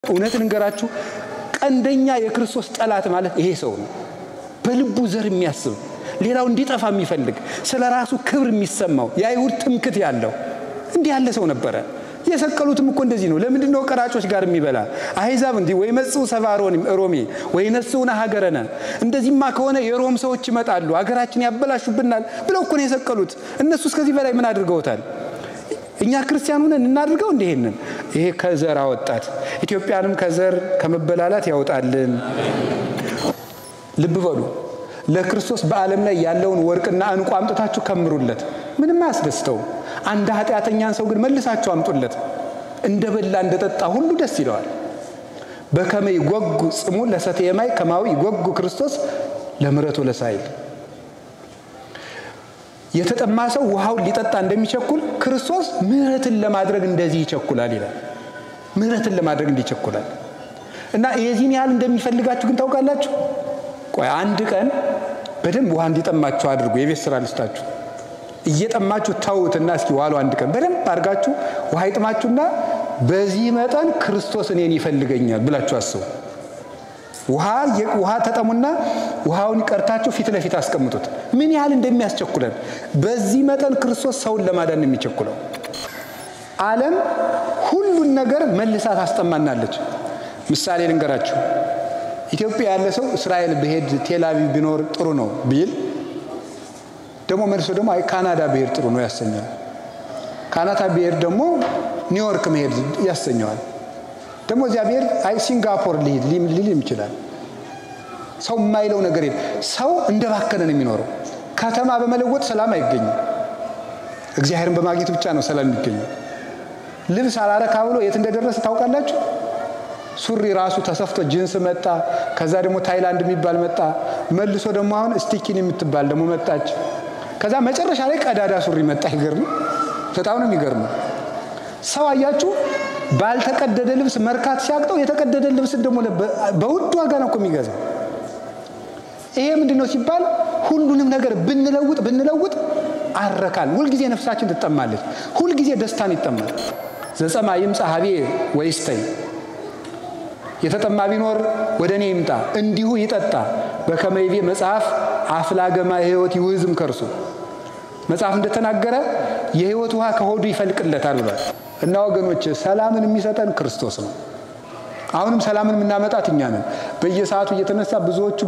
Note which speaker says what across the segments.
Speaker 1: እውነት ልንገራችሁ ቀንደኛ የክርስቶስ ጠላት ማለት ይሄ ሰው ነው። በልቡ ዘር የሚያስብ ሌላው እንዲጠፋ የሚፈልግ ስለራሱ ክብር የሚሰማው የአይሁድ ትምክት ያለው እንዲህ ያለ ሰው ነበር። የሰቀሉትም እኮ እንደዚህ ነው። ለምንድን ነው ቀራጮች ጋር የሚበላ አህዛብ እንዲህ ወይ መጽኡ ሰባሮን ሮሜ ወይ ነሱና ሀገረና እንደዚህማ ከሆነ የሮም ሰዎች ይመጣሉ ሀገራችን ያበላሹብናል ብለው እኮ ነው የሰቀሉት። እነሱ እስከዚህ በላይ ምን አድርገውታል? እኛ ክርስቲያን ሆነን እናድርገው እንደሄንን? ይሄ ከዘር አወጣት። ኢትዮጵያንም ከዘር ከመበላላት ያወጣልን። ልብ በሉ ለክርስቶስ በዓለም ላይ ያለውን ወርቅና እንቁ አምጥታችሁ ከምሩለት ምንም አያስደስተው። አንድ ኃጢአተኛን ሰው ግን መልሳችሁ አምጡለት እንደበላ እንደጠጣ ሁሉ ደስ ይለዋል። በከመይ ጎጉ ጽሙ ለሰተየማይ ከማዊ ጎጉ ክርስቶስ ለምረቱ ለሳይል የተጠማ ሰው ውሃውን ሊጠጣ እንደሚቸኩል ክርስቶስ ምህረትን ለማድረግ እንደዚህ ይቸኩላል ይላል። ምህረትን ለማድረግ እንዲቸኩላል እና የዚህን ያህል እንደሚፈልጋችሁ ግን ታውቃላችሁ። ቆይ አንድ ቀን በደንብ ውሃ እንዲጠማችሁ አድርጉ። የቤት ስራ ልስጣችሁ። እየጠማችሁ ታውትና እስኪ ዋሉ አንድ ቀን በደንብ አድርጋችሁ ውሃ ይጥማችሁና በዚህ መጠን ክርስቶስ እኔን ይፈልገኛል ብላችሁ አስቡ። ውሃ ተጠሙና ውሃውን ቀርታችሁ ፊት ለፊት አስቀምጡት። ምን ያህል እንደሚያስቸኩለን በዚህ መጠን ክርስቶስ ሰውን ለማዳን የሚቸኩለው። ዓለም ሁሉን ነገር መልሳ ታስጠማናለች። ምሳሌ ልንገራችሁ። ኢትዮጵያ ያለ ሰው እስራኤል በሄድ ቴል አቪቭ ቢኖር ጥሩ ነው ቢል ደግሞ መልሶ ደግሞ አይ ካናዳ በሄድ ጥሩ ነው ያሰኛል። ካናዳ በሄድ ደግሞ ኒውዮርክ መሄድ ያሰኛል። ደግሞ እዚያ በሄድ አይ ሲንጋፖር ሊልም ይችላል። ሰው የማይለው ነገር የለም። ሰው እንደባከነ ነው የሚኖረው። ከተማ በመለወጥ ሰላም አይገኝም። እግዚአብሔርን በማግኘት ብቻ ነው ሰላም የሚገኘው። ልብስ አላረካ ብሎ የት እንደደረሰ ታውቃላችሁ? ሱሪ ራሱ ተሰፍቶ ጂንስ መጣ። ከዛ ደግሞ ታይላንድ የሚባል መጣ። መልሶ ደግሞ አሁን ስቲኪን የምትባል ደግሞ መጣች። ከዛ መጨረሻ ላይ ቀዳዳ ሱሪ መጣ። ይገርም፣ በጣም ነው የሚገርም። ሰው አያችሁ ባልተቀደደ ልብስ መርካት ሲያቅተው የተቀደደ ልብስ ደግሞ በውድ ዋጋ ነው የሚገዛው። ይሄ ምንድነው ሲባል ሁሉንም ነገር ብንለውጥ አረካል። ሁሉ ጊዜ ነፍሳችን ትጠማለች። ሁሉ ጊዜ ደስታን ይጠማል። ዘጸማ ይምጻ ሀቤ ወይስተይ የተጠማ ቢኖር ወደኔ ይምጣ እንዲሁ ይጠጣ በከመይቤ መጽሐፍ አፍላገማ ሕይወት ይውዝም ከርሱ መጽሐፍ እንደተናገረ የሕይወት ውሃ ከሆዱ ይፈልቅለታል ብሏል። እና ወገኖች ሰላምን የሚሰጠን ክርስቶስ ነው። አሁንም ሰላምን የምናመጣት እኛ ነን። በየሰዓቱ እየተነሳ ብዙዎቹ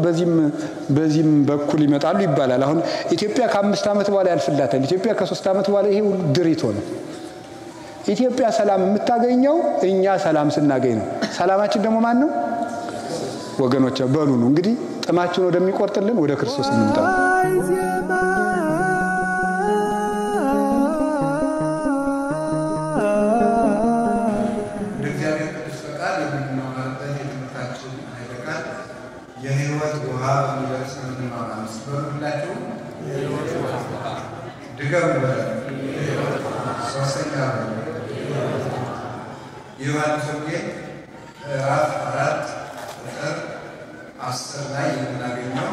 Speaker 1: በዚህም በኩል ይመጣሉ ይባላል። አሁን ኢትዮጵያ ከ5 ዓመት በኋላ ያልፍላታል። ኢትዮጵያ ከ3 ዓመት በኋላ ይሄ ሁሉ ድሪቶ ነው። ኢትዮጵያ ሰላም የምታገኘው እኛ ሰላም ስናገኝ ነው። ሰላማችን ደግሞ ማን ነው ወገኖች? በሉ ነው እንግዲህ ጥማችን ወደሚቆርጥልን ወደ ክርስቶስ እንምጣ።
Speaker 2: የሕይወት ውሃ በሚደርስ ምንማማስ በሁላችሁ የሕይወት ውሃ ድገም ሶስተኛ ዮሐንስ ወንጌል ምዕራፍ 4 ቁጥር 10 ላይ የምናገኘው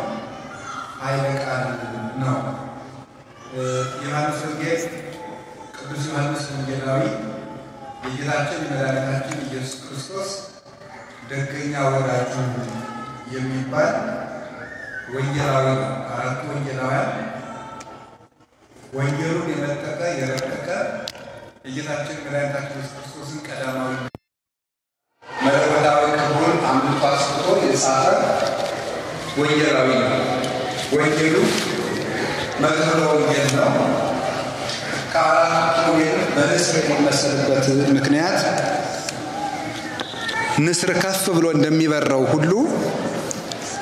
Speaker 2: ኃይለ ቃል ነው። ዮሐንስ ወንጌል ቅዱስ ዮሐንስ ወንጌላዊ የጌታችን መድኃኒታችን ኢየሱስ ክርስቶስ ደገኛ ወዳጁ የሚባል ወንጌላዊ ነው። አራቱ ወንጌላውያን ወንጌሉን የመጠቀ የረቀቀ የጌታችን መድኃኒታችን ኢየሱስ ክርስቶስን ቀዳማዊ መለኮታዊ ክብሩን አምልጦ አስፍቶ የጻፈ ወንጌላዊ ነው። ወንጌሉ መዝሙረ ወንጌል ነው። ከአራቱ ወንጌል በንስር የሚመሰልበት ምክንያት ንስር ከፍ ብሎ እንደሚበረው ሁሉ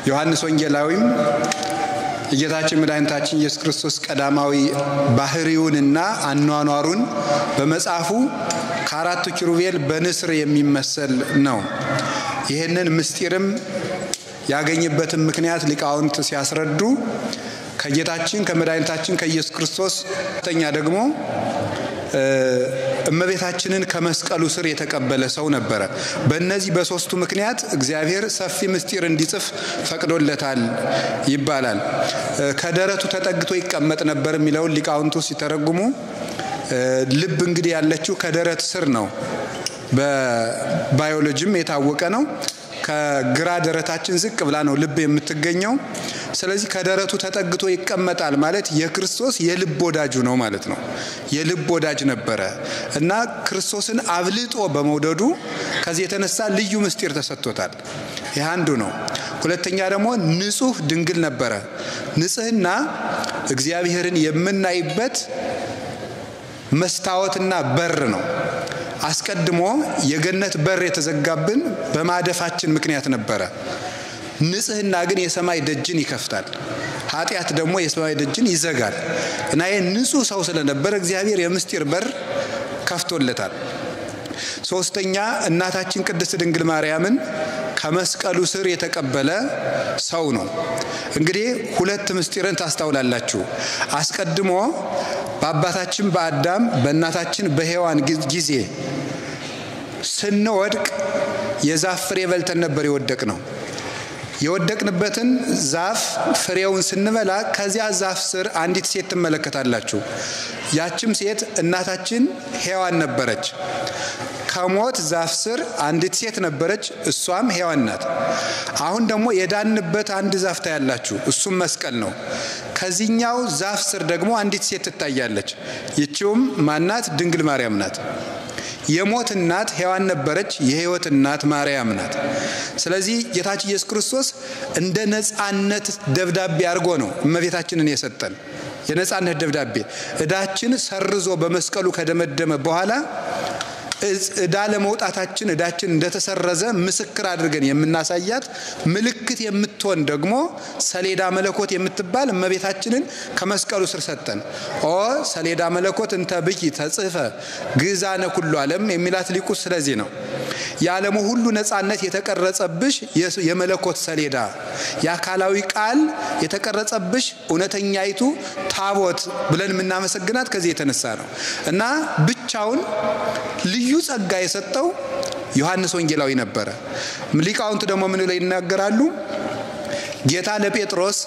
Speaker 2: ዮሐንስ ወንጌላዊም የጌታችን መድኃኒታችን ኢየሱስ ክርስቶስ ቀዳማዊ ባህሪውንና አኗኗሩን በመጽሐፉ ከአራቱ ኪሩቤል በንስር የሚመሰል ነው። ይህንን ምስጢርም ያገኘበትን ምክንያት ሊቃውንት ሲያስረዱ ከጌታችን ከመድኃኒታችን ከኢየሱስ ክርስቶስ ተኛ ደግሞ እመቤታችንን ከመስቀሉ ስር የተቀበለ ሰው ነበረ። በእነዚህ በሶስቱ ምክንያት እግዚአብሔር ሰፊ ምስጢር እንዲጽፍ ፈቅዶለታል ይባላል። ከደረቱ ተጠግቶ ይቀመጥ ነበር የሚለውን ሊቃውንቱ ሲተረጉሙ ልብ እንግዲህ ያለችው ከደረት ስር ነው። በባዮሎጂም የታወቀ ነው። ከግራ ደረታችን ዝቅ ብላ ነው ልብ የምትገኘው። ስለዚህ ከደረቱ ተጠግቶ ይቀመጣል ማለት የክርስቶስ የልብ ወዳጁ ነው ማለት ነው። የልብ ወዳጅ ነበረ እና ክርስቶስን አብልጦ በመውደዱ ከዚህ የተነሳ ልዩ ምስጢር ተሰጥቶታል። ይህ አንዱ ነው። ሁለተኛ ደግሞ ንጹህ ድንግል ነበረ። ንጽህና እግዚአብሔርን የምናይበት መስታወትና በር ነው። አስቀድሞ የገነት በር የተዘጋብን በማደፋችን ምክንያት ነበረ። ንጽህና ግን የሰማይ ደጅን ይከፍታል። ኃጢአት ደግሞ የሰማይ ደጅን ይዘጋል እና ንጹህ ሰው ስለነበረ እግዚአብሔር የምስጢር በር ከፍቶለታል። ሶስተኛ እናታችን ቅድስት ድንግል ማርያምን ከመስቀሉ ስር የተቀበለ ሰው ነው። እንግዲህ ሁለት ምስጢርን ታስተውላላችሁ። አስቀድሞ በአባታችን በአዳም በእናታችን በሔዋን ጊዜ ስንወድቅ የዛፍ ፍሬ በልተን ነበር የወደቅነው። የወደቅንበትን ዛፍ ፍሬውን ስንበላ ከዚያ ዛፍ ስር አንዲት ሴት ትመለከታላችሁ። ያችም ሴት እናታችን ሔዋን ነበረች። ከሞት ዛፍ ስር አንዲት ሴት ነበረች፣ እሷም ሔዋን ናት። አሁን ደግሞ የዳንበት አንድ ዛፍ ታያላችሁ፣ እሱም መስቀል ነው። ከዚህኛው ዛፍ ስር ደግሞ አንዲት ሴት ትታያለች። ይቺውም ማናት? ድንግል ማርያም ናት። የሞት እናት ሔዋን ነበረች፣ የሕይወት እናት ማርያም ናት። ስለዚህ ጌታችን ኢየሱስ ክርስቶስ እንደ ነጻነት ደብዳቤ አድርጎ ነው እመቤታችንን የሰጠን። የነጻነት ደብዳቤ ዕዳችን ሰርዞ በመስቀሉ ከደመደመ በኋላ ዕዳ ለመውጣታችን ዕዳችን እንደተሰረዘ ምስክር አድርገን የምናሳያት ምልክት የምትሆን ደግሞ ሰሌዳ መለኮት የምትባል እመቤታችንን ከመስቀሉ ስር ሰጠን። ኦ ሰሌዳ መለኮት እንተ ብኪ ተጽፈ ግዛነ ኩሉ ዓለም የሚላት ሊቁ ስለዚህ ነው። የዓለሙ ሁሉ ነጻነት የተቀረጸብሽ የመለኮት ሰሌዳ፣ የአካላዊ ቃል የተቀረጸብሽ እውነተኛይቱ ታቦት ብለን የምናመሰግናት ከዚህ የተነሳ ነው እና ብቻውን ልዩ ጸጋ የሰጠው ዮሐንስ ወንጌላዊ ነበረ። ሊቃውንቱ ደግሞ ምን ላይ ይናገራሉ? ጌታ ለጴጥሮስ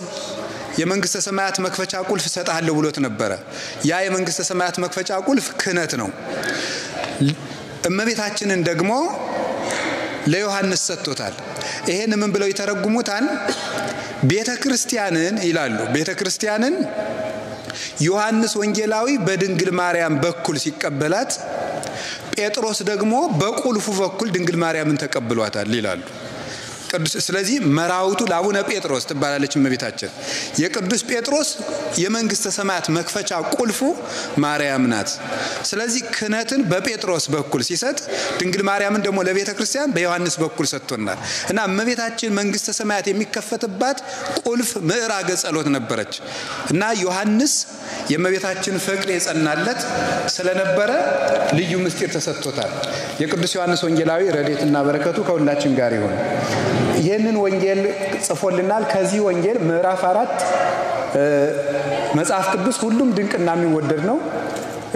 Speaker 2: የመንግስተ ሰማያት መክፈቻ ቁልፍ ሰጣለሁ ብሎት ነበረ። ያ የመንግስተ ሰማያት መክፈቻ ቁልፍ ክህነት ነው። እመቤታችንን ደግሞ ለዮሐንስ ሰጥቶታል። ይሄን ምን ብለው ይተረጉሙታል? ቤተክርስቲያንን ይላሉ። ቤተክርስቲያንን ዮሐንስ ወንጌላዊ በድንግል ማርያም በኩል ሲቀበላት፣ ጴጥሮስ ደግሞ በቁልፉ በኩል ድንግል ማርያምን ተቀብሏታል ይላሉ። ስለዚህ መራውቱ ለአቡነ ጴጥሮስ ትባላለች እመቤታችን። የቅዱስ ጴጥሮስ የመንግስተ ሰማያት መክፈቻ ቁልፉ ማርያም ናት። ስለዚህ ክህነትን በጴጥሮስ በኩል ሲሰጥ፣ ድንግል ማርያምን ደግሞ ለቤተ ክርስቲያን በዮሐንስ በኩል ሰጥቶናል እና እመቤታችን መንግስተ ሰማያት የሚከፈትባት ቁልፍ ምዕራገ ጸሎት ነበረች እና ዮሐንስ የእመቤታችን ፍቅር የጸናለት ስለነበረ ልዩ ምስጢር ተሰጥቶታል። የቅዱስ ዮሐንስ ወንጌላዊ ረድኤትና በረከቱ ከሁላችን ጋር ይሁን። ይህንን ወንጌል ጽፎልናል። ከዚህ ወንጌል ምዕራፍ 4 መጽሐፍ ቅዱስ ሁሉም ድንቅና የሚወደድ ነው።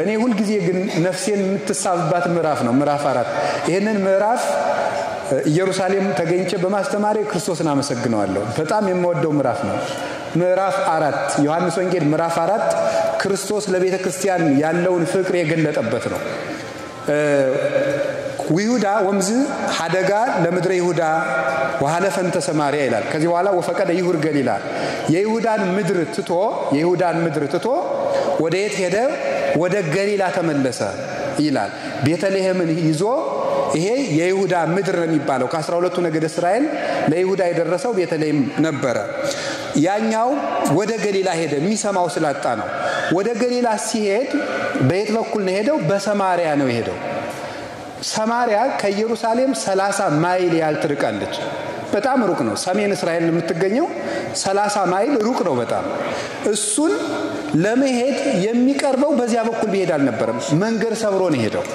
Speaker 2: እኔ ሁሉ ጊዜ ግን ነፍሴን የምትሳብባት ምዕራፍ ነው ምዕራፍ 4። ይህንን ምዕራፍ ኢየሩሳሌም ተገኝቼ በማስተማሬ ክርስቶስን አመሰግነዋለሁ። በጣም የምወደው ምዕራፍ ነው። ምዕራፍ 4 ዮሐንስ ወንጌል ምዕራፍ 4 ክርስቶስ ለቤተ ክርስቲያን ያለውን ፍቅር የገለጠበት ነው። ወይሁዳ ወምዝ ሐደጋ ለምድረ ይሁዳ ወሐለፈንተ ሰማርያ ይላል። ከዚህ በኋላ ወፈቀደ ይሁር ገሊላ የይሁዳን ምድር ትቶ ወደ የት ሄደ? ወደ ገሊላ ተመለሰ ይላል። ቤተልሔምን ይዞ ይሄ የይሁዳ ምድር ነው የሚባለው። ከ12ቱ ነገደ እስራኤል ለይሁዳ የደረሰው ቤተልሔም ነበረ። ያኛው ወደ ገሊላ ሄደ፣ የሚሰማው ስላጣ ነው። ወደ ገሊላ ሲሄድ በየት በኩል ነው ሄደው? በሰማርያ ነው ሄደው። ሰማርያ ከኢየሩሳሌም 30 ማይል ያህል ትርቃለች። በጣም ሩቅ ነው። ሰሜን እስራኤል የምትገኘው 30 ማይል ሩቅ ነው በጣም። እሱን ለመሄድ የሚቀርበው በዚያ በኩል ቢሄድ አልነበረም። መንገድ ሰብሮ ነው ሄደው።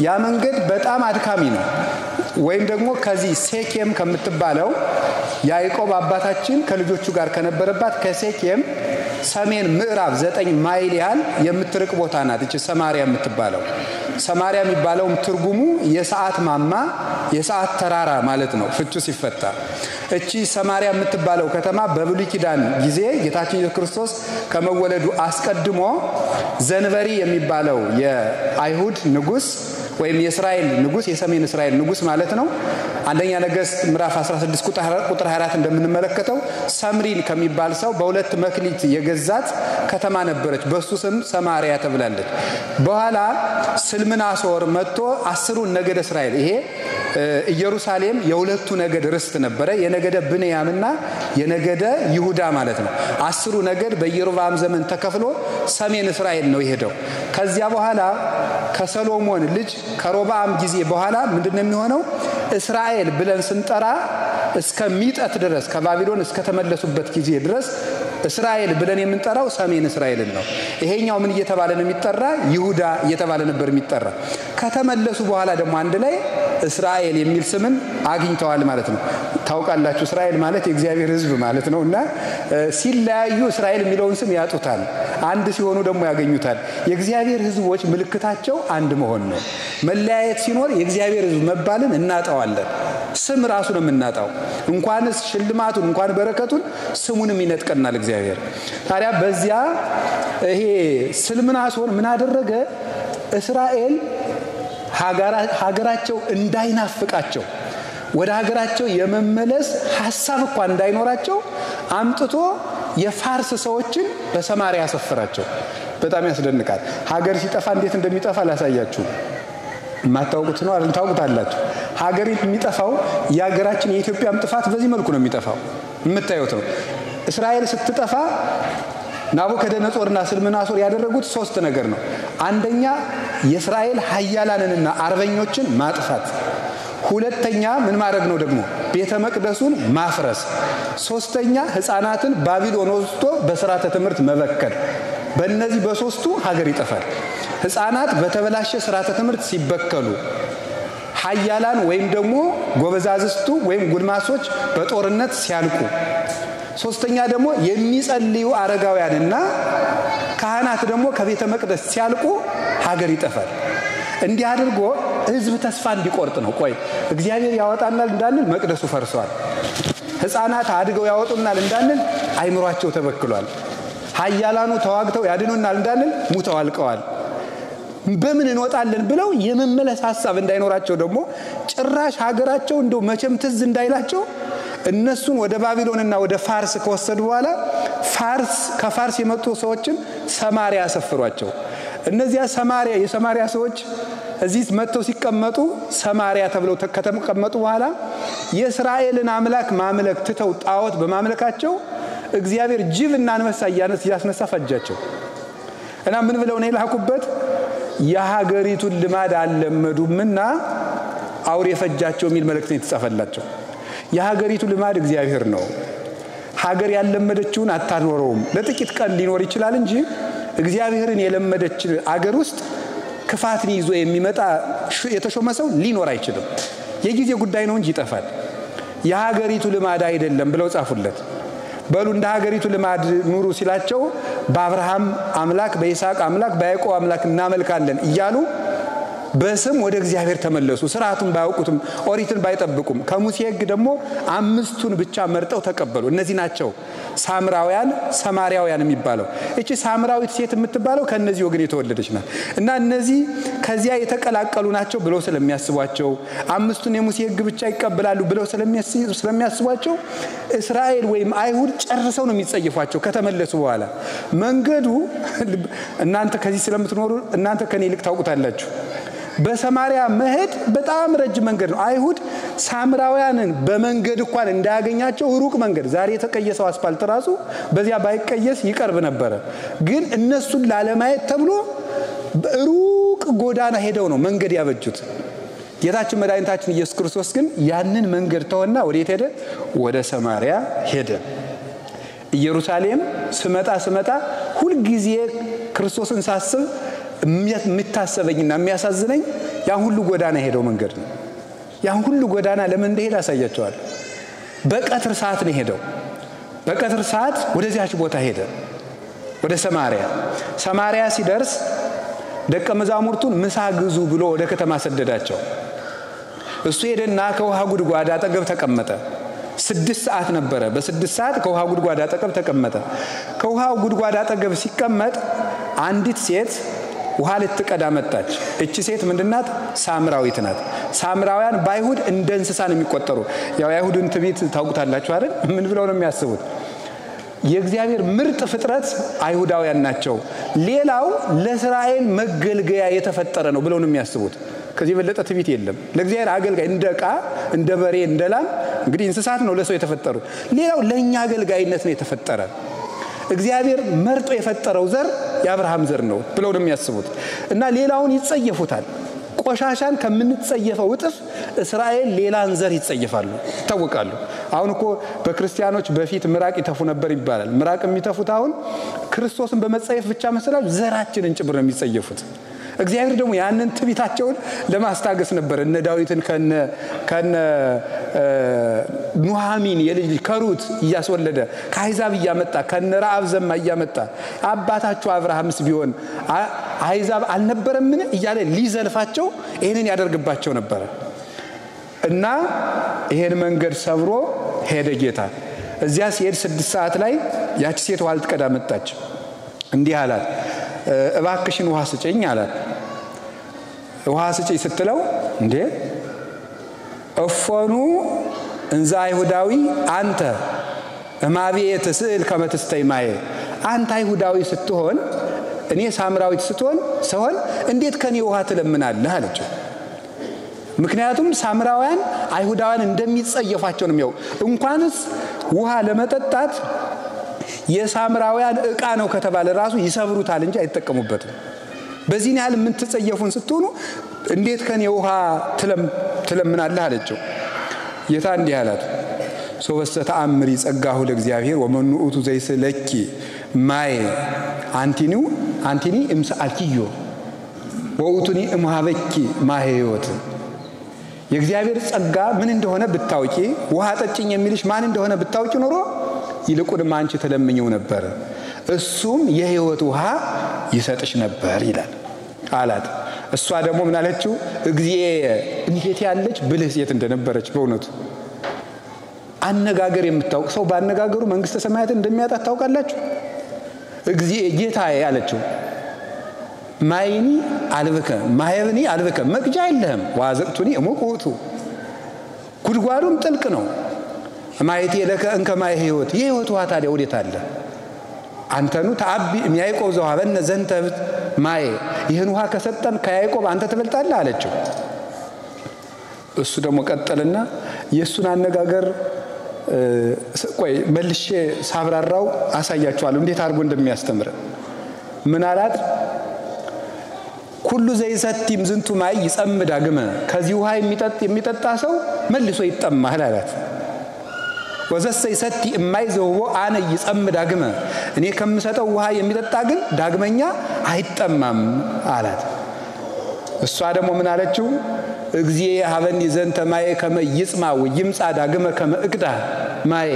Speaker 2: ያ መንገድ በጣም አድካሚ ነው። ወይም ደግሞ ከዚህ ሴኬም ከምትባለው ያዕቆብ አባታችን ከልጆቹ ጋር ከነበረባት ከሴኬም ሰሜን ምዕራብ 9 ማይል ያህል የምትርቅ ቦታ ናት እቺ ሰማርያ የምትባለው። ሰማርያ የሚባለው ትርጉሙ የሰዓት ማማ፣ የሰዓት ተራራ ማለት ነው ፍቹ ሲፈታ። እቺ ሰማርያ የምትባለው ከተማ በብሉይ ኪዳን ጊዜ ጌታችን ኢየሱስ ክርስቶስ ከመወለዱ አስቀድሞ ዘንበሪ የሚባለው የአይሁድ ንጉስ ወይም የእስራኤል ንጉስ የሰሜን እስራኤል ንጉስ ማለት ነው። አንደኛ ነገሥት ምዕራፍ 16 ቁጥር 24 እንደምንመለከተው ሰምሪን ከሚባል ሰው በሁለት መክሊት የገዛት ከተማ ነበረች። በሱ ስም ሰማሪያ ተብላለች። በኋላ ስልምናሶር መጥቶ 10ን ነገደ እስራኤል ይሄ ኢየሩሳሌም የሁለቱ ነገድ ርስት ነበረ። የነገደ ብንያምና የነገደ ይሁዳ ማለት ነው። 10ሩ ነገድ በኢዮርብዓም ዘመን ተከፍሎ ሰሜን እስራኤል ነው የሄደው። ከዚያ በኋላ ከሰሎሞን ልጅ ከሮብዓም ጊዜ በኋላ ምንድነው የሚሆነው? እስራኤል ብለን ስንጠራ እስከሚጠት ድረስ ከባቢሎን እስከተመለሱበት ጊዜ ድረስ እስራኤል ብለን የምንጠራው ሰሜን እስራኤልን ነው። ይሄኛው ምን እየተባለ ነው የሚጠራ? ይሁዳ እየተባለ ነበር የሚጠራ። ከተመለሱ በኋላ ደግሞ አንድ ላይ እስራኤል የሚል ስምን አግኝተዋል ማለት ነው። ታውቃላችሁ እስራኤል ማለት የእግዚአብሔር ሕዝብ ማለት ነውና ሲለያዩ እስራኤል የሚለውን ስም ያጡታል። አንድ ሲሆኑ ደግሞ ያገኙታል። የእግዚአብሔር ሕዝቦች ምልክታቸው አንድ መሆን ነው። መለያየት ሲኖር የእግዚአብሔር ሕዝብ መባልን እናጣዋለን። ስም ራሱ ነው የምናጣው። እንኳንስ ሽልማቱን እንኳን በረከቱን ስሙንም ይነጥቀናል እግዚአብሔር። ታዲያ በዚያ ይሄ ስልምናሶር ምን አደረገ? እስራኤል ሀገራቸው እንዳይናፍቃቸው ወደ ሀገራቸው የመመለስ ሐሳብ እንኳን እንዳይኖራቸው አምጥቶ የፋርስ ሰዎችን በሰማሪያ ያሰፈራቸው። በጣም ያስደንቃል። ሀገር ሲጠፋ እንዴት እንደሚጠፋ ላሳያችሁ። ማታውቁት ነው አይደል? ታውቁታላችሁ። ሀገር የሚጠፋው የሀገራችን የኢትዮጵያም ጥፋት በዚህ መልኩ ነው የሚጠፋው። የምታዩት ነው። እስራኤል ስትጠፋ ናቡከደነጾርና ስልምናሶር ያደረጉት 3 ነገር ነው። አንደኛ የእስራኤል ኃያላንንና አርበኞችን ማጥፋት። ሁለተኛ ምን ማድረግ ነው ደግሞ? ቤተ መቅደሱን ማፍረስ። ሶስተኛ ሕፃናትን ባቢሎን ወስዶ በሥርዓተ ትምህርት መበከል። በእነዚህ በሶስቱ ሀገር ይጠፋል። ሕፃናት በተበላሸ ሥርዓተ ትምህርት ሲበከሉ፣ ኃያላን ወይም ደግሞ ጎበዛዝቱ ወይም ጉልማሶች በጦርነት ሲያልቁ፣ ሶስተኛ ደግሞ የሚጸልዩ አረጋውያንና ካህናት ደግሞ ከቤተ መቅደስ ሲያልቁ ሀገር ይጠፋል። እንዲህ አድርጎ ሕዝብ ተስፋ እንዲቆርጥ ነው። ቆይ እግዚአብሔር ያወጣናል እንዳንል መቅደሱ ፈርሷል። ሕፃናት አድገው ያወጡናል እንዳንል አይምሯቸው ተበክሏል። ኃያላኑ ተዋግተው ያድኑናል እንዳንል ሙተው አልቀዋል። በምን እንወጣለን ብለው የመመለስ ሐሳብ እንዳይኖራቸው ደግሞ ጭራሽ ሀገራቸው እንደው መቼም ትዝ እንዳይላቸው እነሱን ወደ ባቢሎንና ወደ ፋርስ ከወሰዱ በኋላ ከፋርስ የመጡ ሰዎችን ሰማሪያ አሰፍሯቸው። እነዚያ የሰማሪያ ሰዎች እዚህ መጥተው ሲቀመጡ ሰማሪያ ተብለው ከተቀመጡ በኋላ የእስራኤልን አምላክ ማምለክ ትተው ጣዖት በማምለካቸው እግዚአብሔር ጅብና አንበሳ እያስነሳ ፈጃቸው። እና ምን ብለው ነው የላኩበት? የሀገሪቱን ልማድ አልለመዱምና አውሬ ፈጃቸው የሚል መልእክት ነው የተጻፈላቸው። የሀገሪቱ ልማድ እግዚአብሔር ነው። ሀገር ያለመደችውን አታኖረውም። ለጥቂት ቀን ሊኖር ይችላል እንጂ እግዚአብሔርን የለመደች አገር ውስጥ ክፋትን ይዞ የሚመጣ የተሾመ ሰው ሊኖር አይችልም። የጊዜ ጉዳይ ነው እንጂ ይጠፋል። የሀገሪቱ ልማድ አይደለም ብለው ጻፉለት። በሉ እንደ ሀገሪቱ ልማድ ኑሩ ሲላቸው በአብርሃም አምላክ፣ በይስሐቅ አምላክ፣ በያዕቆብ አምላክ እናመልካለን እያሉ በስም ወደ እግዚአብሔር ተመለሱ። ስርዓቱን ባያውቁትም ኦሪትን ባይጠብቁም ከሙሴ ሕግ ደግሞ 5ቱን ብቻ መርጠው ተቀበሉ። እነዚህ ናቸው ሳምራውያን፣ ሰማሪያውያን የሚባለው። እቺ ሳምራዊት ሴት የምትባለው ከነዚህ ወገን የተወለደች ናት። እና እነዚህ ከዚያ የተቀላቀሉ ናቸው ብለው ስለሚያስቧቸው 5ቱን የሙሴ ሕግ ብቻ ይቀበላሉ ብለው ስለሚያስቧቸው እስራኤል ወይም አይሁድ ጨርሰው ነው የሚጸየፏቸው ከተመለሱ በኋላ። መንገዱ እናንተ ከዚህ ስለምትኖሩ እናንተ ከኔ ይልቅ ታውቁታላችሁ። በሰማሪያ መሄድ በጣም ረጅም መንገድ ነው። አይሁድ ሳምራውያንን በመንገድ እንኳን እንዳያገኛቸው ሩቅ መንገድ፣ ዛሬ የተቀየሰው አስፋልት ራሱ በዚያ ባይቀየስ ይቀርብ ነበር። ግን እነሱን ላለማየት ተብሎ ሩቅ ጎዳና ሄደው ነው መንገድ ያበጁት። ጌታችን መድኃኒታችን ኢየሱስ ክርስቶስ ግን ያንን መንገድ ተወና ወዴት ሄደ? ወደ ሰማሪያ ሄደ። ኢየሩሳሌም ስመጣ ሁሉ ጊዜ ክርስቶስን ሳስብ የሚታሰበኝና የሚያሳዝነኝ ያን ሁሉ ጎዳና ሄደው መንገድ ነው። ያን ሁሉ ጎዳና ለምን እንደሄደ አሳያቸዋለሁ። በቀትር ሰዓት ነው ሄደው። በቀትር ሰዓት ወደዚያች ቦታ ሄደ፣ ወደ ሰማሪያ ሲደርስ ደቀ መዛሙርቱን ምሳ ግዙ ብሎ ወደ ከተማ ሰደዳቸው። እሱ ሄደና ከውሃ ጉድጓድ አጠገብ ተቀመጠ። 6 ሰዓት ነበረ። በ6 ሰዓት ከውሃ ጉድጓድ አጠገብ ተቀመጠ። ከውሃ ጉድጓድ አጠገብ ሲቀመጥ አንዲት ሴት
Speaker 1: ውሃ ልትቀዳ መጣች። እቺ ሴት ምንድናት? ሳምራዊት ናት። ሳምራውያን ባይሁድ እንደ እንስሳ ነው የሚቆጠሩ። ያው አይሁድን ትዕቢት ታውቁታላችሁ አይደል? ምን ብለው ነው የሚያስቡት? የእግዚአብሔር ምርጥ ፍጥረት አይሁዳውያን ናቸው፣ ሌላው ለእስራኤል መገልገያ የተፈጠረ ነው ብለው ነው የሚያስቡት። ከዚህ በለጠ ትዕቢት የለም። ለእግዚአብሔር አገልጋይ እንደ ዕቃ እንደ በሬ እንደ ላም እንግዲህ እንስሳት ነው ለሰው የተፈጠሩት፣ ሌላው ለኛ አገልጋይነት ነው የተፈጠረ። እግዚአብሔር መርጦ የፈጠረው ዘር የአብርሃም ዘር ነው ብለው ነው የሚያስቡት እና ሌላውን ይጸየፉታል። ቆሻሻን ከምንጸየፈው እጥፍ እስራኤል ሌላን ዘር ይጸየፋሉ፣ ይታወቃሉ። አሁን እኮ በክርስቲያኖች በፊት ምራቅ ይተፉ ነበር ይባላል። ምራቅ የሚተፉት አሁን ክርስቶስን በመጸየፍ ብቻ መሰላችሁ ዘራችንን ጭምር ነው የሚጸየፉት። እግዚአብሔር ደግሞ ያንን ትዕቢታቸውን ለማስታገስ ነበር እነ ዳዊትን ከነ ኑሃሚን የልጅ ከሩት እያስወለደ ከአሕዛብ እያመጣ ከነ ረዓብ ዘማ እያመጣ አባታችሁ አብርሃምስ ቢሆን አሕዛብ አልነበረምን እያለ ሊዘልፋቸው ይሄንን ያደርግባቸው ነበር እና ይሄን መንገድ ሰብሮ ሄደ ጌታ። እዚያ ሲሄድ 6 ሰዓት ላይ ያቺ ሴት ውሃ ልትቀዳ መጣች። እንዲህ አላት፣ እባክሽን ውሃ ስጪኝ አላት። ውሃ ስጪኝ ስትለው እንዴ እፎኑ እንዛ አይሁዳዊ አንተ እማቤት ስዕል ከመትስተይ ማየ፣ አንተ አይሁዳዊ ስትሆን እኔ ሳምራዊት ስትሆን እንዴት ከኔ ውሃ ትለምናለህ አለችው። ምክንያቱም ሳምራውያን አይሁዳውያን እንደሚጸየፋቸው ነው የሚያው። እንኳንስ ውሃ ለመጠጣት የሳምራውያን ዕቃ ነው ከተባለ ራሱ ይሰብሩታል እንጂ አይተቀሙበትም። በዚህ ያህል ምን ተጸየፉን ስትሆኑ እንዴት ከኔ ውሃ ትለምናለህ አለችው። ጌታ እንዲህ አላት፣ ሶበሰ ተአምሪ ጸጋሁ ለእግዚአብሔር ወመኑ ውእቱ ዘይስለኪ ማይ አንቲኒ እምሰአልኪዮ ወውቱኒ እምሃበኪ ማህይወት። የእግዚአብሔር ጸጋ ምን እንደሆነ ብታውቂ፣ ውሃ ጠጭኝ የሚልሽ ማን እንደሆነ ብታውቂ ኖሮ ይልቁንም አንቺ ተለምኝው ነበር፣ እሱም የሕይወት ውሃ ይሰጥሽ ነበር ይላል አላት። እሷ ደግሞ ምን አለችው? እግዚአብሔር እንዴት ያለች ብልህ ሴት እንደነበረች በእውነቱ። አነጋገር የምታውቅ ሰው ባነጋገሩ መንግስተ ሰማያትን እንደሚያጣት ታውቃላችሁ። እግዚአብሔር ጌታዬ አለችው። ማይኒ አልብከ ማይብኒ አልብከ፣ መቅጃ የለህም። ዋዘቅቱኒ እሙቁቱ፣ ጉድጓዱም ጥልቅ ነው። ማይቴ ለከ እንከ ማይ ሕይወት፣ የሕይወት ውሃ ታዲያ ወዴት አለ? አንተኑ ተአቢ ያዕቆብ ዘውሃበነ ዘንተ ማይ፣ ይህን ውሃ ከሰጠን ከያዕቆብ አንተ ትበልጣለህ አለችው። እሱ ደግሞ ቀጠልና የእሱን አነጋገር ቆይ መልሼ ሳብራራው አሳያችኋለሁ እንዴት አድርጎ እንደሚያስተምር። ምን አላት? ኩሉ ዘይሰቲም ዝንቱ ማይ ይጸም ዳግመ፣ ከዚህ ውሃ የሚጠጣ ሰው መልሶ ይጠማል አላት። ወዘሰ ይሰቲ እማይ ዘውቦ አነ ይጸም ዳግመ፣ እኔ ከምሰጠው ውሃ የሚጠጣ ግን ዳግመኛ አይጠማም አላት። እሷ ደግሞ ምን አለችው? እግዚአብሔር ሀበኒ ዘንተ ማየ ከመ ይጽማ ወይምጻ ዳግመ ከመ እቅዳ ማየ፣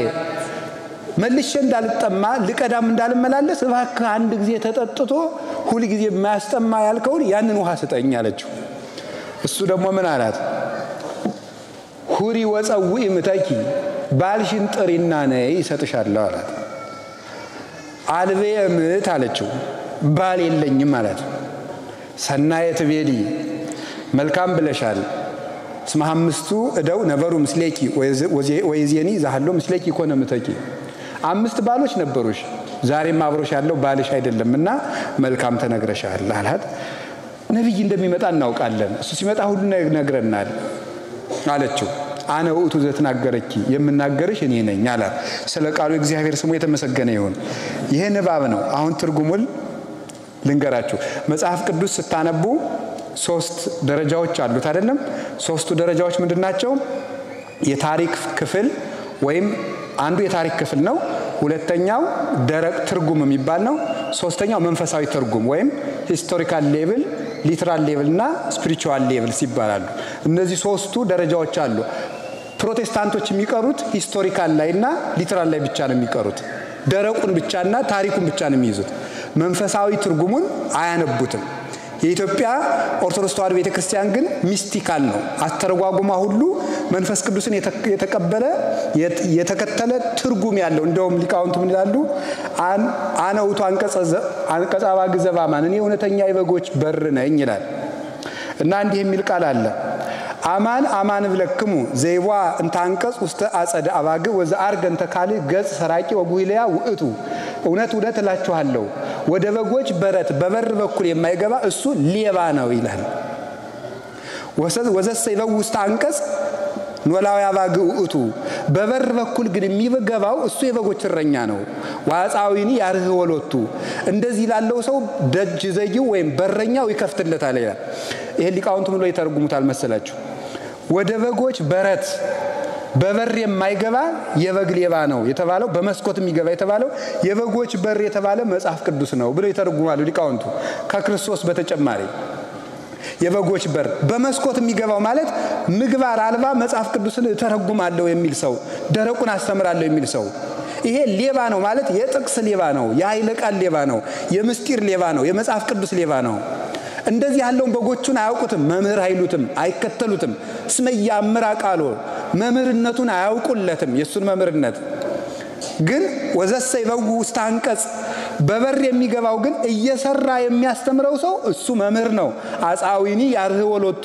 Speaker 1: መልሼ እንዳልጠማ ልቀዳም እንዳልመላለስ እባክህ አንድ ጊዜ ተጠጥቶ ሁሉ ጊዜ የማያስጠማ ያልከውን ያንን ውሃ ስጠኝ አለችው። እሱ ደግሞ ምን አላት? ሁሪ ወፀውኢ ምተኪ፣ ባልሽን ጥሪና ነይ ይሰጥሻለሁ አላት። አልቤ ምት አለችው። ባል የለኝም አላት። ሰናየት ቤሊ፣ መልካም ብለሻል። እስመ አምስቱ እደው ነበሩ ምስሌኪ ወይዜኒ ዛሃሎ ምስሌኪ ኮነ ምተኪ፣ 5 ባሎች ነበሩሽ፣ ዛሬም አብሮሽ ያለው ባልሽ አይደለምና መልካም ተነግረሻል አላት። ነብይ እንደሚመጣ እናውቃለን፣ እሱ ሲመጣ ሁሉ ነግረናል አለችው። አነ ውእቱ ዘትናገረኪ፣ የምናገርሽ እኔ ነኝ አላት። ስለ ቃሉ እግዚአብሔር ስሙ የተመሰገነ ይሁን። ይሄ ንባብ ነው። አሁን ትርጉሙን ልንገራችሁ። መጽሐፍ ቅዱስ ስታነቡ 3 ደረጃዎች አሉት አይደለም? 3ቱ ደረጃዎች ምንድናቸው? የታሪክ ክፍል ወይም አንዱ የታሪክ ክፍል ነው። ሁለተኛው ደረቅ ትርጉም የሚባል ነው። ሶስተኛው መንፈሳዊ ትርጉም ወይም ሂስቶሪካል ሌቭል፣ ሊትራል ሌቭል እና ስፒሪቹዋል ሌቭል ይባላሉ። እነዚህ 3ቱ ደረጃዎች አሉ። ፕሮቴስታንቶች የሚቀሩት ሂስቶሪካል ላይና ሊትራል ላይ ብቻ ነው የሚቀሩት። ደረቁን ብቻና ታሪኩን ብቻ ነው የሚይዙት። መንፈሳዊ ትርጉሙን አያነቡትም።
Speaker 2: የኢትዮጵያ ኦርቶዶክስ ተዋሕዶ ቤተክርስቲያን ግን ሚስቲካል ነው። አስተረጓጉማ ሁሉ መንፈስ ቅዱስን የተቀበለ የተከተለ ትርጉም ያለው። እንደውም ሊቃውንቱ ምን ይላሉ? አነ ውእቱ አንቀጸ አባግ ዘበአማን፣ እኔ እውነተኛ የበጎች በር ነኝ ይላል። እና እንዲህ የሚል ቃል አለ። አማን አማን ብለክሙ ዘይዋ እንተ አንቀጽ ውስተ አጸደ አባግ ወዘአርገ እንተ ካልእ ገጽ ሰራቂ ወጉይለያ ውእቱ፣ እውነት እውነት እላችኋለሁ ወደ በጎች በረት በበር በኩል የማይገባ እሱ ሌባ ነው ይላል። ወዘሰ ይበው ውስተ አንቀጽ ኖላዊ አባግ ውእቱ፣ በበር በኩል ግን የሚገባው እሱ የበጎች እረኛ ነው። ዋጻዊኒ ያርህ ወሎቱ፣ እንደዚህ ላለው ሰው ደጅ ዘይው ወይም በረኛው ይከፍትለታል ይላል። ይሄ ሊቃውንቱ ምን ላይ ተርጉሙታል መሰላችሁ? ወደ በጎች በረት በበር የማይገባ የበግ ሌባ ነው የተባለው፣ በመስኮት የሚገባ የተባለው የበጎች በር የተባለ መጽሐፍ ቅዱስ ነው ብለው ይተረጉማሉ ሊቃውንቱ። ከክርስቶስ በተጨማሪ የበጎች በር በመስኮት የሚገባው ማለት ምግባር አልባ መጽሐፍ ቅዱስን ተረጉማለሁ የሚል ሰው፣ ደረቁን አስተምራለሁ የሚል ሰው፣ ይሄ ሌባ ነው ማለት የጥቅስ ሌባ ነው፣ የኃይለ ቃል ሌባ ነው፣ የምስጢር ሌባ ነው፣ የመጽሐፍ ቅዱስ ሌባ ነው። እንደዚህ ያለውን በጎቹን አያውቁትም፣ መምህር አይሉትም፣ አይከተሉትም። እስመ ያምራ ቃሎ መምህርነቱን አያውቁለትም፣ የሱን መምህርነት ግን ወዘሰ ይበው ውስተ አንቀጽ፣ በበር የሚገባው ግን እየሰራ የሚያስተምረው ሰው እሱ መምህር ነው። አጻዊኒ ያርህ ወሎቱ፣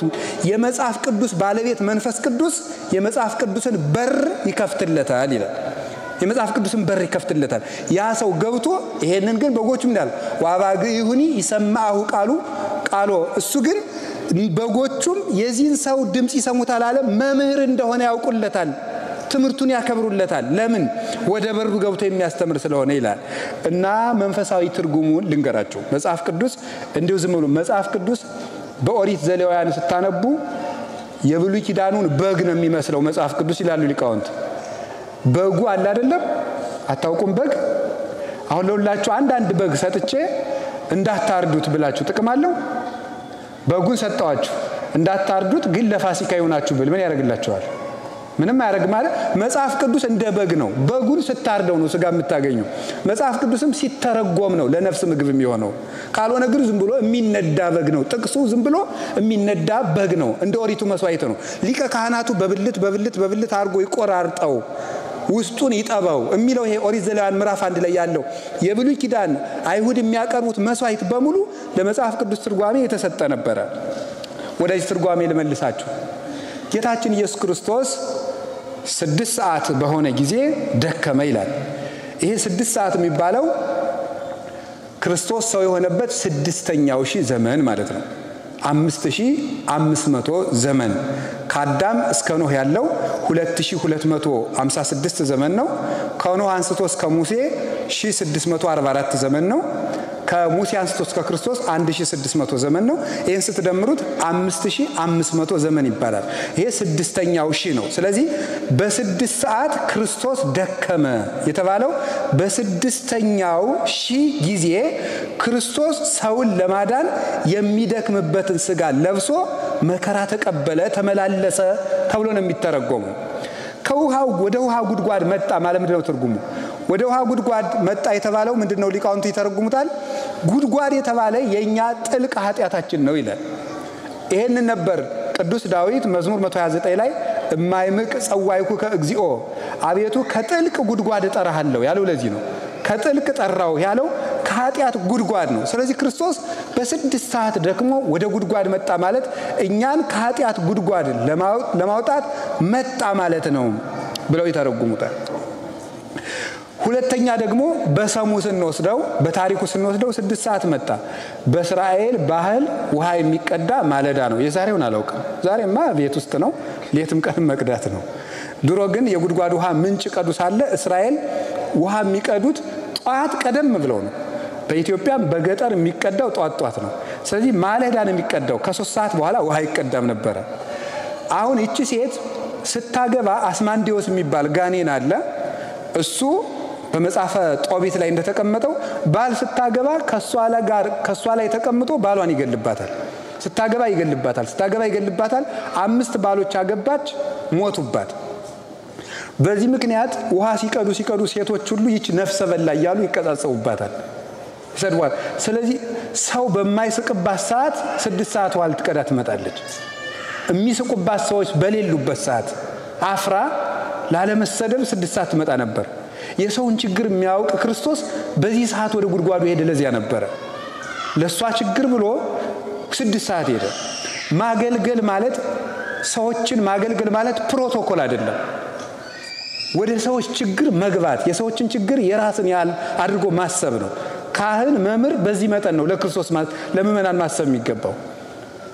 Speaker 2: የመጽሐፍ ቅዱስ ባለቤት መንፈስ ቅዱስ የመጽሐፍ ቅዱስን በር ይከፍትለታል ይላል። የመጽሐፍ ቅዱስን በር ይከፍትለታል። ያ ሰው ገብቶ ይሄንን ግን በጎቹ እንዳል ዋባግ ይሁኒ ይሰማሁ ቃሎ፣ እሱ ግን በጎቹም የዚህን ሰው ድምጽ ይሰሙታል አለ። መምህር እንደሆነ ያውቁለታል፣ ትምህርቱን ያከብሩለታል። ለምን? ወደ በሩ ገብቶ የሚያስተምር ስለሆነ ይላል። እና መንፈሳዊ ትርጉሙን ልንገራችሁ። መጽሐፍ ቅዱስ እንዲሁ ዝም ብሎ መጽሐፍ ቅዱስ በኦሪት ዘሌዋውያን ስታነቡ የብሉይ ኪዳኑን በግ ነው የሚመስለው መጽሐፍ ቅዱስ ይላሉ ሊቃውንት። በጉ አለ አይደለም? አታውቁም? በግ አሁን ለሁላችሁ አንድ በግ ሰጥቼ እንዳታርዱት ብላችሁ ጥቅም አለው? በጉን ሰጣችሁ እንዳታርዱት ግን ለፋሲካ ይሆናችሁ ብል ምን ያደርግላችኋል? ምንም ያደርግ ማለት መጽሐፍ ቅዱስ እንደ በግ ነው። በጉን ስታርደው ነው ስጋ የምታገኙ። መጽሐፍ ቅዱስም ሲተረጎም ነው ለነፍስ ምግብ የሚሆነው። ካልሆነ ግን ዝም ብሎ የሚነዳ በግ ነው። ጥቅሱ ዝም ብሎ የሚነዳ በግ ነው። እንደ ኦሪቱ መስዋዕት ነው። ሊቀ ካህናቱ በብልት አርጎ ይቆራርጠው ውስጡን ይጠባው የሚለው ይሄ ኦሪት ዘሌዋውያን ምዕራፍ 1 ላይ ያለው የብሉይ ኪዳን አይሁድ የሚያቀርቡት መስዋዕት በሙሉ ለመጽሐፍ ቅዱስ ትርጓሜ የተሰጠ ነበረ። ወደዚህ ትርጓሜ ልመልሳችሁ። ጌታችን ኢየሱስ ክርስቶስ 6 ሰዓት በሆነ ጊዜ ደከመ ይላል። ይሄ 6 ሰዓት የሚባለው ክርስቶስ ሰው የሆነበት 6ኛው ሺህ ዘመን ማለት ነው። 5500 ዘመን ከአዳም እስከ ኖህ ያለው 2256 ዘመን ነው። ከኖህ አንስቶ እስከ ሙሴ 1644 ዘመን ነው። ከሙሴ አንስቶ እስከ ክርስቶስ 1600 ዘመን ነው። ይሄን ስትደምሩት 5500 ዘመን ይባላል። ይሄ 6ኛው ሺህ ነው። ስለዚህ በ6 ሰዓት ክርስቶስ ደከመ የተባለው በ6ኛው ሺህ ጊዜ ክርስቶስ ሰውን ለማዳን የሚደክምበትን ስጋ ለብሶ መከራ ተቀበለ፣ ተመላለሰ ተብሎ ነው የሚተረጎመው። ከውሃው ወደ ውሃ ጉድጓድ መጣ ማለት ምንድነው ትርጉሙ? ወደ ውሃ ጉድጓድ መጣ የተባለው ምንድነው? ሊቃውንቱ ይተረጉሙታል። ጉድጓድ የተባለ የኛ ጥልቅ ኃጢያታችን ነው ይላል። ይሄንን ነበር ቅዱስ ዳዊት መዝሙር 129 ላይ እማይምቅ ጸዋይኩ ከእግዚኦ፣ አቤቱ ከጥልቅ ጉድጓድ እጠራሃለሁ ያለው ለዚህ ነው። ከጥልቅ ጠራው ያለው ከኃጢያት ጉድጓድ ነው። ስለዚህ ክርስቶስ በ6 ሰዓት ደክሞ ወደ ጉድጓድ መጣ ማለት እኛን ከኃጢያት ጉድጓድ ለማውጣት መጣ ማለት ነው ብለው ይተረጉሙታል። ሁለተኛ ደግሞ በሰሙ ስንወስደው በታሪኩ ስንወስደው 6 ሰዓት መጣ። በእስራኤል ባህል ውሃ የሚቀዳ ማለዳ ነው። የዛሬውን አላውቅም። ዛሬማ ቤት ውስጥ ነው፣ ሌትም ቀንም መቅዳት ነው። ድሮ ግን የጉድጓድ ውሃ ምንጭ ቀዱ ሳለ እስራኤል ውሃ የሚቀዱት ጧት ቀደም ብለው ነው። በኢትዮጵያም በገጠር የሚቀዳው ጧት ነው። ስለዚህ ማለዳ ነው የሚቀዳው። ከ3 ሰዓት በኋላ ውሃ ይቀዳም ነበረ። አሁን እቺ ሴት ስታገባ አስማንዲዮስ የሚባል ጋኔን አለ። እሱ በመጽሐፈ ጦቢት ላይ እንደተቀመጠው ባል ስታገባ ከሷ ላይ ተቀምጦ ባሏን ይገልባታል። ስታገባ ይገልባታል። 5 ባሎች አገባች፣ ሞቱባት። በዚህ ምክንያት ውሃ ሲቀዱ ሴቶች ሁሉ ይች ነፍሰ በላ እያሉ ይቀጻጸውባታል።
Speaker 1: ይሰድቧል። ስለዚህ ሰው በማይስቅባት ሰዓት 6 ሰዓት ውሃ ልትቀዳ ትመጣለች። የሚስቁባት ሰዎች በሌሉበት ሰዓት አፍራ ላለመሰደብ 6 ሰዓት ትመጣ ነበር። የሰውን ችግር የሚያውቅ ክርስቶስ በዚህ ሰዓት ወደ ጉድጓዱ ሄደ። ለዚያ ነበር ለሷ ችግር ብሎ 6 ሰዓት ሄደ። ማገልገል ማለት ሰዎችን ማገልገል ማለት ፕሮቶኮል አይደለም። ወደ ሰዎች ችግር መግባት፣ የሰዎችን ችግር የራስን ያህል አድርጎ ማሰብ ነው። ካህን መምህር በዚህ መጠን ነው ለክርስቶስ ለምእመናን ማሰብ የሚገባው።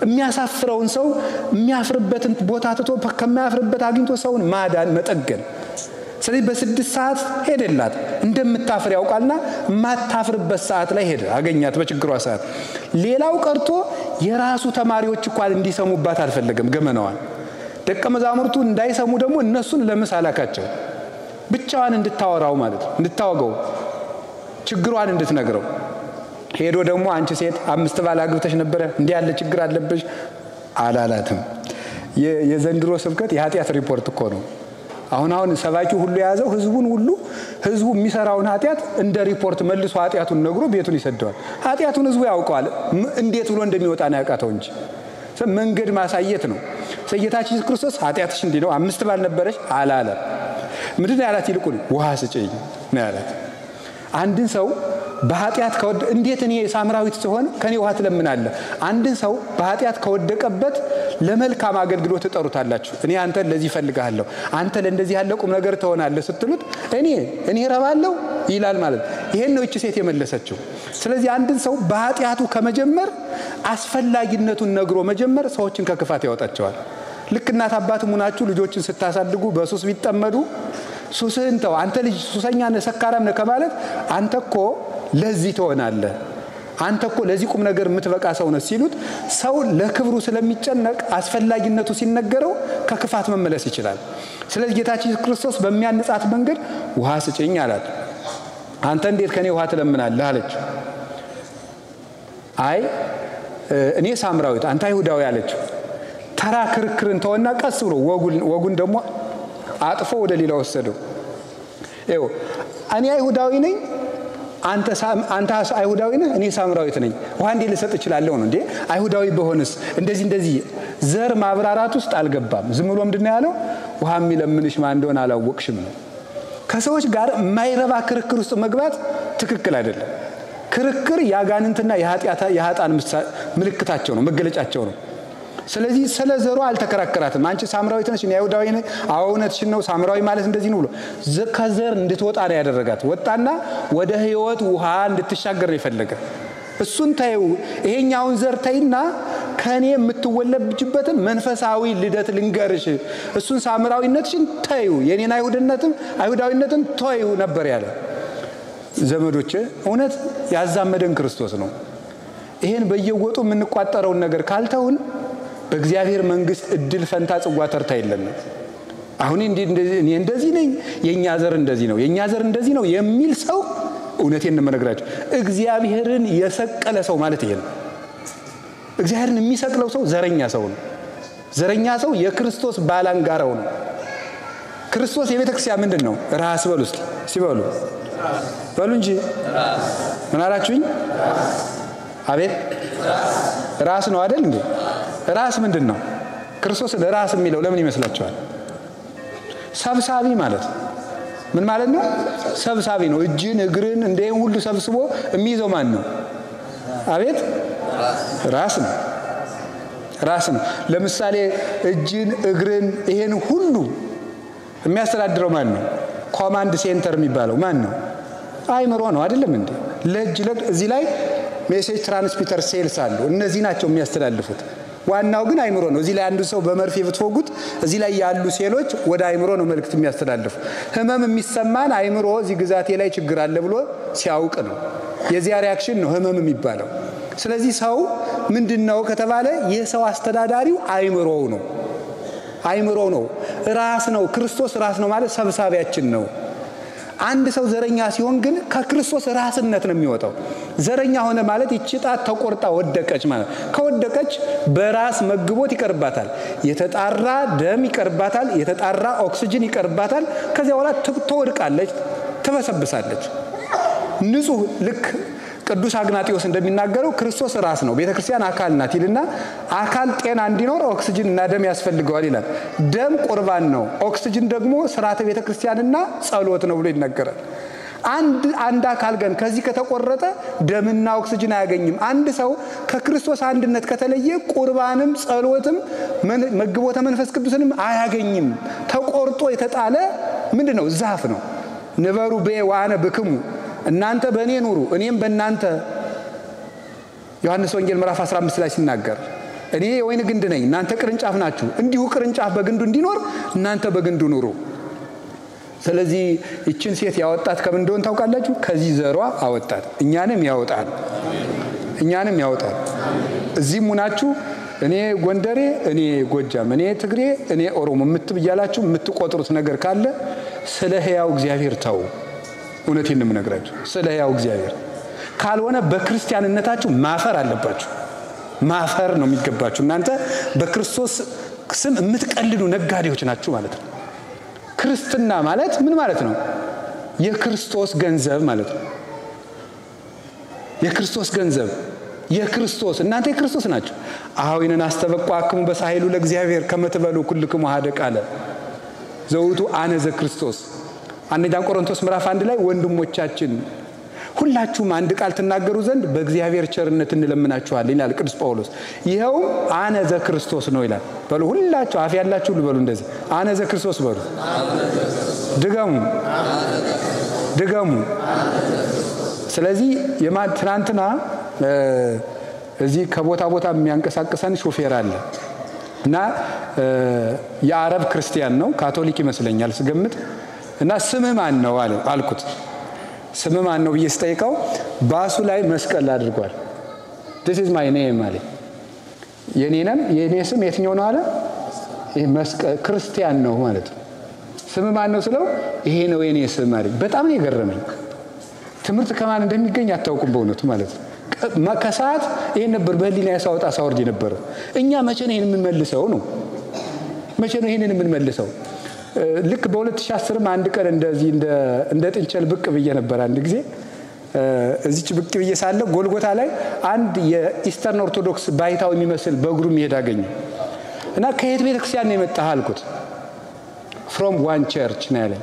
Speaker 1: የሚያሳፍረውን ሰው የሚያፍርበትን ቦታ ትቶ ከማያፍርበት አግኝቶ ሰውን ማዳን መጠገን። ስለዚህ በ6 ሰዓት ሄደላት እንደምታፍር ያውቃልና ማታፍርበት ሰዓት ላይ ሄደ አገኛት በችግሯ ሰዓት። ሌላው ቀርቶ የራሱ ተማሪዎች እንኳን እንዲሰሙባት አልፈለገም ገመናዋን። ደቀ መዛሙርቱ እንዳይሰሙ ደግሞ እነሱን ለምሳላካቸው ብቻዋን እንድታወራው ማለት እንድታወገው ችግሯን እንድትነግረው ሄዶ ደግሞ አንቺ ሴት 5 ባል አግብተሽ ነበር እንዴ ያለ ችግር አለብሽ አላላትም። የዘንድሮ ስብከት የኃጢአት ሪፖርት እኮ ነው። አሁን ሰባኪው ሁሉ ያዘው ህዝቡ የሚሰራውን ኃጢአት እንደ ሪፖርት መልሶ ኃጢአቱን ነግሮ ቤቱን ይሰደዋል። ኃጢአቱን ህዝቡ ያውቀዋል፣ እንዴት ብሎ እንደሚወጣ ነው ያቃተው እንጂ መንገድ ማሳየት ነው። ጌታችን ኢየሱስ ክርስቶስ ኃጢአትሽ እንዲህ ነው 5 ባል ነበረሽ አላለም። ምንድነው ያላት? ይልቁን ውሃ ስጪኝ ነው ያላት። አንድን ሰው በኃጢአት እንዴት እኔ ሳምራዊት ሲሆን ከኔ ውሃ ትለምናለህ? አንድን ሰው በኃጢአት ከወደቀበት ለመልካም አገልግሎት ተጠሩታላችሁ። እኔ አንተ ለዚህ ፈልጋለሁ፣ አንተ ለእንደዚህ ያለ ቁም ነገር ትሆናለህ ስትሉት እኔ ረባለሁ ይላል ማለት። ይሄን ነው እቺ ሴት የመለሰችው። ስለዚህ አንድን ሰው በኃጢአቱ ከመጀመር አስፈላጊነቱን ነግሮ መጀመር ሰዎችን ከክፋት ያወጣቸዋል። ልክ እናት አባትም ሆናችሁ ልጆችን ስታሳድጉ በሱስ ቢጠመዱ ሱስህን ተው፣ አንተ ልጅ ሱሰኛ ነህ ሰካራም ነህ ከማለት አንተ እኮ ለዚህ ትሆናለህ፣ አንተ እኮ ለዚህ ቁም ነገር የምትበቃ ሰው ነህ ሲሉት ሰው ለክብሩ ስለሚጨነቅ አስፈላጊነቱ ሲነገረው ከክፋት መመለስ ይችላል። ስለዚህ ጌታችን ኢየሱስ ክርስቶስ በሚያንጻት መንገድ ውሃ ስጪኝ አላት። አንተ እንዴት ከኔ ውሃ ትለምናለህ አለች። አይ እኔ ሳምራዊት አንተ አይሁዳዊ አለች። ተራ ክርክርን ተወና ቀስ ብሎ ወጉን ደግሞ አጥፎ ወደ ሌላ ወሰደው። እኔ አይሁዳዊ ነኝ፣ አንተ አይሁዳዊ ነህ፣ እኔ ሳምራዊት ነኝ። ውሃ እንዴት ልሰጥ እችላለሁ ነው እንዴ? አይሁዳዊ በሆነስ እንደዚህ ዘር ማብራራት ውስጥ አልገባም። ዝም ብሎ ምንድነው ያለው? ውሃ የሚለምንሽ ማን እንደሆነ አላወቅሽም ነው። ከሰዎች ጋር የማይረባ ክርክር ውስጥ መግባት ትክክል አይደለም። ክርክር ያጋንንትና የኃጥአን ምልክታቸው ነው፣ መገለጫቸው ነው። ስለዚህ ስለ ዘሩ አልተከራከራትም። አንቺ ሳምራዊት ነሽ፣ እኔ አይሁዳዊ ነኝ፣ አውነትሽን ነው፣ ሳምራዊ ማለት እንደዚህ ነው ብሎ ከዘር እንድትወጣ ነው ያደረጋት። ወጣና ወደ ህይወት ውሃ እንድትሻገር ነው የፈለገ። እሱን ታዩ፣ ይሄኛውን ዘር ታይና ከኔ የምትወለብጅበትን መንፈሳዊ ልደት ልንገርሽ፣ እሱን ሳምራዊነትሽን ታዩ፣ የኔን አይሁዳዊነትን ታዩ ነበር ያለ። ዘመዶቼ እውነት ያዛመደን ክርስቶስ ነው። ይሄን በየወጡ የምንቋጠረውን ነገር ካልተውን በእግዚአብሔር መንግስት እድል ፈንታ ጽዋ ተርታ የለም። አሁን እንደዚህ ነኝ፣ የኛ ዘር እንደዚህ ነው፣ የኛ ዘር እንደዚህ ነው የሚል ሰው እውነቴን እንመነግራችሁ እግዚአብሔርን የሰቀለ ሰው ማለት ይሄ ነው። እግዚአብሔርን የሚሰቅለው ሰው ዘረኛ ሰው ነው። ዘረኛ ሰው የክርስቶስ ባላንጋራው ነው። ክርስቶስ የቤተክርስቲያን ምንድነው? ራስ በሉ እስቲ ሲበሉ በሉ እንጂ ምን አላችሁኝ? አቤት ራስ ነው አይደል እንዴ? ራስ ምንድነው? ክርስቶስ ራስ የሚለው ለምን ይመስላችኋል? ሰብሳቢ ማለት ምን ማለት ነው? ሰብሳቢ ነው። እጅን እግርን እንደም ሁሉ ሰብስቦ የሚይዘው ማን ነው? አቤት ራስ ነው። ራስ ነው። ለምሳሌ እጅን እግርን ይሄን ሁሉ የሚያስተዳድረው ማን ነው? ኮማንድ ሴንተር የሚባለው ማን ነው? አይምሮ ነው አይደለም እንዴ? ለእጅ እዚህ ላይ ሜሴጅ ትራንስሚተር ሴልስ አሉ። እነዚህ ናቸው የሚያስተላልፉት። ዋናው ግን አይምሮ ነው። እዚህ ላይ አንዱ ሰው በመርፌ ብትወጉት እዚህ ላይ ያሉ ሴሎች ወደ አይምሮ ነው መልእክት የሚያስተላልፉ። ህመም የሚሰማን አይምሮ እዚህ ግዛቴ ላይ ችግር አለ ብሎ ሲያውቅ ነው። የዚያ ሪአክሽን ነው ህመም የሚባለው። ስለዚህ ሰው ምንድነው ከተባለ የሰው አስተዳዳሪው አይምሮው ነው። አይምሮው ነው፣ ራስ ነው። ክርስቶስ ራስ ነው ማለት ሰብሳቢያችን ነው። አንድ ሰው ዘረኛ ሲሆን ግን ከክርስቶስ ራስነት ነው የሚወጣው። ዘረኛ ሆነ ማለት ይችጣት ተቆርጣ ወደቀች ማለት። ከወደቀች በራስ መግቦት ይቀርባታል፣ የተጣራ ደም ይቀርባታል፣ የተጣራ ኦክሲጅን ይቀርባታል። ከዚያ በኋላ ትወድቃለች፣ ትበሰብሳለች። ንጹህ ልክ ቅዱስ አግናጢዮስ እንደሚናገረው ክርስቶስ ራስ ነው፣ ቤተክርስቲያን አካል ናት ይልና አካል ጤና እንዲኖር ኦክሲጅን እና ደም ያስፈልገዋል ይላል። ደም ቁርባን ነው፣ ኦክሲጅን ደግሞ ስርዓተ ቤተክርስቲያንና ጸሎት ነው ብሎ ይናገራል። አንድ አካል ግን ከዚህ ከተቆረጠ ደምና ኦክሲጅን አያገኝም። አንድ ሰው ከክርስቶስ አንድነት ከተለየ ቁርባንም ጸሎትም መግቦተ መንፈስ ቅዱስንም አያገኝም። ተቆርጦ የተጣለ ምንድነው? ዛፍ ነው። ንበሩ በዋነ በክሙ እናንተ በእኔ ኑሩ እኔም በእናንተ ዮሐንስ ወንጌል ምዕራፍ 15 ላይ ሲናገር እኔ የወይን ግንድ ነኝ እናንተ ቅርንጫፍ ናችሁ፣ እንዲሁ ቅርንጫፍ በግንዱ እንዲኖር እናንተ በግንዱ ኑሩ። ስለዚህ እቺን ሴት ያወጣት ከምን እንደሆነ ታውቃላችሁ? ከዚህ ዘሯ አወጣት። እኛንም ያወጣል። እዚህም ሆናችሁ እኔ ጎንደሬ፣ እኔ ጎጃም፣ እኔ ትግሬ፣ እኔ ኦሮሞ የምትብያላችሁ የምትቆጥሩት ነገር ካለ ስለ ሕያው እግዚአብሔር ተው። እውነቴን ነው የምነግራችሁ። ስለ ሕያው እግዚአብሔር ካልሆነ በክርስቲያንነታችሁ ማፈር አለባችሁ። ማፈር ነው የሚገባችሁ። እናንተ በክርስቶስ ስም የምትቀልዱ ነጋዴዎች ናችሁ ማለት ነው። ክርስትና ማለት ምን ማለት ነው? የክርስቶስ ገንዘብ ማለት ነው። የክርስቶስ ገንዘብ የክርስቶስ እናንተ የክርስቶስ ናችሁ። አሁንን አስተበቋክሙ በሳይሉ ለእግዚአብሔር ከመትበሉ ኩልክሙ ሀደ ቃለ ዘውቱ አነ ዘክርስቶስ። አንደኛ ቆሮንቶስ ምዕራፍ 1 ላይ ወንድሞቻችን ሁላችሁም አንድ ቃል ተናገሩ ዘንድ በእግዚአብሔር ቸርነት እንለምናችኋለን ይላል ቅዱስ ጳውሎስ። ይሄው አነ ዘክርስቶስ ነው ይላል። በሉ ሁላችሁ አፍ ያላችሁ ልበሉ እንደዚህ አነ ዘክርስቶስ በሉ። ድገሙ። ስለዚህ ትናንትና እዚህ ከቦታ ቦታ የሚያንቀሳቅሰን ሾፌር አለ እና የአረብ ክርስቲያን ነው፣ ካቶሊክ ይመስለኛል ስገምት። እና ስምህ ማን ነው አልኩት። ስምህ ማን ነው ብዬ ስጠይቀው ባሱ ላይ መስቀል አድርጓል። this is my name ማለት የኔ ስም የትኛው ነው አለ። ይሄ መስቀል ክርስቲያን ነው ማለት ነው። ስምህ ማን ነው ስለው ይሄ ነው የኔ ስም ማለት በጣም ነው የገረመኝ። ትምህርት ከማን እንደሚገኝ አታውቁም በእውነቱ ማለት ነው። ከሰዓት ይሄን ነበር በህሊና ያሳወጣ ሳወርድ ነበር። እኛ መቼ ነው ይሄን የምንመልሰው ነው? መቼ ነው ይሄንን የምንመልሰው? ልክ በ2010 አንድ ቀን እንደዚህ እንደ ጥንቸል ብቅ ብዬ ነበር። አንድ ጊዜ እዚች ብቅ ብዬ ሳለ ጎልጎታ ላይ አንድ የኢስተርን ኦርቶዶክስ ባይታው የሚመስል በእግሩ መሄድ አገኘ እና ከየት ቤተክርስቲያን ነው የመጣህ አልኩት። from one church ነው ያለኝ።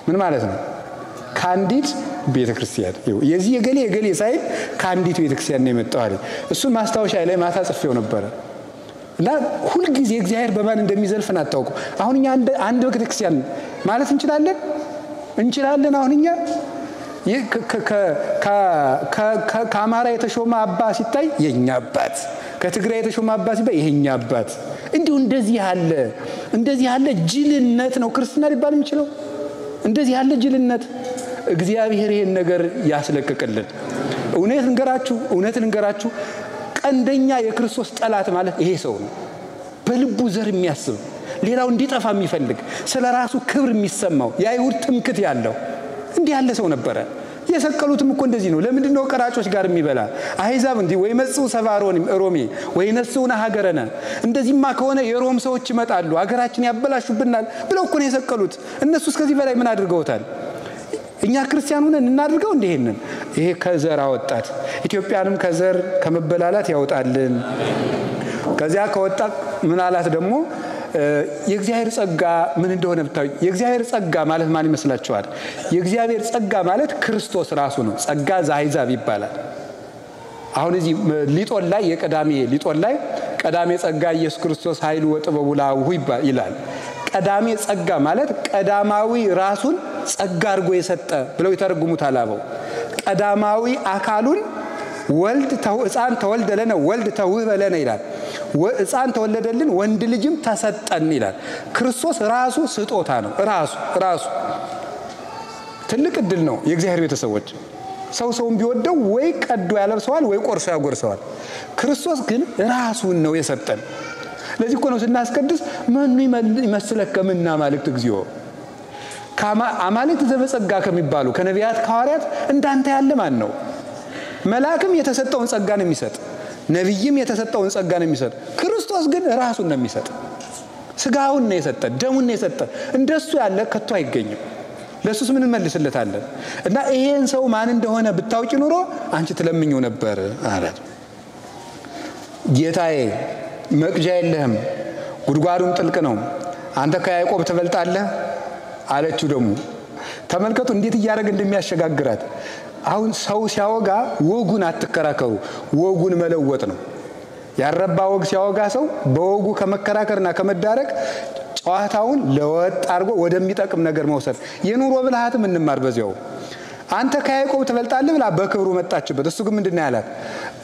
Speaker 1: ምን ማለት ነው? ካንዲት ቤተክርስቲያን። የዚህ የገሌ ሳይል ካንዲት ቤተክርስቲያን ነው የመጣው አለኝ። እሱን ማስታወሻ ላይ ማታ ጽፌው ነበር። እና ሁሉ ጊዜ እግዚአብሔር በማን እንደሚዘልፈን አታውቁ። አሁን እኛ አንድ ቤተክርስቲያን ማለት እንችላለን። አሁን እኛ ከአማራ የተሾመ አባ ሲታይ የኛ አባት፣ ከትግራይ የተሾመ አባ ሲታይ የኛ አባት። እንዲሁ እንደዚህ ያለ ጅልነት ነው ክርስትና ሊባል የሚችለው። እንደዚህ ያለ ጅልነት እግዚአብሔር ይሄን ነገር ያስለቀቀልን። እውነት ልንገራችሁ ቀንደኛ የክርስቶስ ጠላት ማለት ይሄ ሰው ነው። በልቡ ዘር የሚያስብ ሌላው እንዲጠፋ የሚፈልግ ስለራሱ ክብር የሚሰማው የአይሁድ ትምክት ያለው እንዲህ ያለ ሰው ነበረ። የሰቀሉትም እኮ እንደዚህ ነው። ለምንድን ነው ቀራጮች ጋር የሚበላ አሕዛብ እንዲህ ወይ መጽኡ ሰባሮን ሮሜ ወይ ነሱና ሀገረና እንደዚህማ ከሆነ የሮም ሰዎች ይመጣሉ ሀገራችን ያበላሹብናል ብለው እኮ ነው የሰቀሉት። እነሱ እስከዚህ በላይ ምን አድርገውታል? እኛ ክርስቲያን ሆነን እናድርገው እንደሄንን። ይሄ ከዘር አወጣት። ኢትዮጵያንም ከዘር ከመበላላት ያወጣልን። ከዚያ ከወጣ ምን አላት ደግሞ የእግዚአብሔር ጸጋ ምን እንደሆነ ብታዩ። የእግዚአብሔር ጸጋ ማለት ማን ይመስላችኋል? የእግዚአብሔር ጸጋ ማለት ክርስቶስ ራሱ ነው። ጸጋ ዘአሕዛብ ይባላል። አሁን እዚህ ሊጦን ላይ የቀዳሜ ሊጦን ላይ ቀዳሜ ጸጋ ኢየሱስ ክርስቶስ ኃይሉ ወጥበቡ ላሁ ይላል። ቀዳሜ ጸጋ ማለት ቀዳማዊ ራሱን ጸጋ አድርጎ የሰጠ ብለው ይተረጉሙታል አበው። ቀዳማዊ አካሉን ወልድ ሕፃን ተወልደ ለነ ወልድ ተውህበ ለነ ይላል። ሕፃን ተወለደልን ወንድ ልጅም ተሰጠን ይላል። ክርስቶስ ራሱ ስጦታ ነው። ራሱ ትልቅ ዕድል ነው የእግዚአብሔር ቤተሰቦች። ሰውን ቢወደው ወይ ቀዶ ያለብሰዋል ወይ ቆርሶ ያጎርሰዋል። ክርስቶስ ግን ራሱን ነው የሰጠን። ለዚህ እኮ ነው ስናስቀድስ ማን ይመስለከ ምና ማልክት እግዚኦ አማልክት ዘበጸጋ ከሚባሉ ከነቢያት ከሐዋርያት እንዳንተ ያለ ማን ነው? መልአክም የተሰጠውን ጸጋ ነው የሚሰጥ፣ ነብይም የተሰጠውን ጸጋ ነው የሚሰጥ። ክርስቶስ ግን ራሱን ነው የሚሰጥ። ስጋውን ነው የሰጠ፣ ደሙን ነው የሰጠ። እንደሱ ያለ ከቶ አይገኝም። ለሱስ ምን እንመልስለታለን? እና ይሄን ሰው ማን እንደሆነ ብታውቂ ኑሮ አንቺ ትለምኚው ነበር አላት። ጌታዬ መቅጃ የለህም፣ ጉድጓዱም ጥልቅ ነው፣ አንተ ከያዕቆብ ትበልጣለህ አለችው። ደግሞ ተመልከቱ እንዴት እያደረገ እንደሚያሸጋግራት። አሁን ሰው ሲያወጋ ወጉን አትከራከሩ፣ ወጉን መለወጥ ነው። ያረባ ወግ ሲያወጋ ሰው በወጉ ከመከራከርና ከመዳረቅ ጨዋታውን ለወጥ አድርጎ ወደሚጠቅም ነገር መውሰድ። የኑሮ ብልሃትም እንማር በዚያው። አንተ ከያዕቆብ ትበልጣለህ ብላ በክብሩ መጣችበት። እሱ ግን ምንድነው ያላት?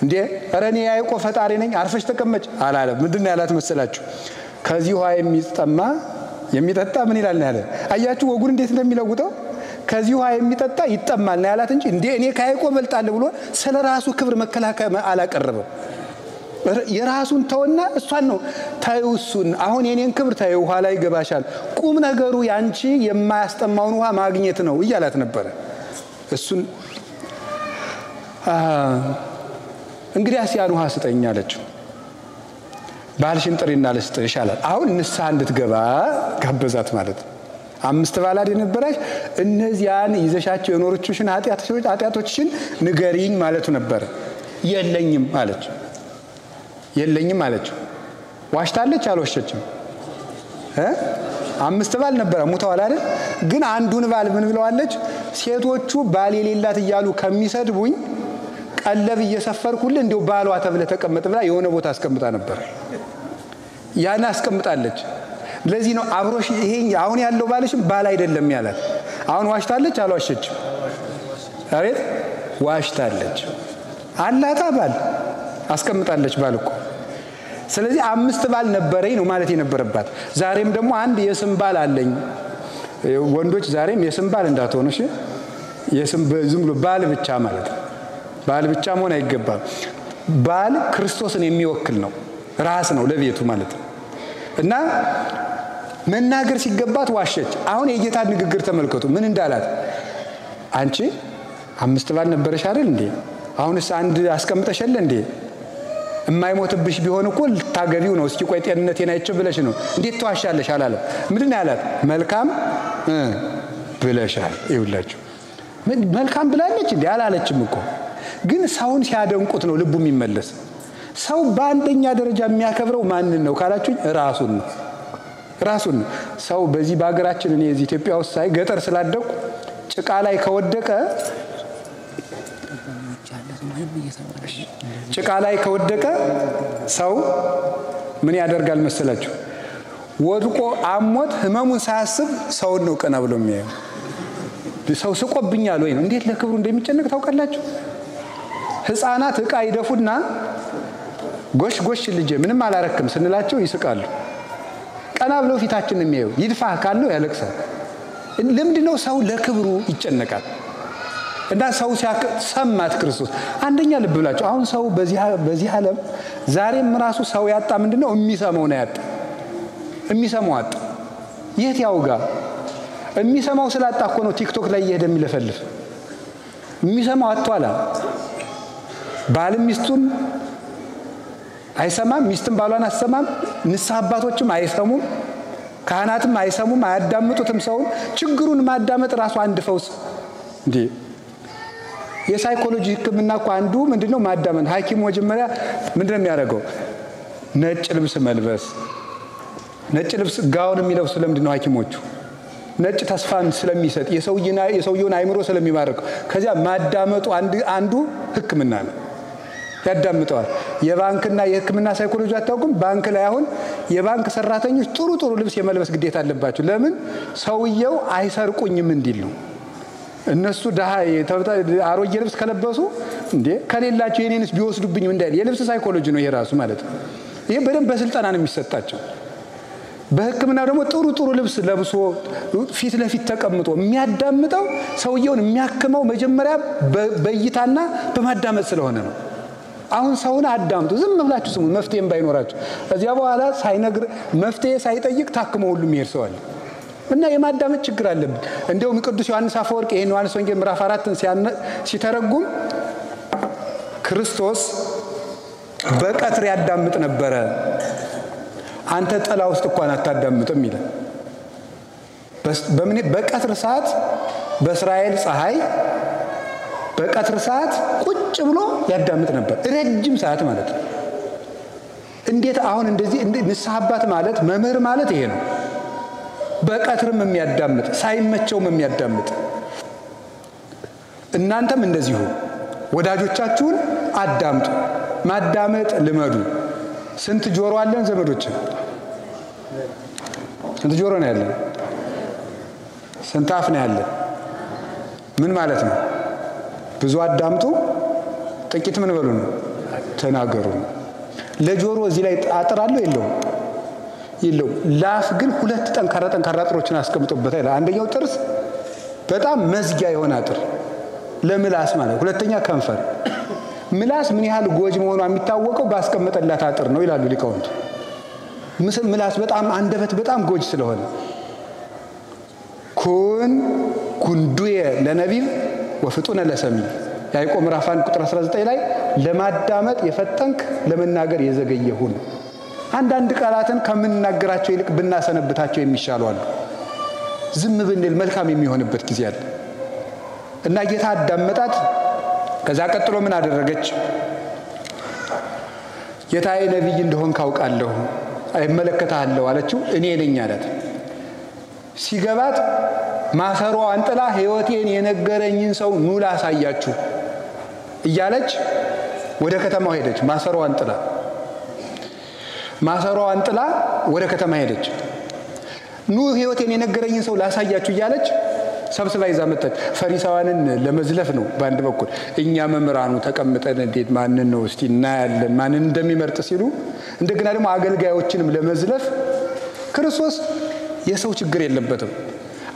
Speaker 1: እንዴ ኧረ እኔ ያዕቆብ ፈጣሪ ነኝ አርፈሽ ተቀመጭ አላለም። ምንድነው ያላት መሰላችሁ? ከዚህ ውሃ የሚጠጣ ምን ይላል ነው ያለ። አያችሁ ወጉን እንዴት እንደሚለውጠው። ከዚህ ውሃ የሚጠጣ ይጠማል ነው ያላት እንጂ እንዴ እኔ ከያዕቆብ እበልጣለሁ ብሎ ስለራሱ ክብር መከላከያ አላቀረበም። የራሱን ተወና እሷን ነው ታዩ። እሱን አሁን የኔን ክብር ታዩ ኋላ ይገባሻል፣ ቁም ነገሩ ያንቺ የማያስጠማውን ውሃ ማግኘት ነው እያላት ነበር። እሱን እንግዲያስ ያን ውሃ ስጠኝ አለችው። ባልሽን ጥሪና ልስጥሽ አላት። አሁን ንስሐ እንድትገባ ጋበዛት ማለት ነው። 5 ባላድ የነበረች እነዚያን ይዘሻቸው የኖርችሽን ኃጢአቶችሽን ንገሪኝ ማለቱ ነበር። የለኝም አለች። የለኝም አለችው። ዋሽታለች አልዋሸችም? 5 ባል ነበር ሙተዋል አይደል? ግን አንዱን ባል ምን ብለዋለች? ሴቶቹ ባል የሌላት እያሉ ከሚሰድቡኝ ቀለብ እየሰፈርኩልህ እንደው ባሏ ተብለ ተቀመጥ ብላ የሆነ ቦታ አስቀምጣ ነበር። ያን አስቀምጣለች። ለዚህ ነው አብሮሽ ይሄ አሁን ያለው ባልሽም ባል አይደለም ያላት። አሁን ዋሽታለች አልዋሸችም? አሬት ዋሽታለች። አላታ ባል አስቀምጣለች ባል እኮ። ስለዚህ 5 ባል ነበረኝ ነው ማለት የነበረባት። ዛሬም ደግሞ አንድ የስም ባል አለኝ። ወንዶች ዛሬም የስም ባል እንዳትሆኑ እሺ። የስም ዝም ብሎ ባል ብቻ ማለት ነው። ባል ብቻ መሆን አይገባም። ባል ክርስቶስን የሚወክል ነው፣ ራስ ነው ለቤቱ ማለት ነው። እና መናገር ሲገባት ዋሸች። አሁን የጌታ ንግግር ተመልከቱ ምን እንዳላት። አንቺ 5 ባል ነበረሽ አይደል እንዴ? አሁንስ አንድ አስቀምጠሽለ እንዴ? የማይሞትብሽ ቢሆን እኮ ልታገቢው ነው። እስኪ ቆይ ጤንነቴን አይቼ ብለሽ ነው እንዴት ተዋሻለሽ አላለም። ምንድነው ያላት? መልካም ብለሻል። ይውላችሁ መልካም ብላለች እንዴ? አላለችም እኮ። ግን ሰውን ሲያደንቁት ነው ልቡ የሚመለስ። ሰው በአንደኛ ደረጃ የሚያከብረው ማንን ነው ካላችሁኝ ራሱን ነው። ራሱን ነው። ሰው በዚህ በአገራችን እኔ እዚህ ኢትዮጵያ ውስጥ ሳይ ገጠር ስላደኩ ጭቃ ላይ ከወደቀ ሰው ምን ያደርጋል መሰላችሁ? ወድቆ አሞት ህመሙን ሳያስብ ሰውን ነው ቀና ብሎ የሚያየው። ሰው ስቆብኛል ወይ ነው እንዴት ለክብሩ እንደሚጨነቅ ታውቃላችሁ? ህፃናት ዕቃ ይደፉና ጎሽ ጎሽ ልጄ ምንም አላረክም ስንላቸው ይስቃሉ። ቀና ብለው ፊታችን ነው የሚያየው። ይድፋህ ካለው ያለቅሳል። ለምንድነው ሰው ለክብሩ ይጨነቃል? እና ሰው ሰማት ክርስቶስ። አንደኛ ልብ ብላችሁ አሁን ሰው በዚህ ዓለም ዛሬም ራሱ ሰው ያጣ ምንድነው? የሚሰማው ነው ያጣ። የሚሰማው አጣ። የት ያውጋ? የሚሰማው ስላጣ እኮ ነው ቲክቶክ ላይ እየሄደ የሚለፈልፍ። የሚሰማው አጥቷል። ባል ሚስቱን አይሰማም፣ ሚስትም ባሏን አትሰማም። ንስሐ አባቶችም አይሰሙም፣ ካህናትም አይሰሙም፣ አያዳምጡትም። ሰው ችግሩን ማዳመጥ ራሱ አንድ ፈውስ እንዴ! የሳይኮሎጂ ህክምና እኮ አንዱ ምንድነው? ማዳመጥ። ሐኪም መጀመሪያ ምንድነው የሚያደርገው? ነጭ ልብስ መልበስ። ነጭ ልብስ ጋውን የሚለብሱ ለምንድነው ሐኪሞቹ? ነጭ ተስፋን ስለሚሰጥ የሰውየውን አይምሮ ስለሚባርክ። ከዚያ ማዳመጡ አንዱ ህክምና ነው። ያዳምጠዋል። የባንክና የህክምና ሳይኮሎጂ አታውቁም? ባንክ ላይ አሁን የባንክ ሰራተኞች ጥሩ ልብስ የመልበስ ግዴታ አለባቸው። ለምን? ሰውየው አይሰርቁኝም እንዲል ነው። እነሱ አሮጌ ልብስ ከለበሱ እንዴ ከሌላቸው የኔንስ ቢወስዱብኝ እንዳይል የልብስ ሳይኮሎጂ ነው ይሄ ራሱ ማለት ነው። ይሄ በደንብ በስልጣና ነው የሚሰጣቸው። በህክምና ደግሞ ጥሩ ልብስ ለብሶ ፊት ለፊት ተቀምጦ የሚያዳምጠው ሰውየውን የሚያክመው መጀመሪያ በእይታና በማዳመጥ ስለሆነ ነው። አሁን ሰውን አዳምጡ፣ ዝም ብላችሁ ስሙ። መፍትሄም ባይኖራችሁ እዚያ በኋላ ሳይነግር መፍትሄ ሳይጠይቅ ታክሞ ሁሉ የሚሄድ ሰው አለ። እና የማዳመጥ ችግር አለብን። እንደውም ቅዱስ ዮሐንስ አፈወርቅ ይሄን ዮሐንስ ወንጌል ምዕራፍ 4ን ሲተረጉም ክርስቶስ በቀትር ያዳምጥ ነበረ፣ አንተ ጥላ ውስጥ እንኳን አታዳምጥም ይላል። በቀትር ሰዓት በእስራኤል ፀሐይ በቀትር ሰዓት ቁጭ ብሎ ያዳምጥ ነበር። ረጅም ሰዓት ማለት ነው። እንዴት አሁን እንደዚህ ንስሐ አባት ማለት መምህር ማለት ይሄ ነው። በቀትርም የሚያዳምጥ ሳይመቸውም የሚያዳምጥ። እናንተም እንደዚሁ ወዳጆቻችሁን አዳምጡ፣ ማዳመጥ ልመዱ። ስንት ጆሮ አለን ዘመዶች? ስንት ጆሮ ነው ያለን? ስንት አፍ ነው ያለን? ምን ማለት ነው? ብዙ አዳምጡ፣ ጥቂት ምን በሉ ነው? ተናገሩ። ለጆሮ እዚህ ላይ አጥር አለው የለውም? የለውም። ለአፍ ግን ሁለት ጠንካራ አጥሮችን አስቀምጦበታል። አንደኛው ጥርስ በጣም መዝጊያ የሆነ አጥር ለምላስ ማለት፣ ሁለተኛ ከንፈር። ምላስ ምን ያህል ጎጅ መሆኗ የሚታወቀው ባስቀመጠላት አጥር ነው ይላሉ ሊቃውንት። ምላስ በጣም አንደበት በጣም ጎጅ ስለሆነ ኩን ጉንዱየ ለነቢብ ወፍጡነ ለሰሚዕ ያዕቆብ ምዕራፍ 1 ቁጥር 19 ላይ ለማዳመጥ የፈጠንክ ለመናገር የዘገየ ሁን። አንዳንድ ቃላትን ከምንናገራቸው ይልቅ ብናሰነብታቸው የሚሻሉ አሉ። ዝም ብንል መልካም የሚሆንበት ጊዜ አለ እና ጌታ አዳመጣት። ከዛ ቀጥሎ ምን አደረገች? ጌታዬ ነቢይ እንደሆን ካውቃለሁ አይመለከታለሁ አለችው። እኔ ነኝ አላት። ሲገባት ማሰሮዋን ጥላ ሕይወቴን የነገረኝን ሰው ኑ ላሳያችሁ እያለች ወደ ከተማው ሄደች። ማሰሮዋን ጥላ ወደ ከተማ ሄደች። ኑ ሕይወቴን የነገረኝን ሰው ላሳያችሁ እያለች ሰብስባ ይዛ መጣች። ፈሪሳውያንን ለመዝለፍ ነው በአንድ በኩል። እኛ መምህራኑ ተቀምጠን እንዴት ማንን ነው እስቲ እናያለን ማንን እንደሚመርጥ ሲሉ፣ እንደገና ደግሞ አገልጋዮችንም ለመዝለፍ ክርስቶስ የሰው ችግር የለበትም።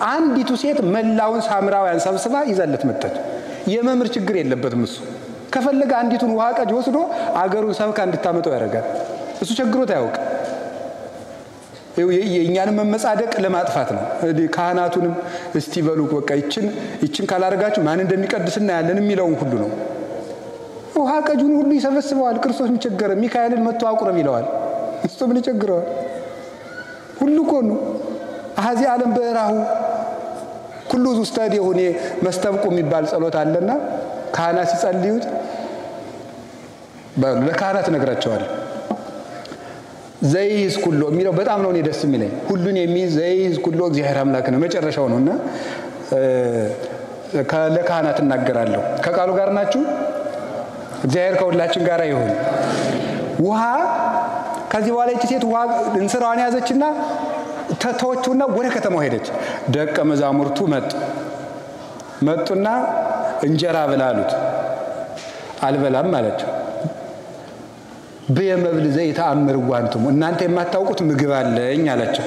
Speaker 1: አንዲቱ ሴት መላውን ሳምራውያን ሰብስባ ይዛለት መጣች። የመምህር ችግር የለበትም እሱ። ከፈለገ አንዲቱን ውሃ ቀጅ ወስዶ አገሩን ሰብካ እንድታመጣው ያደርጋል። እሱ ቸግሮት አያውቅ። የእኛንም መመጻደቅ ለማጥፋት ነው። ካህናቱንም እስቲ በሉ በቃ ይችን ካላደረጋችሁ ማን እንደሚቀድስና ያለን የሚለውን ሁሉ ነው። ውሃ ቀጁን ሁሉ ይሰበስበዋል። ክርስቶስ ምን ቸገረ? ሚካኤልን መጥቶ አቁረብ ይለዋል። እሱ ምን ቸገረዋል? ሁሉ እኮ ነው። አዚ ዓለም በራሁ ሁሉ ዙስተዲ ሆኔ መስተብቁ የሚባል ጸሎት አለና ካህናት ሲጸልዩት ለካህናት ነግራቸዋል። ዘይዝ ኩሎ የሚለው በጣም ነው ደስ የሚለኝ። ሁሉን የሚይዝ ዘይዝ ኩሎ እግዚአብሔር አምላክ ነው መጨረሻው ነውና ለካህናት እናገራለሁ። ከቃሉ ጋር ናችሁ? እግዚአብሔር ከሁላችን ጋር ይሁን። ውሃ ከዚህ በኋላ እቺ ሴት ውሃ እንስራዋን ያዘችና ተተወችውና ወደ ከተማው ሄደች። ደቀ መዛሙርቱ መጡና እንጀራ ብላ አሉት። አልበላም ማለት በየመብል ዘይት አምር ዋንቱም እናንተ የማታውቁት ምግብ አለኝ አላቸው።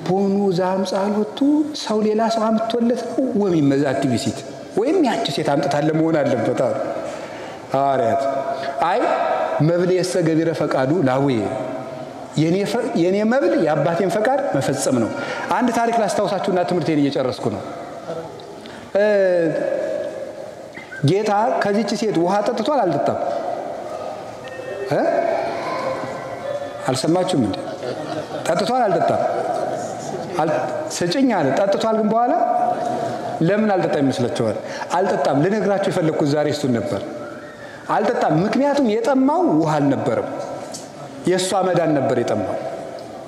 Speaker 1: ቦኑ ዛም ጻሎቱ ሰው ሌላ ሰው አምጥቶለት ወይ መዛት ቢሲት ወይም ያቺ ሴት አምጥታለ መሆን አለበት አሉ ሐዋርያት። አይ መብል የሰገቢረ ፈቃዱ ላዌ የኔ መብል የአባቴን ፈቃድ መፈጸም ነው። አንድ ታሪክ ላስታውሳችሁና ትምህርቴን እየጨረስኩ ነው። ጌታ ከዚህች ሴት ውሃ ጠጥቷል አልጠጣም? አልሰማችሁም እንዴ? ጠጥቷል አልጠጣም? ስጭኝ አለ። ጠጥቷል። ግን በኋላ ለምን አልጠጣም ይመስላችኋል? አልጠጣም። ልነግራችሁ የፈለኩት ዛሬ እሱን ነበር። አልጠጣም። ምክንያቱም የጠማው ውሃ አልነበረም፣ የእሷ መዳን ነበር የጠማው።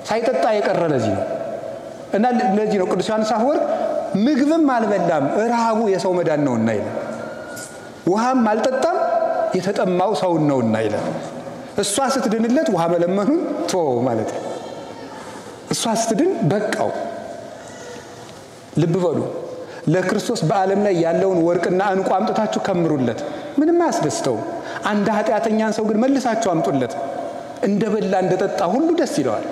Speaker 1: ሳይጠጣ የቀረ ለዚህ ነው። እና ለዚህ ነው ቅዱስ ዮሐንስ አፈወርቅ ምግብም አልበላም ረሃቡ የሰው መዳን ነውና ይላል። ውሃም አልጠጣም የተጠማው ሰው ነውና ይላል። እሷ ስትድንለት ውሃ መለመኑን ተወው ማለት ነው። እሷ ስትድን በቃው። ልብ በሉ። ለክርስቶስ በዓለም ላይ ያለውን ወርቅና ዕንቁ አምጥታችሁ ከምሩለት፣ ምንም አያስደስተው። አንድ ኃጢአተኛን ሰው ግን መልሳችሁ አምጡለት፣ እንደበላ እንደጠጣ ሁሉ ደስ ይለዋል።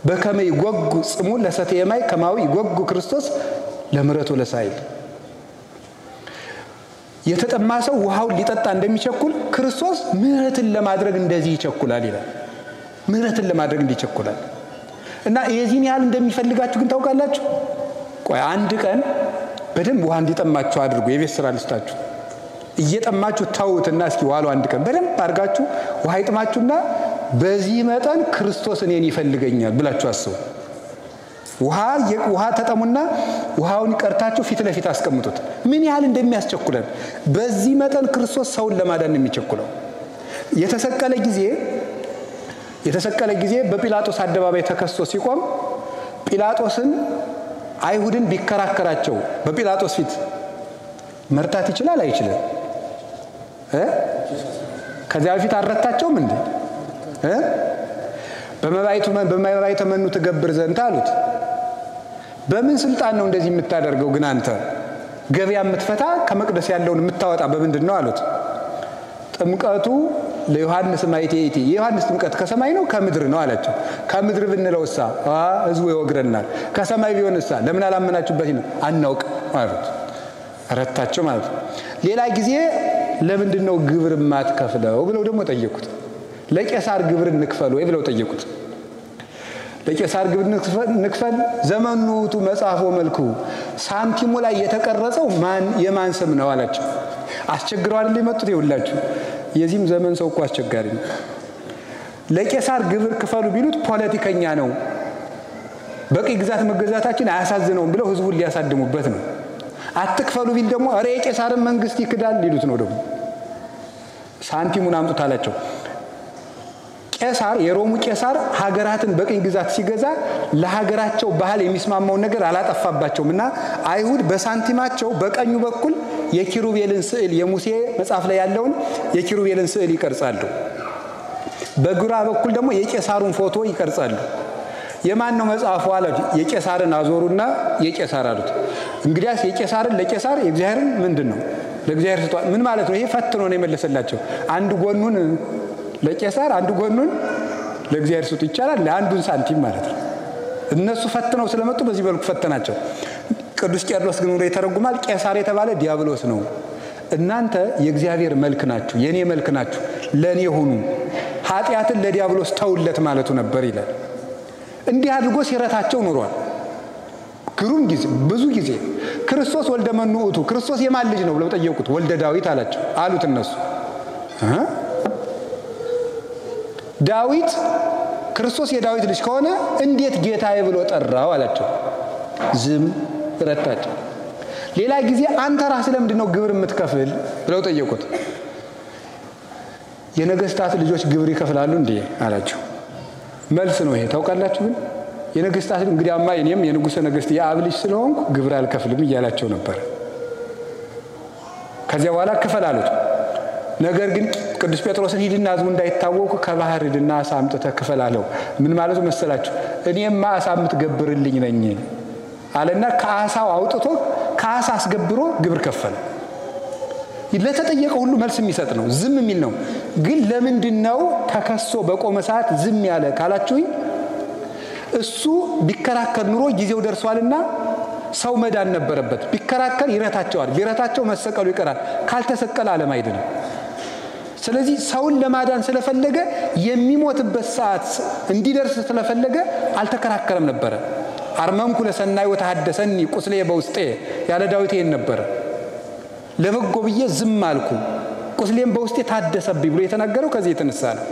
Speaker 1: በከመ ይጎጉ ጽሙ ለሰትየ ማይ ከማዊ ይጎጉ ክርስቶስ ለምሕረቱ ለሳይል። የተጠማ ሰው ውሃውን ሊጠጣ እንደሚቸኩል ክርስቶስ ምሕረትን ለማድረግ እንደዚህ ይቸኩላል ይላል። ምሕረትን ለማድረግ እንዲቸኩላል እና የዚህን ያህል እንደሚፈልጋችሁ ግን ታውቃላችሁ። ቆይ አንድ ቀን በደንብ ውሃ እንዲጠማችሁ አድርጉ። የቤት ስራ ልስጣችሁ። እየጠማችሁ ታውትና እስኪ ዋሉ አንድ ቀን በደንብ አድርጋችሁ ውሃ ይጥማችሁና በዚህ መጠን ክርስቶስ እኔን ይፈልገኛል ብላችሁ አስቡ። ውሃ ተጠሙና ውሃውን ቀርታችሁ ፊት ለፊት አስቀምጡት። ምን ያህል እንደሚያስቸኩለን በዚህ መጠን ክርስቶስ ሰውን ለማዳን የሚቸኩለው። የተሰቀለ ጊዜ በጲላጦስ አደባባይ ተከሶ ሲቆም ጲላጦስን አይሁድን ቢከራከራቸው በጲላጦስ ፊት መርታት ይችላል አይችልም? ከዚያ በፊት አረታቸውም እንዴ? በመባይቱ መኑ ትገብር ዘንድ አሉት። በምን ስልጣን ነው እንደዚህ የምታደርገው? ግን አንተ ገበያ የምትፈታ ከመቅደስ ያለውን የምታወጣ በምንድን ነው አሉት። ጥምቀቱ ለዮሐንስ ማይቴቲ የዮሐንስ ጥምቀት ከሰማይ ነው ከምድር ነው አላቸው። ከምድር ብንለውሳ ህዝቡ ይወግረናል፣ ከሰማይ ቢሆንሳ ለምን አላመናችሁበት ነው? አናውቅ ማለት ረታቸው ማለት ነው። ሌላ ጊዜ ለምንድን ነው ግብር ማትከፍለው ብለው ደግሞ ጠየቁት። ለቄሳር ግብር እንክፈል ወይ ብለው ጠየቁት። ለቄሳር ግብር እንክፈል ዘመኑቱ መጽሐፎ መልኩ ሳንቲሙ ላይ የተቀረጸው የማን ስም ነው አላቸው። አስቸግረው አይደል የመጡት? ይውላችሁ የዚህም ዘመን ሰው እኮ አስቸጋሪ ነው። ለቄሳር ግብር ክፈሉ ቢሉት ፖለቲከኛ ነው፣ በቅኝ ግዛት መገዛታችን አያሳዝነውም ብለው ህዝቡን ሊያሳድሙበት ነው። አትክፈሉ ቢል ደግሞ አረ የቄሳርን መንግስት ይክዳል ሊሉት ነው። ደግሞ ሳንቲሙን አምጡት አላቸው። ቄሳር የሮሙ ቄሳር ሀገራትን በቅኝ ግዛት ሲገዛ ለሀገራቸው ባህል የሚስማማውን ነገር አላጠፋባቸውምና አይሁድ በሳንቲማቸው በቀኙ በኩል የኪሩቤልን ስዕል የሙሴ መጽሐፍ ላይ ያለውን የኪሩቤልን ስዕል ይቀርጻሉ። በግራ በኩል ደግሞ የቄሳሩን ፎቶ ይቀርጻሉ። የማን ነው መጽሐፉ አላቸው። የቄሳርን አዞሩና የቄሳር አሉት። እንግዲያስ የቄሳርን ለቄሳር የእግዚአብሔርን ምንድነው ለእግዚአብሔር ሰጥቷል። ምን ማለት ነው? ይሄ ፈትኖ ነው የመለሰላቸው። አንድ ጎኑን ለቄሳር አንድ ጎኑን ለእግዚአብሔር ሰጥቶ ይቻላል? ለአንዱን ሳንቲም ማለት ነው። እነሱ ፈትነው ስለመጡ በዚህ መልኩ ፈተናቸው። ቅዱስ ቄርሎስ ግን ወደ ይተረጉማል። ቄሳር የተባለ ዲያብሎስ ነው። እናንተ የእግዚአብሔር መልክ ናችሁ፣ የኔ መልክ ናችሁ፣ ለኔ ሁኑ፣ ኃጢአትን ለዲያብሎስ ተውለት ማለቱ ነበር ይላል። እንዲህ አድርጎ ሲረታቸው ኑሯል። ግሩም ጊዜ ብዙ ጊዜ ክርስቶስ ወልደ መኑ ውእቱ ክርስቶስ የማን ልጅ ነው ብለው ጠየቁት። ወልደ ዳዊት አላቸው አሉት። እነሱ ዳዊት ክርስቶስ የዳዊት ልጅ ከሆነ እንዴት ጌታዬ ብሎ ጠራው አላቸው። ዝም ረታቸው። ሌላ ጊዜ አንተ ራስህ ለምንድን ነው ግብር የምትከፍል ብለው ጠየቁት። የነገስታት ልጆች ግብር ይከፍላሉ እንዴ አላቸው። መልስ ነው ይሄ ታውቃላችሁ። ግን የነገስታት እንግዲያማ እኔም የንጉሠ ነገስት የአብ ልጅ ስለሆንኩ ግብር አልከፍልም እያላቸው ነበር። ከዚያ በኋላ ክፈል አሉት። ነገር ግን ቅዱስ ጴጥሮስን ሂድና ህዝቡ እንዳይታወቁ ከባህር ሂድና አሳ አምጥተህ ክፈል አለው። ምን ማለቱ መሰላችሁ? እኔማ አሳ የምትገብርልኝ ነኝ አለና ከአሳው አውጥቶ ከአሳ አስገብሮ ግብር ከፈለ። ለተጠየቀው ሁሉ መልስ የሚሰጥ ነው፣ ዝም የሚል ነው። ግን ለምንድነው ተከሶ በቆመ ሰዓት ዝም ያለ ካላችሁኝ፣ እሱ ቢከራከር ኑሮ ጊዜው ደርሷልና ሰው መዳን ነበረበት። ቢከራከር ይረታቸዋል። ቢረታቸው መሰቀሉ ይቀራል። ካልተሰቀለ ዓለም አይድንም። ስለዚህ ሰውን ለማዳን ስለፈለገ የሚሞትበት ሰዓት እንዲደርስ ስለፈለገ አልተከራከረም ነበር። አርመምኩ ለሰናይ ወተሐደሰኒ ቁስሌ በውስጤ ያለ ዳዊት ይሄን ነበር። ለበጎ ብዬ ዝም አልኩ ቁስሌም በውስጤ ታደሰብኝ ብሎ የተናገረው ከዚህ የተነሳ ነው።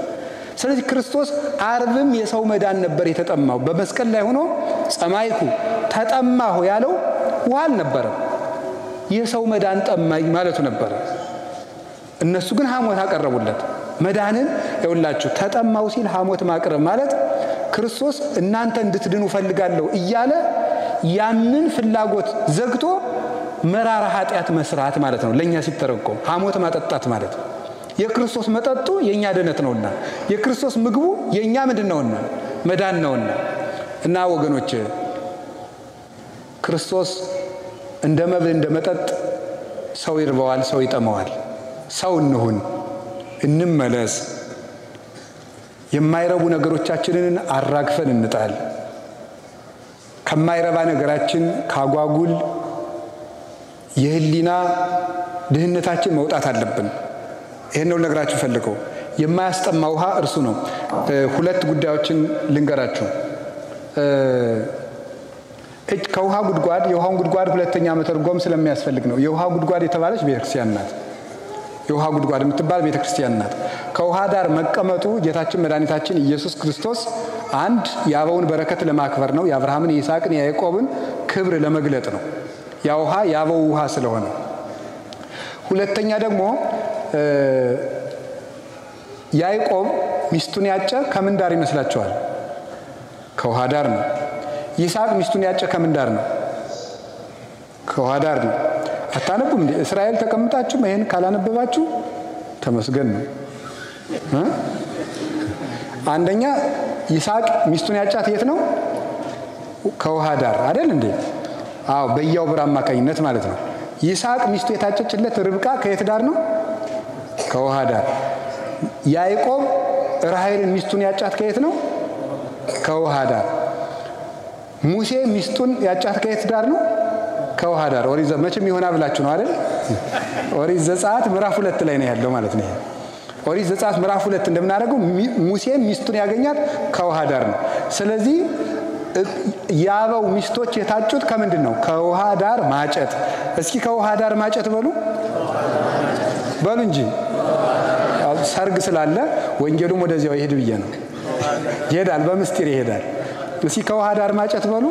Speaker 1: ስለዚህ ክርስቶስ አርብም የሰው መዳን ነበር የተጠማው። በመስቀል ላይ ሆኖ ጸማይኩ ተጠማሁ ያለው ውሃ አልነበረም፣ የሰው መዳን ጠማኝ ማለቱ ነበር። እነሱ ግን ሐሞት አቀረቡለት። መዳንን ይውላችሁ ተጠማው ሲል ሐሞት ማቅረብ ማለት ክርስቶስ እናንተ እንድትድኑ ፈልጋለሁ እያለ ያንን ፍላጎት ዘግቶ መራራ ኃጢአት መስራት ማለት ነው። ለኛ ሲተረጎም ሐሞት ማጠጣት ማለት ነው። የክርስቶስ መጠጡ የኛ ድነት ነውና፣ የክርስቶስ ምግቡ የኛ ምንድነውና መዳን ነውና። እና ወገኖች ክርስቶስ እንደ መብል እንደ መጠጥ ሰው ይርበዋል፣ ሰው ይጠማዋል። ሰው እንሁን፣ እንመለስ። የማይረቡ ነገሮቻችንን አራግፈን እንጣል። ከማይረባ ነገራችን ካጓጉል የህሊና ድህነታችን መውጣት አለብን። ይሄን ነው ልነግራችሁ ፈልገው። የማያስጠማ ውሃ እርሱ ነው። ሁለት ጉዳዮችን ልንገራችሁ። ከውሃ ጉድጓድ የውሃውን ጉድጓድ ሁለተኛ መተርጎም ስለሚያስፈልግ ነው። የውሃ ጉድጓድ የተባለች ቤተክርስቲያን ናት። የውሃ ጉድጓድ የምትባል ቤተክርስቲያን ናት። ከውሃ ዳር መቀመጡ ጌታችን መድኃኒታችን ኢየሱስ ክርስቶስ አንድ የአበውን በረከት ለማክበር ነው። የአብርሃምን የይስሐቅን የያዕቆብን ክብር ለመግለጥ ነው። ያ ውሃ የአበው ውሃ ስለሆነ። ሁለተኛ ደግሞ ያዕቆብ ሚስቱን ያጨ ከምን ዳር ይመስላችኋል? ከውሃ ዳር ነው። ይስሐቅ ሚስቱን ያጨ ከምን ዳር ነው? ከውሃ ዳር ነው። አታነቡም እንዴ? እስራኤል ተቀምጣችሁ ይሄን ካላነበባችሁ ተመስገን ነው። አንደኛ ይስሐቅ ሚስቱን ያጫት የት ነው? ከውሃ ዳር አይደል እንዴ? አዎ፣ በያው ብር አማካኝነት ማለት ነው። ይስሐቅ ሚስቱ የታጨችለት ርብቃ ከየት ዳር ነው? ከውሃ ዳር። ያዕቆብ ራሔልን ሚስቱን ያጫት ከየት ነው? ከውሃ ዳር። ሙሴ ሚስቱን ያጫት ከየት ዳር ነው? ከውሃ ዳር። ኦሪት መቼም ይሆና ብላችሁ ነው አይደል? ኦሪት ዘጸአት ምዕራፍ 2 ላይ ነው ያለው ማለት ነው። ኦሪት ዘጸአት ምዕራፍ 2 እንደምናደርገው ሙሴ ሚስቱን ያገኛት ከውሃ ዳር ነው። ስለዚህ ያበው ሚስቶች የታጩት ከምንድን ነው? ከውሃ ዳር ማጨት። እስኪ ከውሃ ዳር ማጨት በሉ እንጂ ሰርግ ስላለ ወንጌሉም ወደዚያው ይሄድ ብዬ ነው። ይሄዳል፣ በምስጢር ይሄዳል። እስኪ ከውሃ ዳር ማጨት በሉ።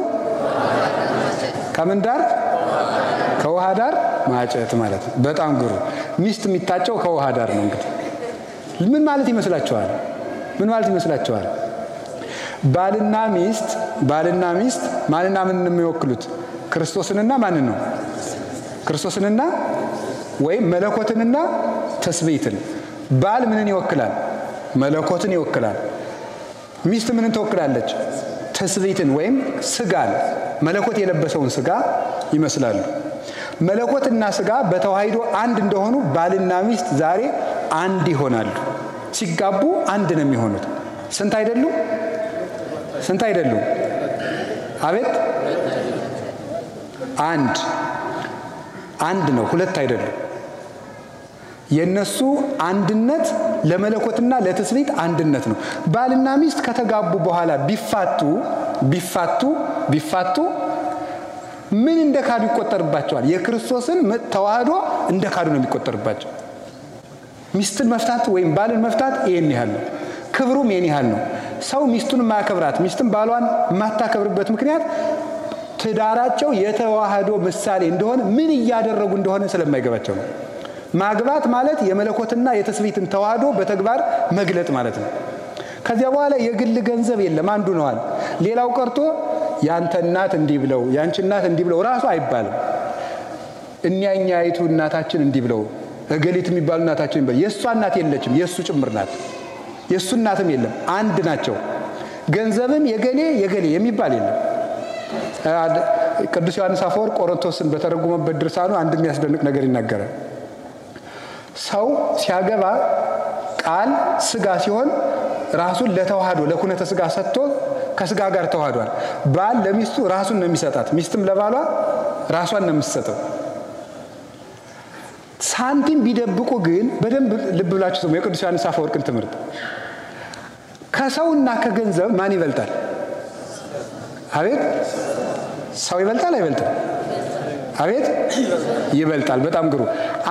Speaker 1: ከምን ዳር? ከውሃ ዳር ማጨት ማለት ነው። በጣም ግሩ። ሚስት የሚታጨው ከውሃ ዳር ነው። እንግዲህ ምን ማለት ይመስላችኋል? ምን ማለት ይመስላችኋል? ባልና ሚስት ማንና ምን የሚወክሉት? ክርስቶስንና ማንን ነው? ክርስቶስንና ወይም መለኮትንና ተስብእትን። ባል ምንን ይወክላል? መለኮትን ይወክላል። ሚስት ምንን ትወክላለች? ተስብእትን ወይም ስጋን፣ መለኮት የለበሰውን ስጋ ይመስላሉ። መለኮትና ስጋ በተዋሂዶ አንድ እንደሆኑ ባልና ሚስት ዛሬ አንድ ይሆናሉ። ሲጋቡ አንድ ነው የሚሆኑት። ስንት አይደሉም? አቤት፣ አንድ ነው፣ ሁለት አይደሉም። የነሱ አንድነት ለመለኮትና ለትስብእት አንድነት ነው። ባልና ሚስት ከተጋቡ በኋላ ቢፋቱ ምን እንደካዱ ይቆጠርባቸዋል? የክርስቶስን ተዋህዶ እንደካዱ ነው የሚቆጠርባቸው። ሚስትን መፍታት ወይም ባልን መፍታት ይሄን ያህል ነው። ክብሩም ይሄን ያህል ነው። ሰው ሚስቱን ማያከብራት፣ ሚስትን ባሏን የማታከብርበት ምክንያት ትዳራቸው የተዋህዶ ምሳሌ እንደሆነ ምን እያደረጉ እንደሆነ ስለማይገባቸው ነው። ማግባት ማለት የመለኮትና የትስብእትን ተዋህዶ በተግባር መግለጥ ማለት ነው። ከዚያ በኋላ የግል ገንዘብ የለም፣ አንዱ ነዋል። ሌላው ቀርቶ ያንተ እናት እንዲህ ብለው፣ ያንቺ እናት እንዲህ ብለው ራሱ አይባልም። እኛኛይቱ እናታችን እንዲህ ብለው፣ እገሊት የሚባሉ እናታችን ይባል። የእሷ እናት የለችም፣ የእሱ ጭምር ናት። የእሱ እናትም የለም፣ አንድ ናቸው። ገንዘብም የገሌ የሚባል የለም። ቅዱስ ዮሐንስ አፈወርቅ ቆሮንቶስን በተረጎመበት ድርሳኑ አንድ የሚያስደንቅ ነገር ይናገራል። ሰው ሲያገባ ቃል ስጋ ሲሆን ራሱን ለተዋህዶ ለኩነተ ስጋ ሰጥቶ ከስጋ ጋር ተዋህዷል። ባል ለሚስቱ ራሱን ነው የሚሰጣት፣ ሚስትም ለባሏ ራሷን ነው የምትሰጠው። ሳንቲም ቢደብቁ ግን በደንብ ልብ ብላችሁ ነው የቅዱስ ዮሐንስ አፈወርቅን ትምህርት። ከሰውና ከገንዘብ ማን ይበልጣል? አቤት፣ ሰው ይበልጣል አይበልጥም? አቤት፣ ይበልጣል። በጣም ግሩ።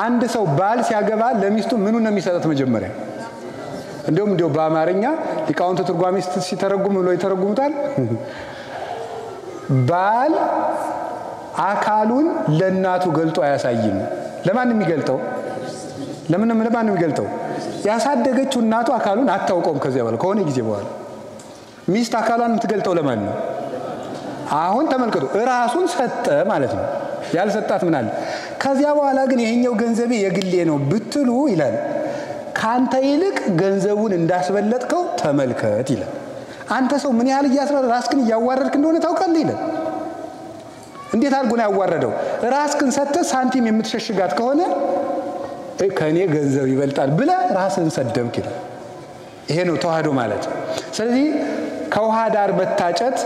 Speaker 1: አንድ ሰው ባል ሲያገባ ለሚስቱ ምኑን ነው የሚሰጣት? መጀመሪያ እንደውም በአማርኛ ሊቃውንቱ ትርጓሜ ሲተረጉም ብለው ይተረጉሙታል። ባል አካሉን ለእናቱ ገልጦ አያሳይም። ለማን የሚገልጠው? ለማን የሚገልጠው? ያሳደገችው እናቱ አካሉን አታውቀውም። ከዚያ በኋላ ከሆነ ጊዜ በኋላ ሚስት አካሏን የምትገልጠው ለማን ነው? አሁን ተመልከቱ፣ ራሱን ሰጠ ማለት ነው። ያልሰጣት ምን አለ? ከዚያ በኋላ ግን ይሄኛው ገንዘቤ የግሌ ነው ብትሉ ይላል፣ ካንተ ይልቅ ገንዘቡን እንዳስበለጥከው ተመልከት ይላል። አንተ ሰው ምን ያህል ራስክን እያዋረድክ እንደሆነ ታውቃለህ ይላል። እንዴት አድርጎ ነው ያዋረደው? ራስክን ሰጥተህ ሳንቲም የምትሸሽጋት ከሆነ ከኔ ገንዘብ ይበልጣል ብለህ ራስን ሰደብክ ይላል። ይሄ ነው ተዋህዶ ማለት። ስለዚህ ከውሃ ዳር መታጨት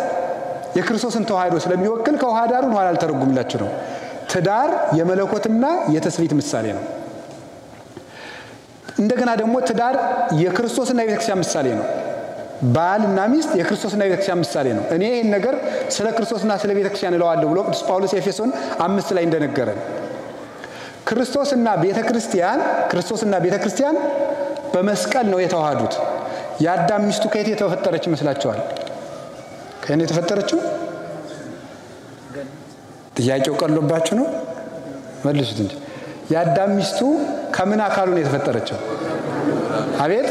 Speaker 1: የክርስቶስን ተዋህዶ ስለሚወክል ከውሃ ዳሩን ኋላ አልተረጉምላችሁ ነው። ትዳር የመለኮትና የትስብእት ምሳሌ ነው። እንደገና ደግሞ ትዳር የክርስቶስና የቤተክርስቲያን ምሳሌ ነው። ባልና ሚስት የክርስቶስና የቤተክርስቲያን ምሳሌ ነው። እኔ ይህን ነገር ስለ ክርስቶስና ስለ ቤተክርስቲያን እለዋለሁ ብሎ ቅዱስ ጳውሎስ ኤፌሶን 5 ላይ እንደነገረን ክርስቶስና ቤተክርስቲያን በመስቀል ነው የተዋሃዱት። የአዳም ሚስቱ ከየት የተፈጠረች ይመስላችኋል? ከእኔ የተፈጠረችው ጥያቄው ቀሎባችሁ ነው መልሱት እንጂ የአዳም ሚስቱ ከምን አካሉ ነው የተፈጠረችው? አቤት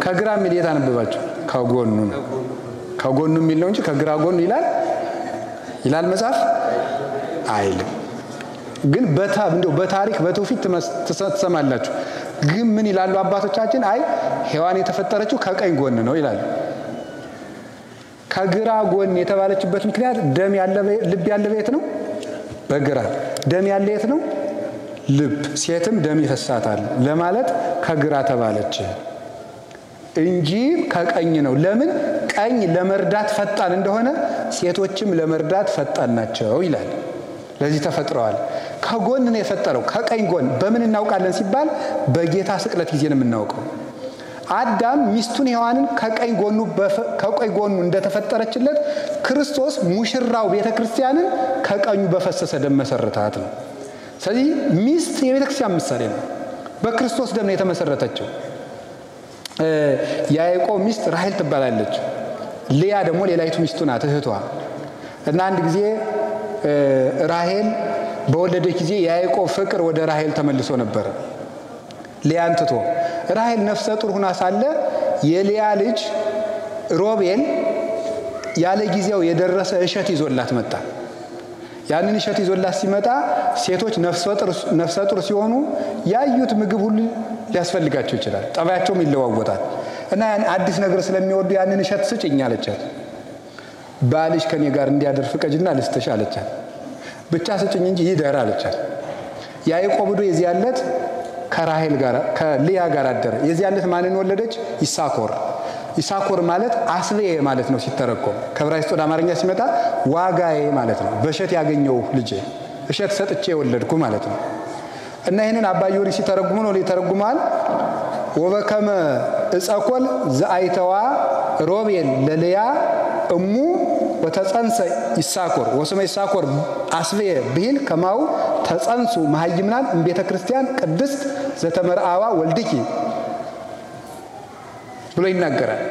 Speaker 1: ከግራ የሚል የታነበባችሁ ከጎኑ ነው። ከጎኑ የሚል ነው እንጂ ከግራ ጎኑ ይላል መጽሐፍ አይልም። ግን በታሪክ በትውፊት ትሰማላችሁ። ግን ምን ይላሉ አባቶቻችን? አይ ሔዋን የተፈጠረችው ከቀኝ ጎን ነው ይላሉ። ከግራ ጎን የተባለችበት ምክንያት ደም ያለ ልብ ያለ ቤት ነው። በግራ ደም ያለ የት ነው? ልብ። ሴትም ደም ይፈሳታል ለማለት ከግራ ተባለች እንጂ ከቀኝ ነው። ለምን? ቀኝ ለመርዳት ፈጣን እንደሆነ ሴቶችም ለመርዳት ፈጣን ናቸው ይላል። ለዚህ ተፈጥረዋል። ከጎን ነው የፈጠረው፣ ከቀኝ ጎን። በምን እናውቃለን ሲባል በጌታ ስቅለት ጊዜ ነው የምናውቀው። አዳም ሚስቱን ሔዋንን ከቀኝ ጎኑ እንደተፈጠረችለት ክርስቶስ ሙሽራው ቤተክርስቲያንን ከቀኙ በፈሰሰ ደም መሰረታት ነው። ስለዚህ ሚስት የቤተክርስቲያን ምሳሌ ነው። በክርስቶስ ደም ነው የተመሰረተችው። ያዕቆብ ሚስት ራሔል ትባላለች። ሊያ ደግሞ ሌላይቱ ሚስቱ ናት፣ እህቷ። እና አንድ ጊዜ ራሔል በወለደች ጊዜ ያዕቆብ ፍቅር ወደ ራሔል ተመልሶ ነበር ሊያን ትቶ። ራሔል ነፍሰ ጡር ሆና ሳለ የሊያ ልጅ ሮቤል ያለ ጊዜው የደረሰ እሸት ይዞላት መጣ። ያንን እሸት ይዞላት ሲመጣ ሴቶች ነፍሰ ጡር ሲሆኑ ያዩት ምግብ ሁሉ ሊያስፈልጋቸው ይችላል፣ ጠባያቸውም ይለዋወጣል። እና አዲስ ነገር ስለሚወዱ ያንን እሸት ስጭኝ አለቻት። ባልሽ ከኔ ጋር እንዲያደር ፍቀጅና ልስጥሽ አለቻት። ብቻ ስጭኝ እንጂ ይደር አለቻት። ያዕቆብ ዶ የዚያለት ከራሔል ጋር ከሊያ ጋር አደረ። የዚያለት ማንን ወለደች? ይሳኮር ማለት አስቤ ማለት ነው ሲተረጎም። ከዕብራይስጥ ወደ አማርኛ ሲመጣ ዋጋዬ ማለት ነው። በእሸት ያገኘው ልጄ፣ እሸት ሰጥቼ የወለድኩ ማለት ነው። እና ይህንን አባ ጊዮርጊስ ሲተረጉሙ ነው ሊተረጉማል። ወበከመ እጸኮል ዘአይተዋ ሮቤል ለልያ እሙ ወተጸንሰ ይሳኮር ወስመ ይሳኮር አስቤ ብሂል ከማው ተጸንሱ መሃይምናን እምቤተ ክርስቲያን ቅድስት ዘተመርአዋ ወልድኪ ብሎ ይናገራል።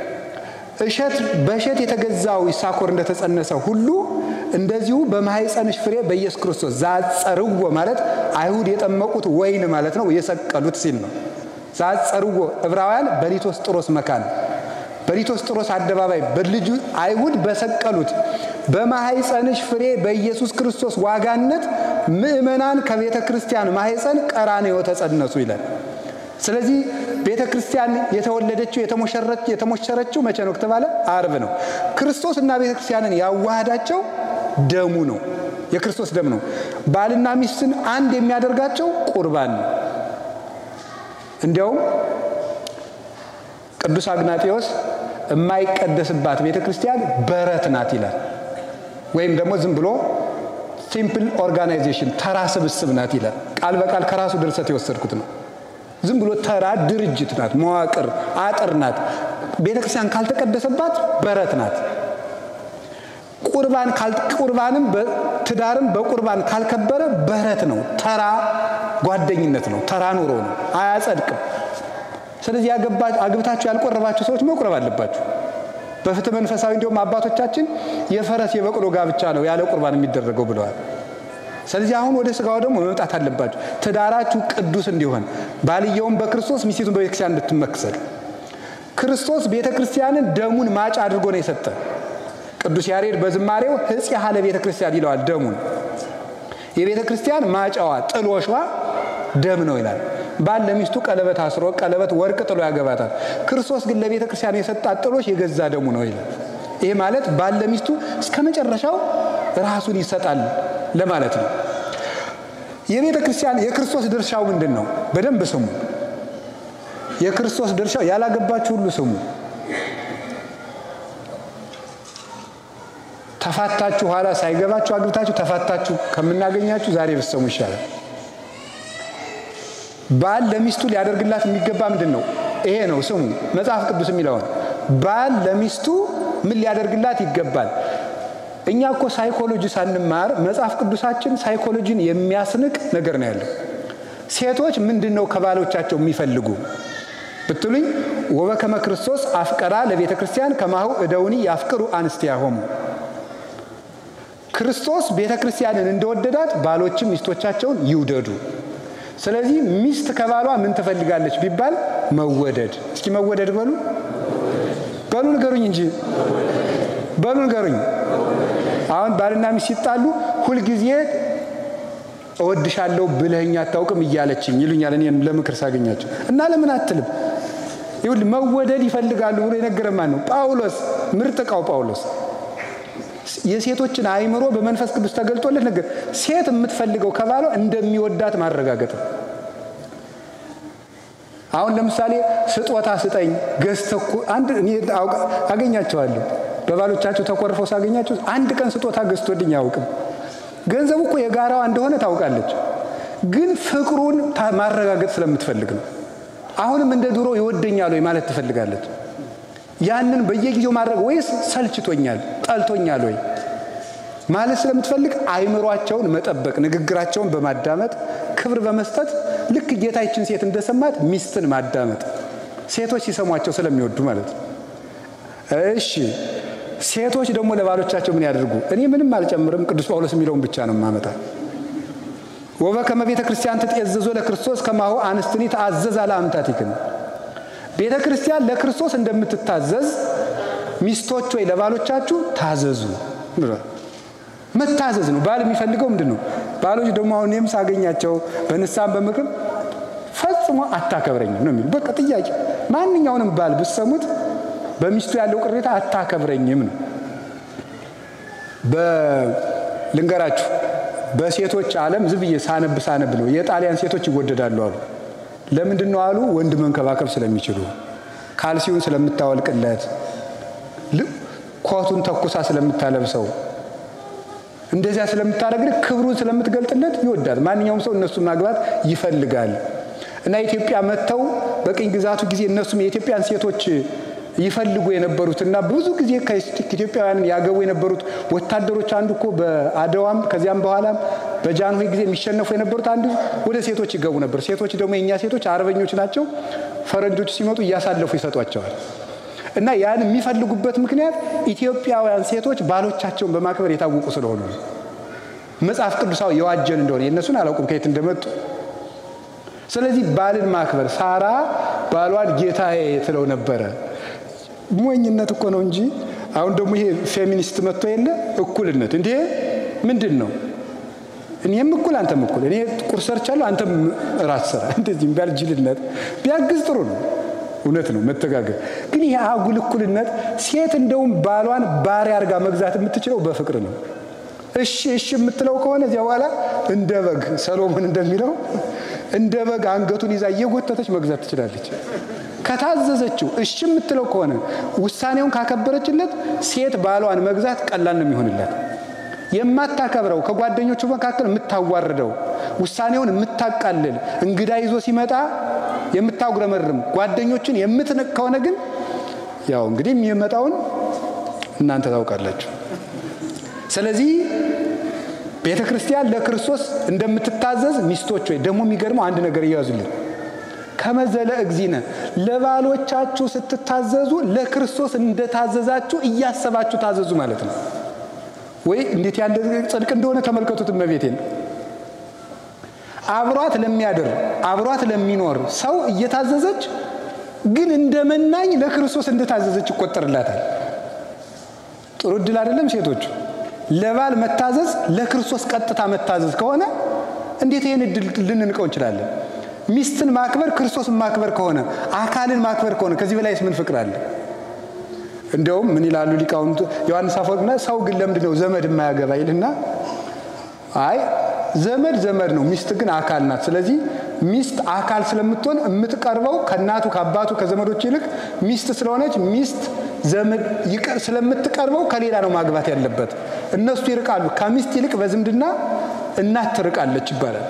Speaker 1: በእሸት የተገዛው ይሳኮር እንደተጸነሰ ሁሉ እንደዚሁ በማህፀንሽ ፍሬ በኢየሱስ ክርስቶስ ዛጸርዎ ማለት አይሁድ የጠመቁት ወይን ማለት ነው፣ የሰቀሉት ሲል ነው። ዛጸርዎ ዕብራውያን በሊቶስጥሮስ መካን በሊቶስጥሮስ አደባባይ በልጁ አይሁድ በሰቀሉት በማህፀንሽ ፍሬ በኢየሱስ ክርስቶስ ዋጋነት ምእመናን ከቤተ ክርስቲያን ማህፀን ቀራንዮ ተጸነሱ ይላል። ስለዚህ ቤተ ክርስቲያን የተወለደችው የተሞሸረችው መቼ ነው ከተባለ ዓርብ ነው። ክርስቶስና ቤተ ክርስቲያንን ያዋሃዳቸው ደሙ ነው፣ የክርስቶስ ደም ነው። ባልና ሚስትን አንድ የሚያደርጋቸው ቁርባን ነው። እንዲያውም ቅዱስ አግናጢዮስ የማይቀደስባት ቤተ ክርስቲያን በረት ናት ይላል። ወይም ደግሞ ዝም ብሎ ሲምፕል ኦርጋናይዜሽን ተራ ስብስብ ናት ይላል። ቃል በቃል ከራሱ ድርሰት የወሰድኩት ነው። ዝም ብሎ ተራ ድርጅት ናት፣ መዋቅር አጥር ናት። ቤተ ክርስቲያን ካልተቀደሰባት በረት ናት። ቁርባንም ትዳርም በቁርባን ካልከበረ በረት ነው፣ ተራ ጓደኝነት ነው፣ ተራ ኑሮ ነው፣ አያጸድቅም። ስለዚህ አግብታችሁ ያልቆረባችሁ ሰዎች መቁረብ አለባችሁ። በፍትህ መንፈሳዊ እንዲሁም አባቶቻችን የፈረስ የበቅሎ ጋብቻ ነው ያለ ቁርባን የሚደረገው ብለዋል። ስለዚህ አሁን ወደ ስጋው ደግሞ መምጣት አለባችሁ። ትዳራችሁ ቅዱስ እንዲሆን ባልየውም በክርስቶስ ሚስቱን በቤተክርስቲያን እንድትመክሰል። ክርስቶስ ቤተክርስቲያንን ደሙን ማጫ አድርጎ ነው የሰጠ። ቅዱስ ያሬድ በዝማሬው ሕጽያ ለቤተክርስቲያን ይለዋል። ደሙን የቤተክርስቲያን ማጫዋ ጥሎሿ ደም ነው ይላል። ባል ለሚስቱ ቀለበት አስሮ ቀለበት ወርቅ ጥሎ ያገባታል። ክርስቶስ ግን ለቤተክርስቲያን የሰጣት ጥሎሽ የገዛ ደሙ ነው ይላል። ይሄ ማለት ባል ለሚስቱ እስከመጨረሻው ራሱን ይሰጣል ለማለት ነው። የቤተክርስቲያን የክርስቶስ ድርሻው ምንድነው? በደንብ ስሙ። የክርስቶስ ድርሻው ያላገባችሁ ሁሉ ስሙ። ተፋታችሁ ኋላ ሳይገባችሁ አግብታችሁ ተፋታችሁ ከምናገኛችሁ ዛሬ ብትሰሙ ይሻላል። ባል ለሚስቱ ሊያደርግላት የሚገባ ምንድነው? ይሄ ነው ስሙ። መጽሐፍ ቅዱስ የሚለው ባል ለሚስቱ ምን ሊያደርግላት ይገባል? እኛ እኮ ሳይኮሎጂ ሳንማር መጽሐፍ ቅዱሳችን ሳይኮሎጂን የሚያስንቅ ነገር ነው ያለው። ሴቶች ምንድነው ከባሎቻቸው የሚፈልጉ? ብትሉኝ ወበከመ ክርስቶስ አፍቀራ ለቤተ ክርስቲያን ከማሁ እደውኒ ያፍቅሩ አንስቲያሆሙ ክርስቶስ ቤተ ክርስቲያንን እንደወደዳት ባሎችም ሚስቶቻቸውን ይውደዱ። ስለዚህ ሚስት ከባሏ ምን ትፈልጋለች ቢባል መወደድ። እስኪ መወደድ በሉ ንገሩኝ እንጂ በሉ ንገሩኝ። አሁን ባልና ሚስት ሲጣሉ ሁሉ ጊዜ እወድሻለሁ ብለኸኝ አታውቅም እያለችኝ ይሉኛል እኔን ለምክር ሳገኛቸው እና ለምን አትልም? ይሁን መወደድ ይፈልጋሉ ብሎ የነገረን ማን ነው? ጳውሎስ። ምርጥቃው ጳውሎስ የሴቶችን አይምሮ በመንፈስ ቅዱስ ተገልጦለት ነገር ሴት የምትፈልገው ከባሏ እንደሚወዳት ማረጋገጥ። አሁን ለምሳሌ ስጦታ ስጠኝ ገዝተኩ አንድ እኔ አገኛቸዋለሁ በባሎቻቸው ተቆርፈው ሳገኛቸው አንድ ቀን ስጦታ ገዝቶልኝ ያውቅም። ገንዘቡ እኮ የጋራዋ እንደሆነ ታውቃለች፣ ግን ፍቅሩን ማረጋገጥ ስለምትፈልግ ነው። አሁንም እንደ ድሮ ይወደኛል ወይ ማለት ትፈልጋለች። ያንን በየጊዜው ማድረግ ወይስ ሰልችቶኛል ጠልቶኛል ወይ ማለት ስለምትፈልግ አይምሮአቸውን መጠበቅ፣ ንግግራቸውን በማዳመጥ ክብር በመስጠት ልክ ጌታችን ሴት እንደሰማት ሚስትን ማዳመጥ ሴቶች ሲሰሟቸው ስለሚወዱ ማለት ነው። እሺ ሴቶች ደግሞ ለባሎቻቸው ምን ያደርጉ? እኔ ምንም አልጨምርም፣ ቅዱስ ጳውሎስ የሚለውን ብቻ ነው ማመጣ። ወበከመ ቤተ ክርስቲያን ትጤዘዞ ለክርስቶስ ከማሁ አንስትኒ ተአዘዛ ለአምታቲክን ቤተ ክርስቲያን ለክርስቶስ እንደምትታዘዝ ሚስቶች ወይ ለባሎቻችሁ ታዘዙ። መታዘዝ ነው ባል የሚፈልገው ምንድነው? ባሎች ደግሞ አሁን እኔም ሳገኛቸው በንሳም በምክር ፈጽሞ አታከብረኝም ነው የሚሉ። በቃ ጥያቄ ማንኛውንም ባል ብትሰሙት በሚስቱ ያለው ቅሬታ አታከብረኝም ነው። በልንገራችሁ በሴቶች ዓለም ዝብዬ ሳነብ ነው የጣሊያን ሴቶች ይወደዳሉ አሉ። ለምንድን ነው አሉ? ወንድ መንከባከብ ስለሚችሉ፣ ካልሲውን ስለምታወልቅለት፣ ኮቱን ተኩሳ ስለምታለብሰው፣ እንደዚያ ስለምታረግልህ ክብሩን ስለምትገልጥለት ይወዳል። ማንኛውም ሰው እነሱን ማግባት ይፈልጋል። እና ኢትዮጵያ መተው በቅኝ ግዛቱ ጊዜ እነሱም የኢትዮጵያን ሴቶች ይፈልጉ የነበሩትና ብዙ ጊዜ ከኢትዮጵያውያንን ያገቡ የነበሩት ወታደሮች አንዱ እኮ በአድዋም ከዚያም በኋላም በጃንሆይ ጊዜ የሚሸነፉ የነበሩት አንዱ ወደ ሴቶች ይገቡ ነበር። ሴቶች ደግሞ የኛ ሴቶች አርበኞች ናቸው። ፈረንጆች ሲመጡ እያሳለፉ ይሰጧቸዋል። እና ያን የሚፈልጉበት ምክንያት ኢትዮጵያውያን ሴቶች ባሎቻቸውን በማክበር የታወቁ ስለሆኑ ነው። መጽሐፍ ቅዱሳው የዋጀን እንደሆነ የነሱን አላውቅም ከየት እንደመጡ። ስለዚህ ባልን ማክበር ሳራ ባሏን ጌታዬ ትለው ነበረ። ሞኝነት እኮ ነው እንጂ አሁን ደግሞ ይሄ ፌሚኒስት መጥቶ የለ እኩልነት እንዴ ምንድን ነው? እኔም እኩል አንተም እኩል፣ እኔ ቁርስ ሰርቻለሁ አንተም ራስ ሰራ እንደዚህ ቢያልጅልነት ቢያግዝ ጥሩ ነው። እውነት ነው መተጋገር። ግን ይሄ አጉል እኩልነት ሴት እንደውም ባሏን ባሪያ አድርጋ መግዛት የምትችለው በፍቅር ነው። እሺ የምትለው ከሆነ እዚያ በኋላ እንደ በግ ሰሎሞን እንደሚለው እንደ በግ አንገቱን ይዛ እየጎተተች መግዛት ትችላለች። ከታዘዘችው እሺ የምትለው ከሆነ ውሳኔውን ካከበረችለት ሴት ባሏን መግዛት ቀላል ነው የሚሆንላት። የማታከብረው ከጓደኞቹ መካከል የምታዋርደው ውሳኔውን የምታቃልል እንግዳ ይዞ ሲመጣ የምታጉረመርም ጓደኞችን የምትነቅ ከሆነ ግን ያው እንግዲህ የሚመጣውን እናንተ ታውቃላችሁ። ስለዚህ ቤተ ክርስቲያን ለክርስቶስ እንደምትታዘዝ ሚስቶች ወይ ደግሞ የሚገርመው አንድ ነገር ይያዙልን። ከመዘለ እግዚእነ ለባሎቻችሁ ስትታዘዙ ለክርስቶስ እንደታዘዛችሁ እያሰባችሁ ታዘዙ ማለት ነው። ወይ እንዴት ያለ ጽድቅ እንደሆነ ተመልከቱት። እመቤቴን አብሯት ለሚያድር አብሯት ለሚኖር ሰው እየታዘዘች ግን እንደመናኝ ለክርስቶስ እንደታዘዘች ይቆጠርላታል። ጥሩ ድል አይደለም? ሴቶች ለባል መታዘዝ ለክርስቶስ ቀጥታ መታዘዝ ከሆነ እንዴት ይሄን ድል ልንንቀው እንችላለን? ሚስትን ማክበር ክርስቶስን ማክበር ከሆነ አካልን ማክበር ከሆነ ከዚህ በላይስ ምን ፍቅር አለ? እንደውም ምን ይላሉ ሊቃውንቱ ዮሐንስ አፈወርቅና ሰው ግን ለምንድነው ዘመድ የማያገባ ይልና አይ ዘመድ ነው፣ ሚስት ግን አካል ናት። ስለዚህ ሚስት አካል ስለምትሆን የምትቀርበው ከናቱ ከአባቱ ከዘመዶች ይልቅ ሚስት ስለሆነች ሚስት ዘመድ ይቀር ስለምትቀርበው ከሌላ ነው ማግባት ያለበት። እነሱ ይርቃሉ። ከሚስት ይልቅ በዝምድና እናት ትርቃለች ይባላል።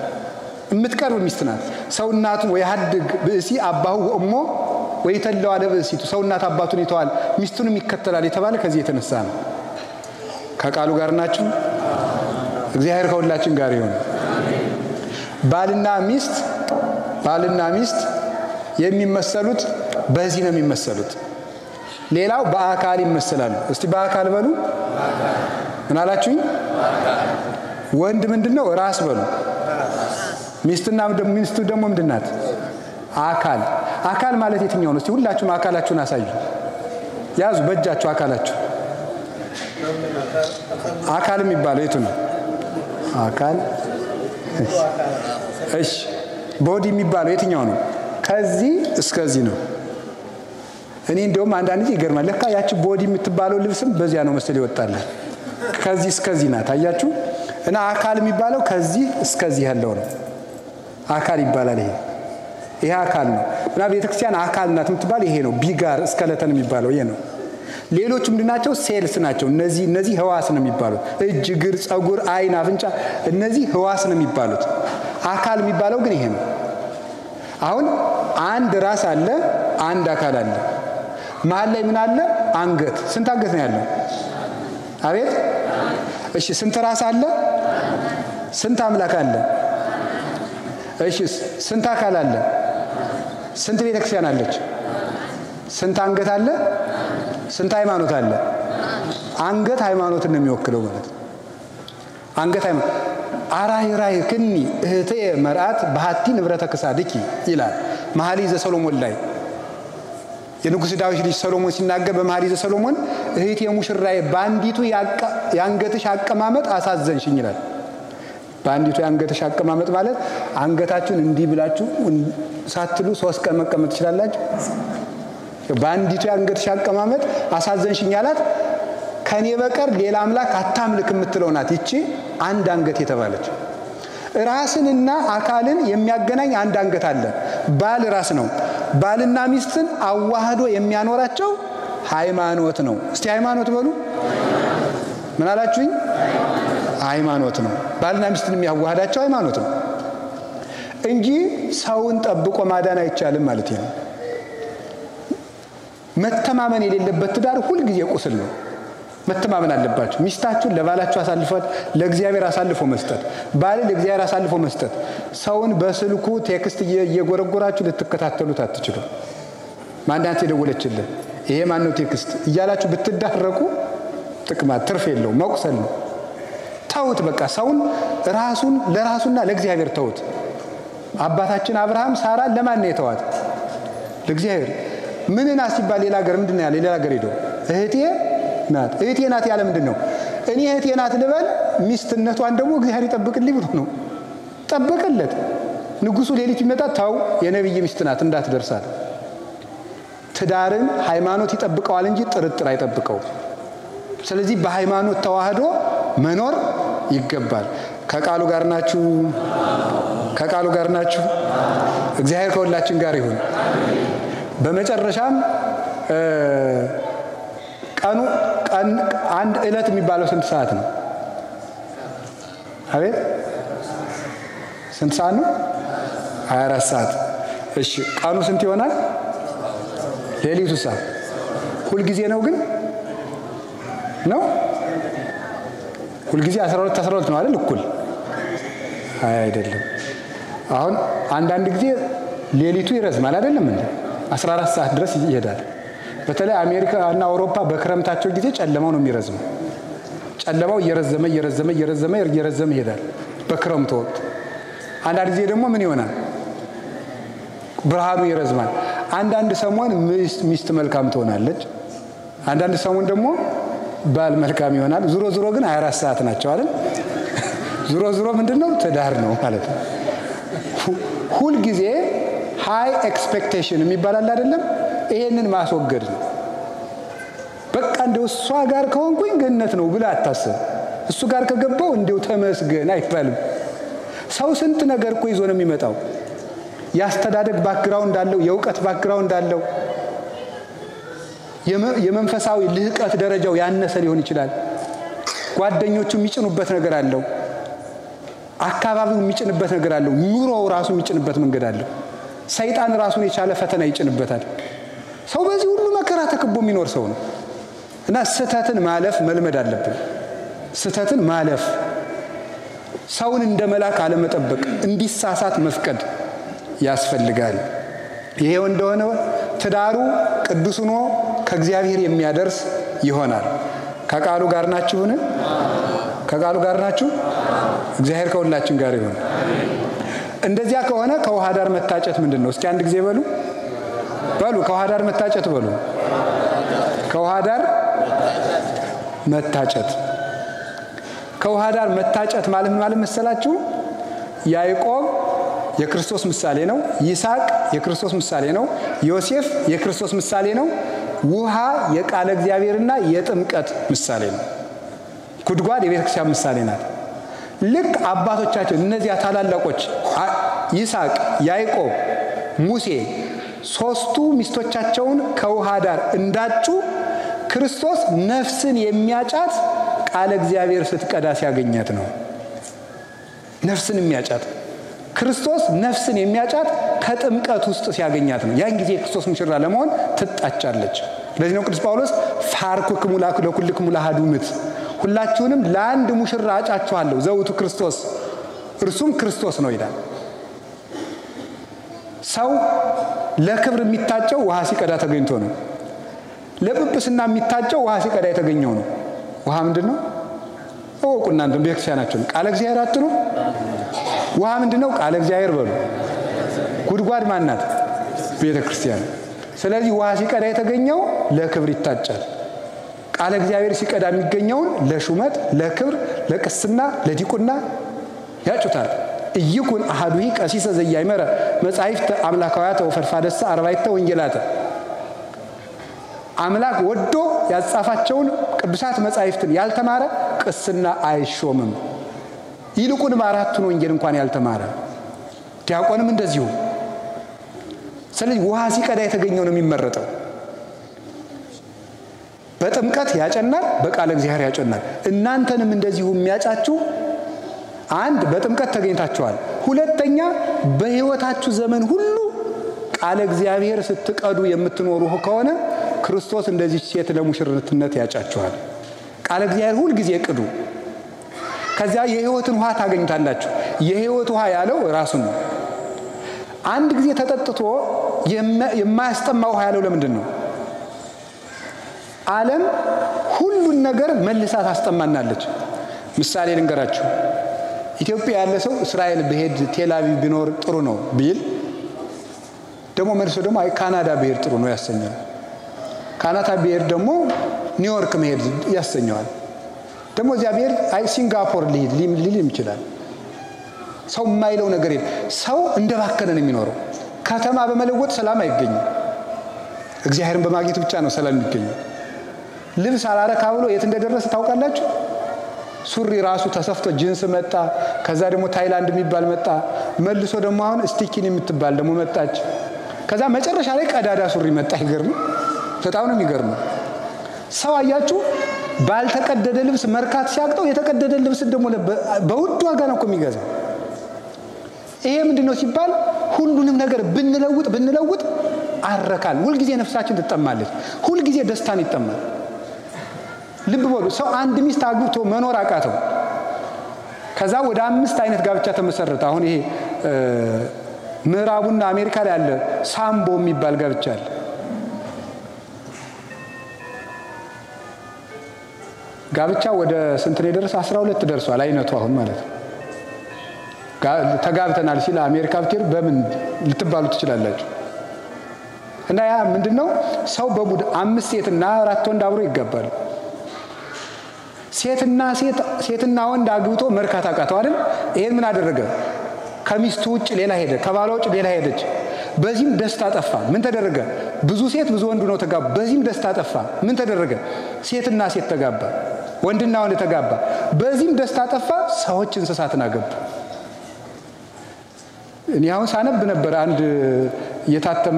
Speaker 1: የምትቀርብ ሚስት ናት። ሰው እናቱን ወይ ሀድግ ብእሲ አባሁ ወእሞ ወይ ተለዋ ለብእሲቱ ሰው እናት አባቱን ይተዋል ሚስቱንም ይከተላል የተባለ ከዚህ የተነሳ ነው። ከቃሉ ጋር ናችሁ? እግዚአብሔር ከሁላችን ጋር ይሁን። ባልና ሚስት የሚመሰሉት በዚህ ነው የሚመሰሉት። ሌላው በአካል ይመሰላሉ። እስቲ በአካል በሉ። ምን አላችሁኝ? ወንድ ምንድነው? ራስ በሉ። ሚስቱ ደግሞ ምንድናት? አካል። አካል ማለት የትኛው ነው? እስቲ ሁላችሁም አካላችሁን አሳዩ። ያዙ በእጃችሁ አካላችሁ። አካል የሚባለው የቱ ነው? አካል። እሺ ቦዲ የሚባለው የትኛው ነው? ከዚህ እስከዚህ ነው። እኔ እንደውም አንዳንድ ጊዜ ይገርማል። ለካ ያቺ ቦዲ የምትባለው ልብስም በዚያ ነው መሰል ይወጣል። ከዚህ እስከዚህ ናት። አያችሁ? እና አካል የሚባለው ከዚህ እስከዚህ ያለው ነው። አካል ይባላል። ይሄ አካል ነው። እና ቤተክርስቲያን አካል ናት የምትባል ይሄ ነው። ቢጋር እስከለተን የሚባለው ይሄ ነው። ሌሎች ምንድናቸው? ሴልስ ናቸው። እነዚህ ህዋስ ነው የሚባሉት። እጅ፣ እግር፣ ጸጉር፣ አይን፣ አፍንጫ እነዚህ ህዋስ ነው የሚባሉት። አካል የሚባለው ግን ይሄ ነው። አሁን አንድ ራስ አለ፣ አንድ አካል አለ። መሀል ላይ ምን አለ? አንገት። ስንት አንገት ነው ያለው? አቤት። እሺ ስንት ራስ አለ? ስንት አምላክ አለ? እሺ ስንት አካል አለ? ስንት ቤተክርስቲያን አለች? ስንት አንገት አለ? ስንት ሃይማኖት አለ? አንገት ሃይማኖትን ነው የሚወክለው ማለት ነው። አንገት ሃይማኖት አራይ ክኒ እህቴ መርአት በሃቲ ንብረተ ክሳድኪ ይላል መኃልየ ዘሰሎሞን ላይ። የንጉሥ ዳዊት ልጅ ሰሎሞን ሲናገር በመኃልየ ዘሰሎሞን እህቴ ሙሽራዬ ባንዲቱ ያንገትሽ አቀማመጥ አሳዘንሽኝ ይላል። ባንዲቱ ያንገትሽ አቀማመጥ ማለት አንገታችሁን እንዲህ ብላችሁ ሳትሉ 3 ቀን መቀመጥ ትችላላችሁ። ባንዲቱ ያንገትሽ አቀማመጥ አሳዘንሽኝ ያላት ከኔ በቀር ሌላ አምላክ አታምልክ የምትለው ናት። ይቺ አንድ አንገት የተባለች ራስንና አካልን የሚያገናኝ አንድ አንገት አለ። ባል ራስ ነው። ባልና ሚስትን አዋህዶ የሚያኖራቸው ሃይማኖት ነው። እስቲ ሃይማኖት በሉ። ምን አላችሁኝ? ሃይማኖት ነው። ባልና ሚስትን የሚያዋህዳቸው ሃይማኖት ነው እንጂ ሰውን ጠብቆ ማዳን አይቻልም ማለት ነው። መተማመን የሌለበት ትዳር ሁሉ ጊዜ ቁስል ነው። መተማመን አለባችሁ። ሚስታችሁን ለባላችሁ አሳልፈት ለእግዚአብሔር አሳልፎ መስጠት፣ ባል ለእግዚአብሔር አሳልፎ መስጠት። ሰውን በስልኩ ቴክስት እየጎረጎራችሁ ልትከታተሉት አትችሉ። ማንዳንት የደወለችልን ይሄ ማን ነው ቴክስት እያላችሁ ብትዳረቁ ጥቅማ ትርፍ የለው፣ መቁሰል ነው። ተውት በቃ። ሰውን ራሱን ለራሱና ለእግዚአብሔር ተውት። አባታችን አብርሃም ሳራን ለማን ነው የተዋት? ለእግዚአብሔር። ምንና ሲባል ሌላ ሀገር ምንድነው ያለ? ሌላ ሀገር ሄዶ እህቴ ናት። እህቴ ናት ያለ ምንድነው? እኔ እህቴ ናት ልበል፣ ሚስትነቷን ደግሞ እግዚአብሔር ይጠብቅልኝ ብሎ ነው። ጠበቀለት። ንጉሱ ሌሊት ይመጣ ታው የነብይ ሚስት ናት እንዳትደርሳት። ትዳርን ሃይማኖት ይጠብቀዋል እንጂ ጥርጥር አይጠብቀው። ስለዚህ በሃይማኖት ተዋህዶ መኖር ይገባል። ከቃሉ ጋር ናችሁ? ከቃሉ ጋር ናችሁ? እግዚአብሔር ከሁላችን ጋር ይሁን። በመጨረሻም ቀን አንድ ዕለት የሚባለው ስንት ሰዓት ነው? አቤት ስንት ሰዓት ነው? 24 ሰዓት። እሺ ቀኑ ስንት ይሆናል? ሌሊቱ ሰዓት ሁሉ ጊዜ ነው ግን ነው? ሁሉ ጊዜ 12 ነው አይደል? እኩል አይደለም። አሁን አንዳንድ ጊዜ ሌሊቱ ይረዝማል አይደለም እንዴ? 14 ሰዓት ድረስ ይሄዳል። በተለይ አሜሪካ እና አውሮፓ በክረምታቸው ጊዜ ጨለማው ነው የሚረዝመው። ጨለማው እየረዘመ ይሄዳል በክረምቱ ወቅት። አንዳንድ ጊዜ ደግሞ ምን ይሆናል? ብርሃኑ ይረዝማል። አንዳንድ ሰሞን ሚስት መልካም ትሆናለች፣ አንዳንድ ሰሞን ደግሞ ባል መልካም ይሆናል። ዙሮ ግን 24 ሰዓት ናቸው አይደል? ዙሮ ምንድነው? ትዳር ነው ማለት ነው። ሁሉ ጊዜ ሃይ ኤክስፔክቴሽን የሚባል አይደለም? ይሄንን ማስወገድ ነው። በቃ እንደው እሷ ጋር ከሆንኩኝ ገነት ነው ብላ አታስብ። እሱ ጋር ከገባው እንደው ተመስገን አይባልም። ሰው ስንት ነገር እኮ ይዞ ነው የሚመጣው። ያስተዳደግ ባክግራውንድ አለው፣ የእውቀት ባክግራውንድ አለው፣ የመንፈሳዊ ልህቀት ደረጃው ያነሰ ሊሆን ይችላል። ጓደኞቹ የሚጭኑበት ነገር አለው፣ አካባቢው የሚጭንበት ነገር አለው፣ ኑሮው ራሱ የሚጭንበት መንገድ አለው። ሰይጣን ራሱን የቻለ ፈተና ይጭንበታል። ሰው በዚህ ሁሉ መከራ ተከቦ የሚኖር ሰው ነው እና ስህተትን ማለፍ መልመድ አለብን። ስህተትን ማለፍ፣ ሰውን እንደ መልአክ አለመጠበቅ፣ እንዲሳሳት መፍቀድ ያስፈልጋል። ይሄው እንደሆነ ትዳሩ ቅዱስ ሆኖ ከእግዚአብሔር የሚያደርስ ይሆናል። ከቃሉ ጋር ናችሁን? ከቃሉ ጋር ናችሁ? እግዚአብሔር ከሁላችን ጋር ይሁን። እንደዚያ ከሆነ ከውሃ ዳር መታጨት ምንድነው? እስኪ አንድ ጊዜ በሉ ከውሃ ዳር መታጨት በሉ። ከውሃ ዳር መታጨት። ከውሃ ዳር መታጨት ማለት መሰላችሁ? ያዕቆብ የክርስቶስ ምሳሌ ነው። ይስሐቅ የክርስቶስ ምሳሌ ነው። ዮሴፍ የክርስቶስ ምሳሌ ነው። ውሃ የቃለ እግዚአብሔርና የጥምቀት ምሳሌ ነው። ጉድጓድ የቤተክርስቲያን ምሳሌ ናት። ልክ አባቶቻችን እነዚያ ታላላቆች ይስሐቅ፣ ያዕቆብ፣ ሙሴ ሶስቱ ሚስቶቻቸውን ከውሃ ዳር እንዳጩ ክርስቶስ ነፍስን የሚያጫት ቃለ እግዚአብሔር ስትቀዳ ሲያገኛት ነው። ነፍስን የሚያጫት ክርስቶስ ነፍስን የሚያጫት ከጥምቀት ውስጥ ሲያገኛት ነው። ያን ጊዜ ክርስቶስ ሙሽራ ለመሆን ትጣጫለች። ለዚህ ነው ቅዱስ ጳውሎስ ፋርኩክሙ ለኩልክሙ ለአሐዱ ምት፣ ሁላችሁንም ለአንድ ሙሽራ አጫችኋለሁ ዘውቱ ክርስቶስ፣ እርሱም ክርስቶስ ነው ይላል። ሰው ለክብር የሚታጨው ውሃ ሲቀዳ ተገኝቶ ነው። ለጵጵስና የሚታጨው ውሃ ሲቀዳ የተገኘው ነው። ውሃ ምንድነው? እወቁ እናንተ ቤተክርስቲያናችሁ ቃለ እግዚአብሔር አትሉ? ውሃ ምንድነው? ቃለ እግዚአብሔር በሉ። ጉድጓድ ማናት? ቤተክርስቲያን። ስለዚህ ውሃ ሲቀዳ የተገኘው ለክብር ይታጫል። ቃለ እግዚአብሔር ሲቀዳ የሚገኘውን ለሹመት፣ ለክብር፣ ለቅስና፣ ለዲቁና ያጩታል። እይኩን አሐዱሂ ቀሲሰ ዘያይመረ መጻሕፍተ አምላካውያተ ወፈድፋደሰ አርባዕተ ወንጌላተ። አምላክ ወዶ ያጻፋቸውን ቅዱሳት መጻሕፍትን ያልተማረ ቅስና አይሾምም። ይልቁንም አራቱን ወንጌል እንኳን ያልተማረ ዲያቆንም እንደዚሁ። ስለዚህ ውሃ ሲቀዳ የተገኘው ነው የሚመረጠው። በጥምቀት ያጨናል፣ በቃለ እግዚአብሔር ያጨናል። እናንተንም እንደዚሁ የሚያጫችሁ አንድ በጥምቀት ተገኝታችኋል። ሁለተኛ በሕይወታችሁ ዘመን ሁሉ ቃለ እግዚአብሔር ስትቀዱ የምትኖሩ ከሆነ ክርስቶስ እንደዚህ ሴት ለሙሽርነት ያጫችኋል። ቃለ እግዚአብሔር ሁሉ ጊዜ ቅዱ። ከዚያ የሕይወትን ውሃ ታገኙታላችሁ። የሕይወት ውሃ ያለው ራሱን ነው። አንድ ጊዜ ተጠጥቶ የማያስጠማ ውሃ ያለው ለምንድን ነው? ዓለም ሁሉን ነገር መልሳ ታስጠማናለች። ምሳሌ ልንገራችሁ። ኢትዮጵያ ያለ ሰው እስራኤል ብሄድ ቴልአቪቭ ቢኖር ጥሩ ነው ቢል ደግሞ መልሶ ደግሞ አይ ካናዳ ብሄድ ጥሩ ነው ያሰኛል። ካናዳ ብሄድ ደግሞ ኒውዮርክ መሄድ ያሰኛል። ደግሞ እዚያ ብሄድ አይ ሲንጋፖር ሊልም ይችላል። ሰው የማይለው ነገር የለም። ሰው እንደባከነ ነው የሚኖረው። ከተማ በመለወጥ ሰላም አይገኝም። እግዚአብሔርን በማግኘት ብቻ ነው ሰላም የሚገኘው። ልብስ አላረካ ብሎ የት እንደደረሰ ታውቃላችሁ? ሱሪ ራሱ ተሰፍቶ ጂንስ መጣ። ከዛ ደግሞ ታይላንድ የሚባል መጣ። መልሶ ደግሞ አሁን ስቲኪን የምትባል ደግሞ መጣች። ከዛ መጨረሻ ላይ ቀዳዳ ሱሪ መጣ። ይገርም፣ በጣም ነው የሚገርም። ሰው አያችሁ ባልተቀደደ ልብስ መርካት ሲያቅተው የተቀደደ ልብስ ደግሞ በውድ ዋጋ ነው እኮ የሚገዛው። ይሄ ምንድነው ሲባል ሁሉንም ነገር ብንለውጥ አረካል። ሁልጊዜ ነፍሳችን ትጠማለች። ሁልጊዜ ደስታን ይጠማል። ልብ በሉ፣ ሰው አንድ ሚስት አግብቶ መኖር አቃተው። ከዛ ወደ 5 አይነት ጋብቻ ተመሰረተ። አሁን ይሄ ምዕራቡና አሜሪካ ላይ ያለ ሳምቦ የሚባል ጋብቻ አለ። ጋብቻ ወደ ስንት ነው የደረሰ? 12 ደርሷል አይነቱ አሁን ማለት ነው። ተጋብተናል ሲል አሜሪካ ብትሄዱ በምን ልትባሉ ትችላላችሁ? እና ያ ምንድነው? ሰው በቡድ 5 ሴትና 4 ወንድ አብሮ ይጋባሉ። ሴትና ወንድ አግብቶ መርካት አቃተው አይደል? ይሄን ምን አደረገ? ከሚስቱ ውጭ ሌላ ሄደ፣ ከባሏ ውጭ ሌላ ሄደች። በዚህም ደስታ ጠፋ። ምን ተደረገ? ብዙ ሴት ብዙ ወንድ ነው ተጋባ። በዚህም ደስታ ጠፋ። ምን ተደረገ? ሴትና ሴት ተጋባ፣ ወንድና ወንድ ተጋባ። በዚህም ደስታ ጠፋ። ሰዎች እንስሳትን አገቡ። እኔ አሁን ሳነብ ነበር አንድ የታተመ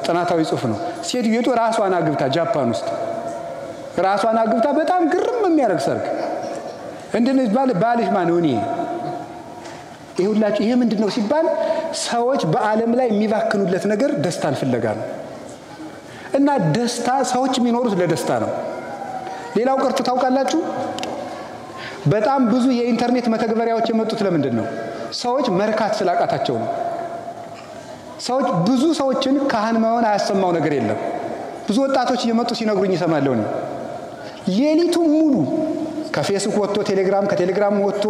Speaker 1: ጥናታዊ ጽሑፍ ነው። ሴትዮቱ ራሷን አግብታ ጃፓን ውስጥ ራሷን አግብታ በጣም ግርም የሚያደርግ ሰርግ እንደነዚህ ባልሽ ማን ነው? እኔ ይሁላችሁ። ይሄ ምንድነው ሲባል ሰዎች በዓለም ላይ የሚባክኑለት ነገር ደስታን ፍለጋ ነው። እና ደስታ ሰዎች የሚኖሩት ለደስታ ነው። ሌላው ቀርቶ ታውቃላችሁ፣ በጣም ብዙ የኢንተርኔት መተግበሪያዎች የመጡት ለምንድን ነው? ሰዎች መርካት ስላቃታቸው ነው። ሰዎች ብዙ ሰዎችን ካህን መሆን አያሰማው ነገር የለም። ብዙ ወጣቶች እየመጡ ሲነግሩኝ ይሰማለሁ ነው። ሌሊቱን ሙሉ ከፌስቡክ ወጥቶ ቴሌግራም፣ ከቴሌግራም ወጥቶ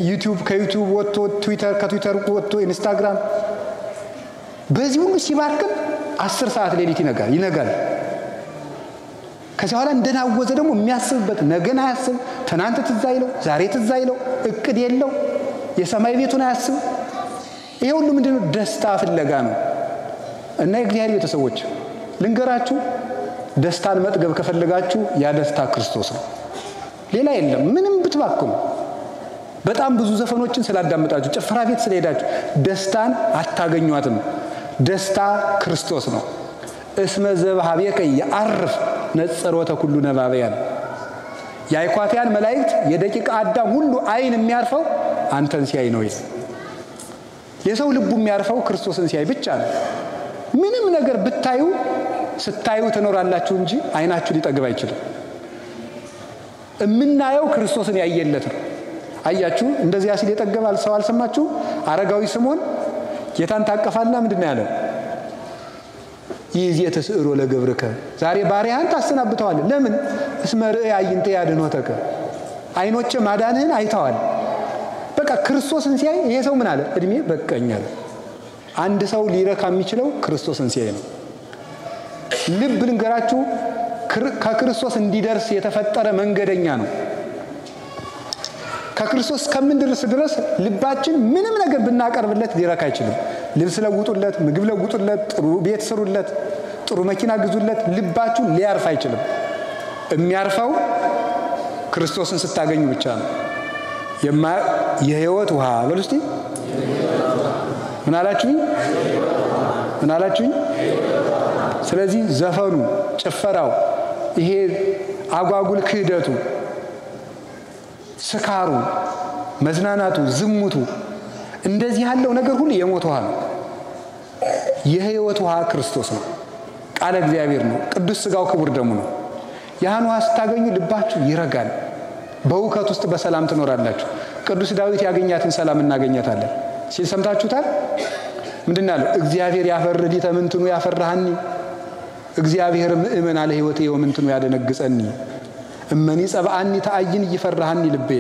Speaker 1: ዩቲዩብ፣ ከዩቲዩብ ወጥቶ ትዊተር፣ ከትዊተር ወጥቶ ኢንስታግራም፣ በዚህ ሁሉ ሲባክን 10 ሰዓት ሌሊት ይነጋል። ከዛ በኋላ እንደናወዘ ደግሞ የሚያስብበት ነገን አያስብ፣ ትናንት ትዝ አይለው፣ ዛሬ ትዝ አይለው፣ እቅድ የለው፣ የሰማይ ቤቱን አያስብ። ይሄ ሁሉ ምንድነው? ደስታ ፍለጋ ነው። እና የእግዚአብሔር ቤተሰቦች ልንገራችሁ፣ ደስታን መጥገብ ከፈለጋችሁ ያ ደስታ ክርስቶስ ነው፣ ሌላ የለም። ምንም ብትባክኑ በጣም ብዙ ዘፈኖችን ስላዳመጣችሁ ጭፈራ ቤት ስለሄዳችሁ ደስታን አታገኟትም። ደስታ ክርስቶስ ነው። እስመ ዘበኀቤከ ያዕርፍ ነጸሮተ ኩሉ ነባብያን። የአይኳትያን መላእክት የደቂቀ አዳም ሁሉ አይን የሚያርፈው አንተን ሲያይ ነው። የሰው ልቡ የሚያርፈው ክርስቶስን ሲያይ ብቻ ነው። ምንም ነገር ብታዩ ስታዩ ትኖራላችሁ እንጂ አይናችሁ ሊጠግብ አይችልም። እምናየው ክርስቶስን ያየለት ነው። አያችሁ እንደዚያ ሲል የጠገባል ሰው አልሰማችሁ? አረጋዊ ስምዖን ጌታን ታቀፋልና ምንድነው ያለው? ይዜ ተስዕሮ ለገብርከ፣ ዛሬ ባሪያህን ታሰናብተዋል። ለምን? እስመ ርእየ አዕይንተ ያድኅኖተከ፣ አይኖቼ ማዳንህን አይተዋል። በቃ ክርስቶስን ሲያይ ይሄ ሰው ምን አለ? እድሜ በቃኝ አለ። አንድ ሰው ሊረካ የሚችለው ክርስቶስን ሲያይ ነው። ልብ ልንገራችሁ፣ ከክርስቶስ እንዲደርስ የተፈጠረ መንገደኛ ነው። ከክርስቶስ ከምንድርስ ድረስ ልባችን ምንም ነገር ብናቀርብለት ሊረካ አይችልም። ልብስ ለውጡለት፣ ምግብ ለውጡለት፣ ጥሩ ቤት ስሩለት፣ ጥሩ መኪና ግዙለት፣ ልባችሁ ሊያርፍ አይችልም። የሚያርፈው ክርስቶስን ስታገኙ ብቻ ነው። የሕይወት ውሃ በሉ እስቲ። ምን አላችሁኝ? ምን አላችሁኝ? ስለዚህ ዘፈኑ፣ ጭፈራው፣ ይሄ አጓጉል ክህደቱ፣ ስካሩ፣ መዝናናቱ፣ ዝሙቱ፣ እንደዚህ ያለው ነገር ሁሉ የሞት ውሃ ነው። የሕይወት ውሃ ክርስቶስ ነው። ቃለ እግዚአብሔር ነው። ቅዱስ ሥጋው ክቡር ደሙ ነው። ያን ውሃ ስታገኙ ልባችሁ ይረጋል። በውከት ውስጥ በሰላም ትኖራላችሁ። ቅዱስ ዳዊት ያገኛትን ሰላም እናገኛታለን ሲል ሰምታችሁታል። ምንድን ነው ያለው? እግዚአብሔር ያፈርህ ተምንትኑ ያፈራሃኒ፣ እግዚአብሔር ምእመን አለ ሕይወቴ ወምንትኑ ያደነግጸኒ፣ እመኒ ጸብአኒ ተአይን ይፈራሃኒ ልቤ።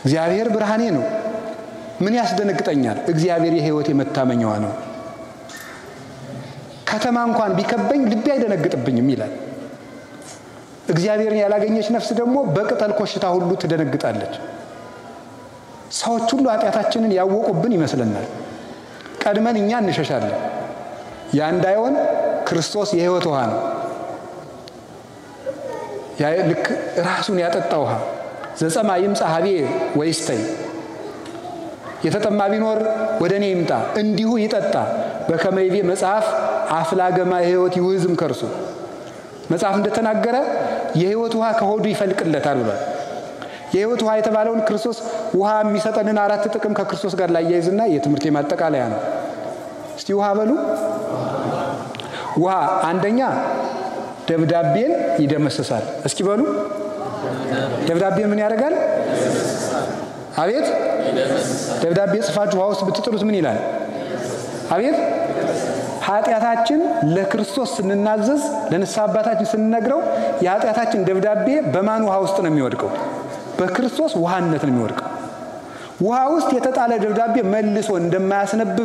Speaker 1: እግዚአብሔር ብርሃኔ ነው፣ ምን ያስደነግጠኛል? እግዚአብሔር የሕይወቴ መታመኛዋ ነው። ከተማ እንኳን ቢከበኝ ልቤ አይደነግጥብኝም ይላል። እግዚአብሔርን ያላገኘች ነፍስ ደግሞ በቅጠል ኮሽታ ሁሉ ትደነግጣለች። ሰዎች ሁሉ ኃጢአታችንን ያወቁብን ይመስለናል። ቀድመን እኛ እንሸሻለን። ያ እንዳይሆን ክርስቶስ የሕይወት ውሃ ነው። ያ ልክ ራሱን ያጠጣ ውሃ ዘጸማ ይምጻ ሀቤ ወይስተይ፣ የተጠማ ቢኖር ወደ እኔ ይምጣ እንዲሁ ይጠጣ። በከመ ይቤ መጽሐፍ አፍላገማ ሕይወት ይውዝም ከርሱ፣ መጽሐፍ እንደተናገረ የሕይወት ውሃ ከሆዱ ይፈልቅለታል ብሏል። የሕይወት ውሃ የተባለውን ክርስቶስ ውሃ የሚሰጠንን 4 ጥቅም ከክርስቶስ ጋር ላያይዝና የትምህርት ማጠቃለያ ነው። እስቲ ውሃ በሉ። ውሃ አንደኛ ደብዳቤን ይደመስሳል። እስኪ በሉ ደብዳቤ ምን ያደርጋል? አቤት ደብዳቤ ጽፋችሁ ውሃ ውስጥ ብትጥሉት ምን ይላል? አቤት ኃጢአታችን ለክርስቶስ ስንናዘዝ፣ ለንስሐ አባታችን ስንነግረው የኃጢአታችን ደብዳቤ በማን ውሃ ውስጥ ነው የሚወድቀው? በክርስቶስ ውሃነት ነው የሚወድቀው። ውሃ ውስጥ የተጣለ ደብዳቤ መልሶ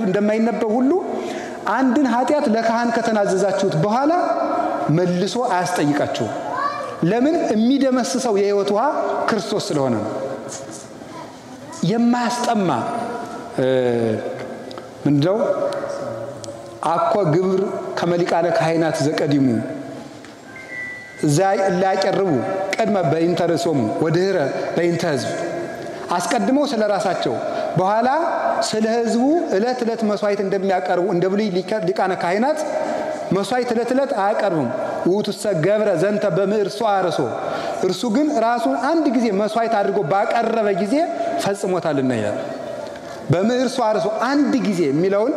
Speaker 1: እንደማይነበብ ሁሉ አንድን ኃጢአት ለካህን ከተናዘዛችሁት በኋላ መልሶ አያስጠይቃችሁም። ለምን? የሚደመስሰው የሕይወት ውሃ ክርስቶስ ስለሆነ ነው። የማያስጠማ ምንድነው? አኮ ግብር ከመሊቃነ ካህናት ዘቀዲሙ ዛይ ላቀርቡ ቀድመ በኢንተርሶሙ ወድህረ በኢንተ ሕዝብ፣ አስቀድመው ስለ ራሳቸው በኋላ ስለ ሕዝቡ ዕለት ዕለት መስዋዕት እንደሚያቀርቡ እንደ ብሉይ ሊቃነ ካህናት መስዋዕት ዕለት ዕለት አያቀርቡም። ውእቱሰ ገብረ ዘንተ በምዕርሶ አርሶ፣ እርሱ ግን ራሱን አንድ ጊዜ መስዋዕት አድርጎ ባቀረበ ጊዜ ፈጽሞታልና ይላል። በምዕርሶ አርሶ አንድ ጊዜ የሚለውን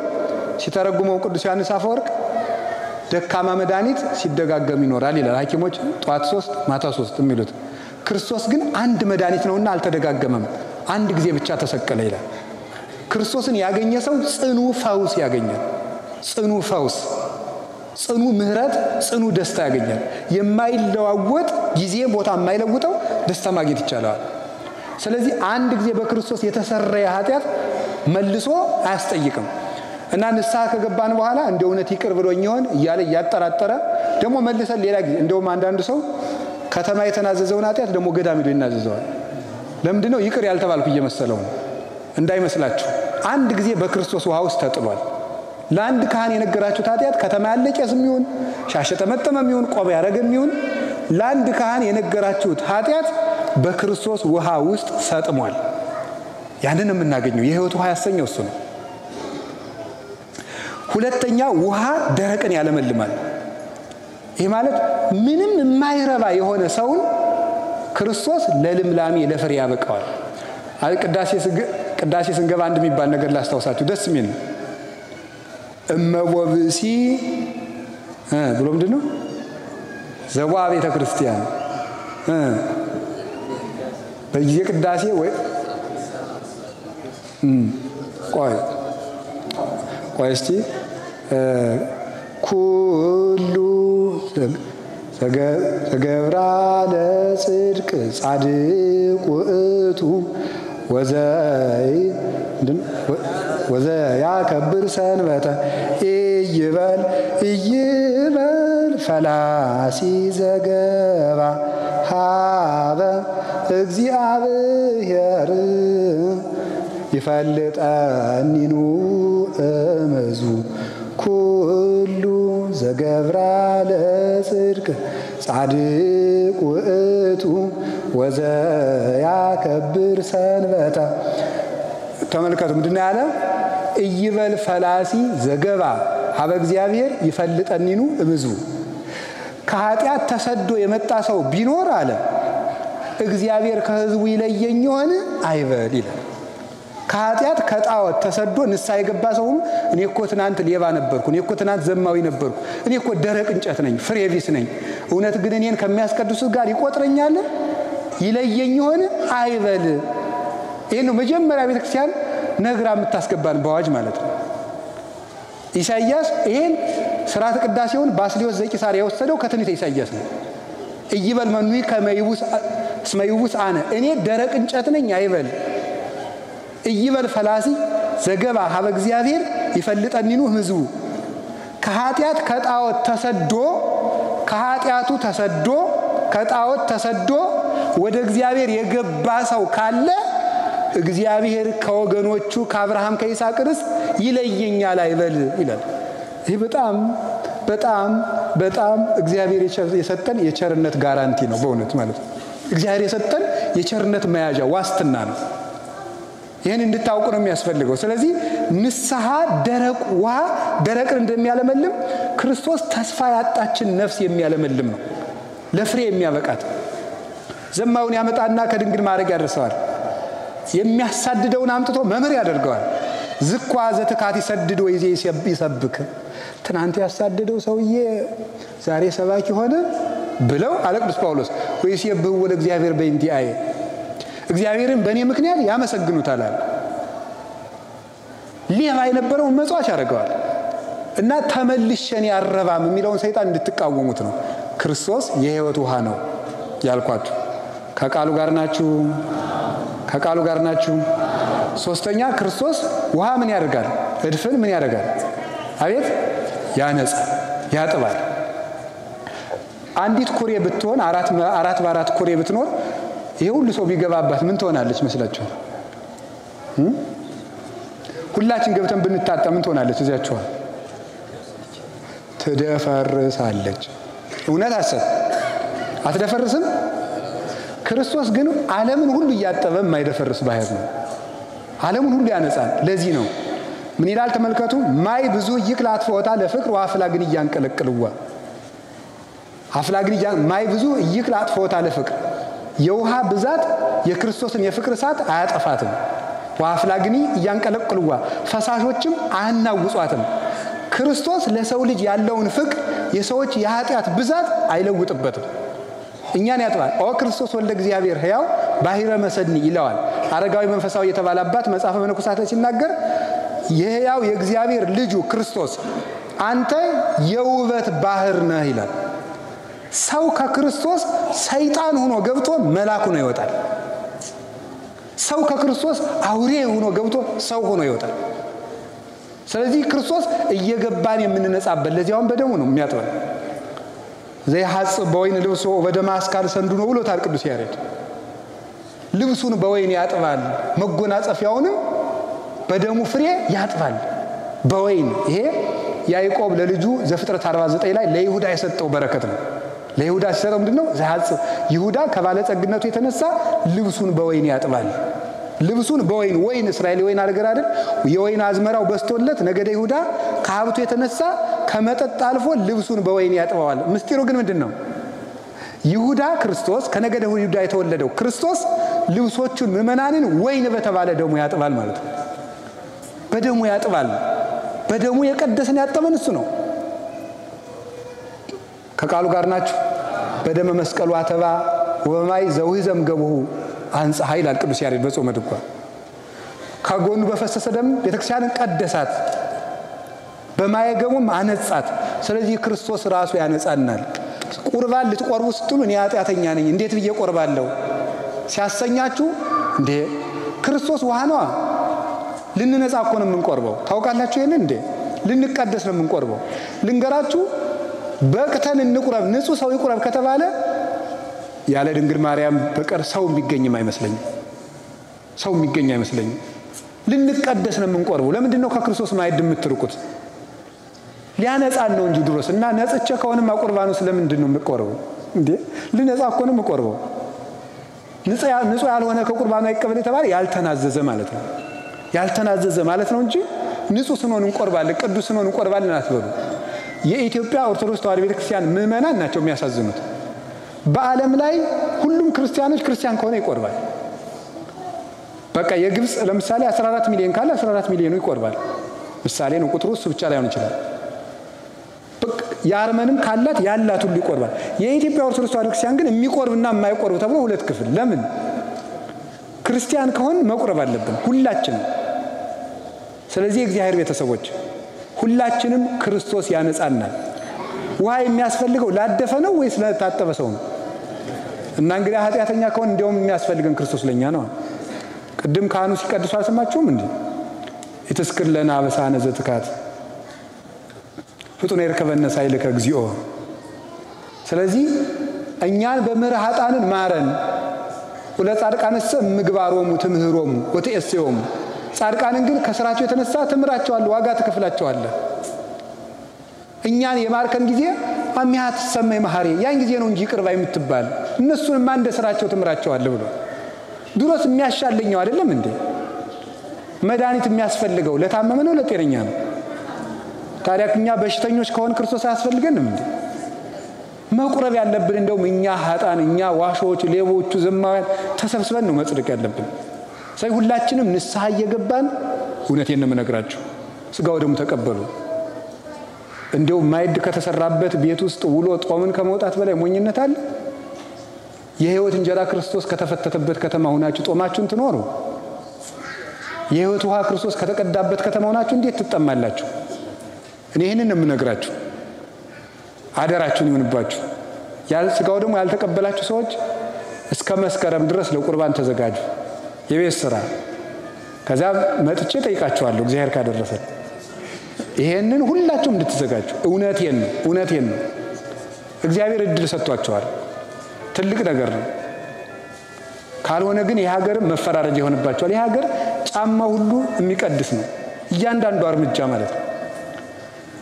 Speaker 1: ሲተረጉመው ቅዱስ ዮሐንስ አፈወርቅ ደካማ መድኃኒት ሲደጋገም ይኖራል ይላል። ሐኪሞች ጧት 3 ማታ 3 የሚሉት፣ ክርስቶስ ግን አንድ መድኃኒት ነውና አልተደጋገመም፣ አንድ ጊዜ ብቻ ተሰቀለ ይላል። ክርስቶስን ያገኘ ሰው ጽኑ ፈውስ ያገኛል። ጽኑ ፈውስ፣ ጽኑ ምህረት፣ ጽኑ ደስታ ያገኛል። የማይለዋወጥ ጊዜ ቦታ የማይለውጠው ደስታ ማግኘት ይቻላል። ስለዚህ አንድ ጊዜ በክርስቶስ የተሰረየ ኃጢአት መልሶ አያስጠይቅም እና ንስሐ ከገባን በኋላ እንደ እውነት ይቅር ብሎኝ ይሆን እያለ እያጠራጠረ ደግሞ መልሰን ሌላ ጊዜ እንደውም አንዳንድ ሰው ከተማ የተናዘዘውን ኃጢአት ደግሞ ገዳም ሄዶ ይናዘዘዋል። ለምንድን ነው? ይቅር ያልተባልኩ እየመሰለው ነው። እንዳይመስላችሁ አንድ ጊዜ በክርስቶስ ውሃ ውስጥ ተጥሏል። ለአንድ ካህን የነገራችሁት ኃጢአት ከተማ ያለ ቄስም ይሁን ሻሽ ተመጠመም ይሁን ቆብ ያረገም ይሁን ለአንድ ካህን የነገራችሁት ኃጢአት በክርስቶስ ውሃ ውስጥ ሰጥሟል። ያንን የምናገኘው የሕይወት ውሃ ያሰኘው እሱ ነው። ሁለተኛ ውሃ ደረቅን ያለመልማል። ይህ ማለት ምንም የማይረባ የሆነ ሰውን ክርስቶስ ለልምላሜ ለፍሬ ያበቃዋል። ቅዳሴ ስንገባ አንድ የሚባል ነገር ላስታውሳችሁ ደስ የሚል ነው። እመቦብሲ ብሎ ምንድን ነው? ዘዋ ቤተ ክርስቲያን በጊዜ ቅዳሴ ወይ ቆይ እስቲ ኩሉ ዘገብራ ለጽድቅ ጻድቅ ውእቱ ወዘያከብር ሰንበተ ኢይበል ፈላሲ ዘገባ ሀበ እግዚአብሔር ይፈልጠኒኑ እምዙ ኩሉ ዘገብራ ለጽድቅ ጻድቅ ውእቱ ወዘያከብር ሰንበተ። ተመልከቱ ምንድነው ያለ? ኢይበል ፈላሲ ዘገባ ሀበ እግዚአብሔር ይፈልጠኒኑ እምዙ። ከኃጢአት ተሰዶ የመጣ ሰው ቢኖር አለ እግዚአብሔር ከሕዝቡ ይለየኝ ይሆን አይበል ይላል። ከኃጢአት ከጣዖት ተሰዶ ንስሐ የገባ ሰው እኔ እኮ ትናንት ሌባ ነበርኩ፣ እኔ እኮ ትናንት ዘማዊ ነበርኩ፣ እኔ እኮ ደረቅ እንጨት ነኝ፣ ፍሬ ቢስ ነኝ፣ እውነት ግን እኔን ከሚያስቀድሱት ጋር ይቆጥረኛል ይለየኝ ይሆን አይበል። ይሄ ነው መጀመሪያ ቤተክርስቲያን ነግራ የምታስገባን በአዋጅ ማለት ነው። ኢሳይያስ ይሄን ሥርዓተ ቅዳሴውን ባስልዮስ ዘቂሳርያ የወሰደው ከትንቢተ ኢሳይያስ ነው። ኢይበል መኑይ ከመ ይቡስ እስመ ይቡስ አነ፣ እኔ ደረቅ እንጨት ነኝ አይበል። ኢይበል ፈላሲ ዘገባ ሀበ እግዚአብሔር ይፈልጠኒኑ ህዝቡ። ከኃጢአት ከጣዖት ተሰዶ ከኃጢአቱ ተሰዶ ከጣዖት ተሰዶ ወደ እግዚአብሔር የገባ ሰው ካለ እግዚአብሔር ከወገኖቹ ከአብርሃም ከይስሐቅ ርስት ይለየኛል አይበል ይላል። ይህ በጣም በጣም በጣም እግዚአብሔር የሰጠን የቸርነት ጋራንቲ ነው በእውነት ማለት ነው። እግዚአብሔር የሰጠን የቸርነት መያዣ ዋስትና ነው። ይህን እንድታውቁ ነው የሚያስፈልገው። ስለዚህ ንስሐ ደረቅ ውሃ ደረቅን እንደሚያለመልም ክርስቶስ ተስፋ ያጣችን ነፍስ የሚያለመልም ነው፣ ለፍሬ የሚያበቃት። ዘማውን ያመጣና ከድንግል ማድረግ ያደርሰዋል። የሚያሳድደውን አምጥቶ መምህር ያደርገዋል። ዝኳ ዘትካት ይሰድድ ወይዜ ይሰብክ። ትናንት ያሳደደው ሰውዬ ዛሬ ሰባኪ ሆነ ብለው አለ ቅዱስ ጳውሎስ። ወይስ የብህው ለእግዚአብሔር በእንቲአየ፣ እግዚአብሔርን በእኔ ምክንያት ያመሰግኑታል አለ። ሌባ የነበረውን መጽዋች ያደርገዋል። እና ተመልሸን ያረባም የሚለውን ሰይጣን እንድትቃወሙት ነው። ክርስቶስ የሕይወት ውሃ ነው ያልኳችሁ። ከቃሉ ጋር ናችሁ? ከቃሉ ጋር ናችሁ? ሶስተኛ ክርስቶስ ውሃ ምን ያደርጋል? እድፍን ምን ያደርጋል? አቤት ያነጻል፣ ያጥባል። አንዲት ኩሬ ብትሆን አራት በአራት ኩሬ ብትኖር ይሄ ሁሉ ሰው ቢገባባት ምን ትሆናለች መስላችኋል? ሁላችን ገብተን ብንታጣ ምን ትሆናለች? እዚያችኋል ትደፈርሳለች። እውነት ሐሰት አትደፈርስም? ክርስቶስ ግን ዓለምን ሁሉ እያጠበ የማይደፈርስ ባህር ነው። ዓለምን ሁሉ ያነጻል። ለዚህ ነው ምን ይላል ተመልከቱ። ማይ ብዙ ይቅላት ፈወታ ለፍቅር ወአፍላ ግን እያንቀለቅልዋ። አፍላ ግን ማይ ብዙ ይቅላት ፈወታ ለፍቅር። የውሃ ብዛት የክርስቶስን የፍቅር እሳት አያጠፋትም። ወአፍላ ግን እያንቀለቅልዋ፣ ፈሳሾችም አያናውጿትም። ክርስቶስ ለሰው ልጅ ያለውን ፍቅር የሰዎች የኃጢአት ብዛት አይለውጥበትም። እኛን ያጥባል። ኦ ክርስቶስ ወልደ እግዚአብሔር ሕያው ባሕረ መሰድኒ ይለዋል። አረጋዊ መንፈሳዊ የተባለ አባት መጽሐፈ መነኮሳት ላይ ሲናገር የሕያው የእግዚአብሔር ልጁ ክርስቶስ አንተ የውበት ባህር ነህ ይላል። ሰው ከክርስቶስ ሰይጣን ሆኖ ገብቶ መልአክ ሆኖ ይወጣል። ሰው ከክርስቶስ አውሬ ሆኖ ገብቶ ሰው ሆኖ ይወጣል። ስለዚህ ክርስቶስ እየገባን የምንነጻበት ለዚያውን በደሙ ነው የሚያጥበን። ዘይሐጽብ በወይን ልብሶ ወበደማስካል ሰንዱኖ ብሎታል ቅዱስ ያሬድ። ልብሱን በወይን ያጥባል፣ መጎናጸፊያውንም በደሙ ፍሬ ያጥባል በወይን። ይሄ ያዕቆብ ለልጁ ዘፍጥረት 49 ላይ ለይሁዳ የሰጠው በረከት ነው። ለይሁዳ ሲሰጠው ምንድነው? ዘይሐጽብ ይሁዳ ከባለጸግነቱ የተነሳ ልብሱን በወይን ያጥባል። ልብሱን በወይን ወይን እስራኤል ወይን አገር አይደል? የወይን አዝመራው በስቶለት ነገደ ይሁዳ ከሀብቱ የተነሳ ከመጠጥ አልፎ ልብሱን በወይን ያጥባዋል። ምስጢሩ ግን ምንድነው? ይሁዳ ክርስቶስ ከነገደ ይሁዳ የተወለደው ክርስቶስ ልብሶቹን ምእመናንን ወይን በተባለ ደሙ ያጥባል ማለት ነው። በደሙ ያጥባል። በደሙ የቀደሰን ያጠበን እሱ ነው። ከቃሉ ጋር ናችሁ። በደመ መስቀሉ አተባ ወበማይ ዘውህዘም ገቡሁ አንጽ ኃይል ቅዱስ ያሬድ በጾመ ድጓ። ከጎኑ በፈሰሰ ደም ቤተክርስቲያንን ቀደሳት፣ በማየ ገቡም አነጻት። ስለዚህ ክርስቶስ ራሱ ያነጻናል። ቁርባን ልትቆርቡ ስትሉ እኔ ኃጢአተኛ ነኝ እንዴት ብዬ ቆርባለሁ ሲያሰኛችሁ፣ እንዴ ክርስቶስ ውሃ ነው። ልንነጻ እኮ ነው የምንቆርበው። ታውቃላችሁ ይሄን እንዴ? ልንቀደስ ነው የምንቆርበው። ልንገራችሁ፣ በቅተን እንቁረብ ንጹህ ሰው ይቁረብ ከተባለ ያለ ድንግል ማርያም በቀር ሰው የሚገኝም አይመስለኝም። ሰው የሚገኝ አይመስለኝም። ልንቀደስ ነው የምንቆርበው። ለምንድን ነው ከክርስቶስ ማዕድ የምትርቁት? ሊያነጻን ነው እንጂ ድሮስ እና ነጽቼ ከሆነማ ቁርባኑ ስለምንድን ነው የምቆርበው እንዴ? ልነጻ እኮ ነው የምቆርበው። ንጹህ ያልሆነ ከቁርባኑ አይቀበል የተባለ ያልተናዘዘ ማለት ነው። ያልተናዘዘ ማለት ነው እንጂ ንጹህ ስንሆን እንቆርባለን፣ ቅዱስ ስንሆን እንቆርባለን አትበሉ። የኢትዮጵያ ኦርቶዶክስ ተዋሕዶ ቤተክርስቲያን ምእመናን ናቸው የሚያሳዝኑት። በዓለም ላይ ሁሉም ክርስቲያኖች ክርስቲያን ከሆነ ይቆርባል። በቃ የግብጽ ለምሳሌ 14 ሚሊዮን ካለ 14 ሚሊዮኑ ይቆርባል። ምሳሌ ነው፣ ቁጥሩ እሱ ብቻ ላይሆን ይችላል። የአርመንም ካላት ያላት ሁሉ ይቆርባል። የኢትዮጵያ ኦርቶዶክስ ተዋሕዶ ክርስቲያን ግን የሚቆርብና የማይቆርብ ተብሎ ሁለት ክፍል። ለምን? ክርስቲያን ከሆን መቁረብ አለብን ሁላችንም። ስለዚህ የእግዚአብሔር ቤተሰቦች ሁላችንም ክርስቶስ ያነጻናል። ውሃ የሚያስፈልገው ላደፈ ነው ወይስ ለታጠበ ሰው ነው? እና እንግዲህ ኃጢአተኛ ከሆን እንደውም የሚያስፈልገን ክርስቶስ ለኛ ነው። ቅድም ካህኑ ሲቀድሱ አልሰማችሁም እንዴ? ይትስክር ለና በሳነ ዘትካት ፍጡነ ይርከበነ ሳይልከ እግዚኦ። ስለዚህ እኛን በምሕረት ኃጥአንን ማረን። ወለጻድቃንሰ ምግባሮሙ ትምህሮሙ ወትእስዮሙ። ጻድቃንን ግን ከስራቸው የተነሳ ትምራቸዋለህ፣ ዋጋ ትከፍላቸዋለህ። እኛን የማርከን ጊዜ አሚያት ሰማይ መሐሪ ያን ጊዜ ነው እንጂ ይቅር ባይ የምትባል እነሱንማ እንደ ስራቸው ትምራቸዋለህ ብሎ ድሮስ የሚያሻለኛው አይደለም እንዴ? መድኃኒት የሚያስፈልገው ለታመመ ነው ለጤነኛ ነው? ታዲያ እኛ በሽተኞች ከሆን ክርስቶስ አያስፈልገንም እንዴ? መቁረብ ያለብን እንደውም እኛ ኃጥአን፣ እኛ ዋሾች፣ ሌቦቹ፣ ዘማውያን ተሰብስበን ነው መጽደቅ ያለብን። ስለዚህ ሁላችንም ንስሐ እየገባን እውነቴን ነው የምነግራችሁ ስጋው ደግሞ ተቀበሉ። እንደው ማዕድ ከተሰራበት ቤት ውስጥ ውሎ ጦምን ከመውጣት በላይ ሞኝነት አለ? የሕይወት እንጀራ ክርስቶስ ከተፈተተበት ከተማ ሆናችሁ ጦማችሁን ትኖሩ? የሕይወት ውሃ ክርስቶስ ከተቀዳበት ከተማ ሆናችሁ እንዴት ትጠማላችሁ? እኔ ይሄንን ነው የምነግራችሁ። አደራችሁን ይሁንባችሁ። ስጋው ደግሞ ያልተቀበላችሁ ሰዎች እስከ መስከረም ድረስ ለቁርባን ተዘጋጁ። የቤት ስራ ከዛ መጥቼ ጠይቃችኋለሁ እግዚአብሔር ካደረሰ። ይሄንን ሁላችሁም እንድትዘጋጁ እውነቴን ነው። እግዚአብሔር እድል ሰጥቷቸዋል። ትልቅ ነገር ነው። ካልሆነ ግን የሀገር መፈራረጃ ይሆንባቸዋል። የሀገር ጫማ ሁሉ የሚቀድስ ነው እያንዳንዱ እርምጃ ማለት ነው።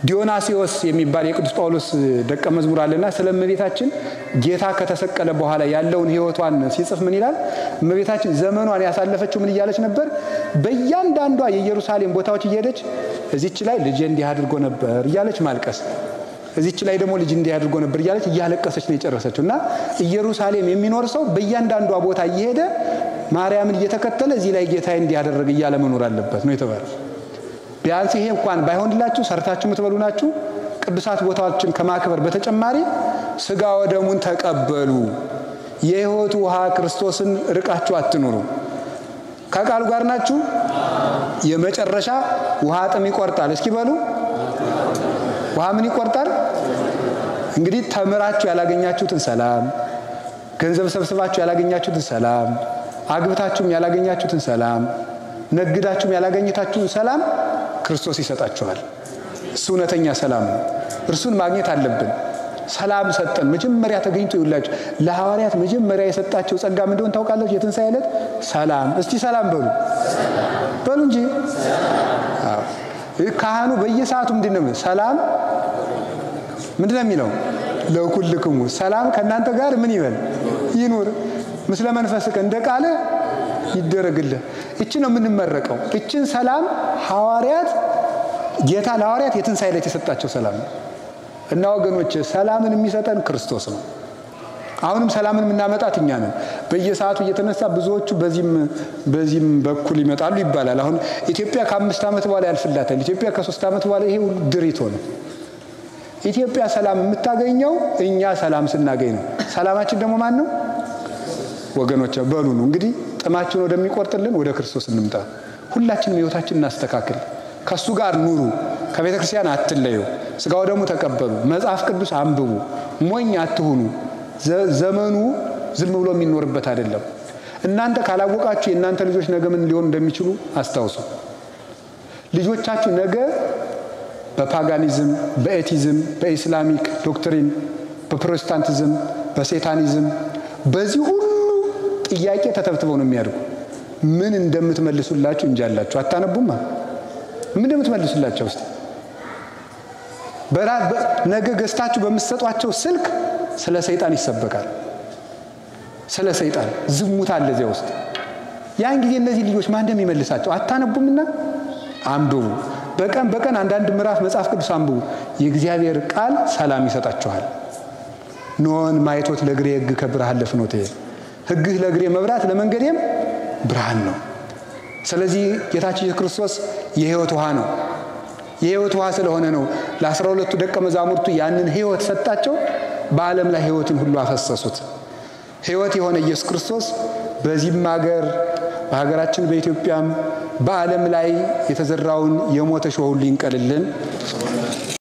Speaker 1: ዲዮናሲዮስ የሚባል የቅዱስ ጳውሎስ ደቀ መዝሙር አለና ስለ እመቤታችን ጌታ ከተሰቀለ በኋላ ያለውን ሕይወቷን ሲጽፍ ምን ይላል? እመቤታችን ዘመኗን ያሳለፈችው ምን እያለች ነበር? በእያንዳንዷ የኢየሩሳሌም ቦታዎች እየሄደች እዚች ላይ ልጄ እንዲህ አድርጎ ነበር እያለች ማልቀስ፣ እዚች ላይ ደግሞ ልጅ እንዲህ አድርጎ ነበር እያለች እያለቀሰች ነው የጨረሰችው። እና ኢየሩሳሌም የሚኖር ሰው በእያንዳንዷ ቦታ እየሄደ ማርያምን እየተከተለ እዚህ ላይ ጌታዬ እንዲህ አደረገ እያለ መኖር አለበት ነው የተባለው። ቢያንስ ይሄ እንኳን ባይሆንላችሁ ሰርታችሁ የምትበሉ ናችሁ። ቅዱሳት ቦታዎችን ከማክበር በተጨማሪ ስጋ ወደሙን ተቀበሉ። የሕይወት ውሃ ክርስቶስን ርቃችሁ አትኑሩ። ከቃሉ ጋር ናችሁ? የመጨረሻ ውሃ ጥም ይቆርጣል። እስኪ በሉ ውሃ ምን ይቆርጣል? እንግዲህ ተምራችሁ ያላገኛችሁትን ሰላም፣ ገንዘብ ሰብስባችሁ ያላገኛችሁትን ሰላም፣ አግብታችሁም ያላገኛችሁትን ሰላም፣ ነግዳችሁም ያላገኛችሁትን ሰላም ክርስቶስ ይሰጣችኋል። እሱ እውነተኛ ሰላም ነው። እርሱን ማግኘት አለብን። ሰላም ሰጠን። መጀመሪያ ተገኝቶ ይውላችሁ ለሐዋርያት መጀመሪያ የሰጣቸው ጸጋ ምን እንደሆነ ታውቃላችሁ? የትንሣኤ ዕለት ሰላም። እስቲ ሰላም በሉ በሉ እንጂ። ካህኑ በየሰዓቱ ምንድነው ሰላም ምንድነው የሚለው? ለኩልክሙ ሰላም ከእናንተ ጋር ምን ይበል ይኑር ምስለ መንፈስከ እንደ ቃል ይደረግልህ። እቺ ነው የምንመረቀው። እቺን ሰላም ሐዋርያት ጌታ ለሐዋርያት የትንሣኤ ዕለት የሰጣቸው ሰላም ነው። እና ወገኖች ሰላምን የሚሰጠን ክርስቶስ ነው። አሁንም ሰላምን የምናመጣት እኛ ነን። በየሰዓቱ እየተነሳ ብዙዎቹ በዚህም በኩል ይመጣሉ ይባላል። አሁን ኢትዮጵያ ከ5 ዓመት በኋላ ያልፍላታል። ኢትዮጵያ ከ3 ዓመት በኋላ ይሄ ሁሉ ድሪቶ ነው። ኢትዮጵያ ሰላም የምታገኘው እኛ ሰላም ስናገኝ ነው። ሰላማችን ደግሞ ማን ነው ወገኖች? በሉ ነው እንግዲህ ጥማችን ወደሚቆርጥልን ወደ ክርስቶስ እንምጣ። ሁላችንም ሕይወታችንን እናስተካክል። ከሱ ጋር ኑሩ። ከቤተ ክርስቲያን አትለዩ። ስጋው ደግሞ ተቀበሉ። መጽሐፍ ቅዱስ አንብቡ። ሞኝ አትሁኑ። ዘመኑ ዝም ብሎ የሚኖርበት አይደለም። እናንተ ካላወቃችሁ የእናንተ ልጆች ነገ ምን ሊሆኑ እንደሚችሉ አስታውሱ። ልጆቻችሁ ነገ በፓጋኒዝም፣ በኤቲዝም፣ በኢስላሚክ ዶክትሪን፣ በፕሮቴስታንቲዝም፣ በሴታኒዝም በዚህ ሁሉ ጥያቄ ተተብትበው ነው የሚያድጉ። ምን እንደምትመልሱላችሁ እንጃላችሁ። አታነቡማ? ምን እንደምትመልሱላችሁ እስቲ ነገ ገዝታችሁ በምትሰጧቸው ስልክ ስለ ሰይጣን ይሰበካል። ስለ ሰይጣን ዝሙት አለ እዚያ ውስጥ። ያን ጊዜ እነዚህ ልጆች ማን እንደሚመልሳቸው አታነቡምና አንብቡ። በቀን አንዳንድ ምዕራፍ መጽሐፍ ቅዱስ አንብቡ። የእግዚአብሔር ቃል ሰላም ይሰጣችኋል። ኖን ማይቶት ለእግሬ ሕግ ከብርሃን ለፍኖቴ፣ ሕግህ ለእግሬ መብራት ለመንገዴም ብርሃን ነው። ስለዚህ ጌታችን ኢየሱስ ክርስቶስ የሕይወት ውሃ ነው። የሕይወት ውሃ ስለሆነ ነው ለ12ቱ ደቀ መዛሙርቱ ያንን ሕይወት ሰጣቸው። በዓለም ላይ ሕይወትን ሁሉ አፈሰሱት። ሕይወት የሆነ ኢየሱስ ክርስቶስ በዚህም ሀገር በሀገራችን በኢትዮጵያም በዓለም ላይ የተዘራውን የሞተ ሾህ ሁሉ ይንቀልልን።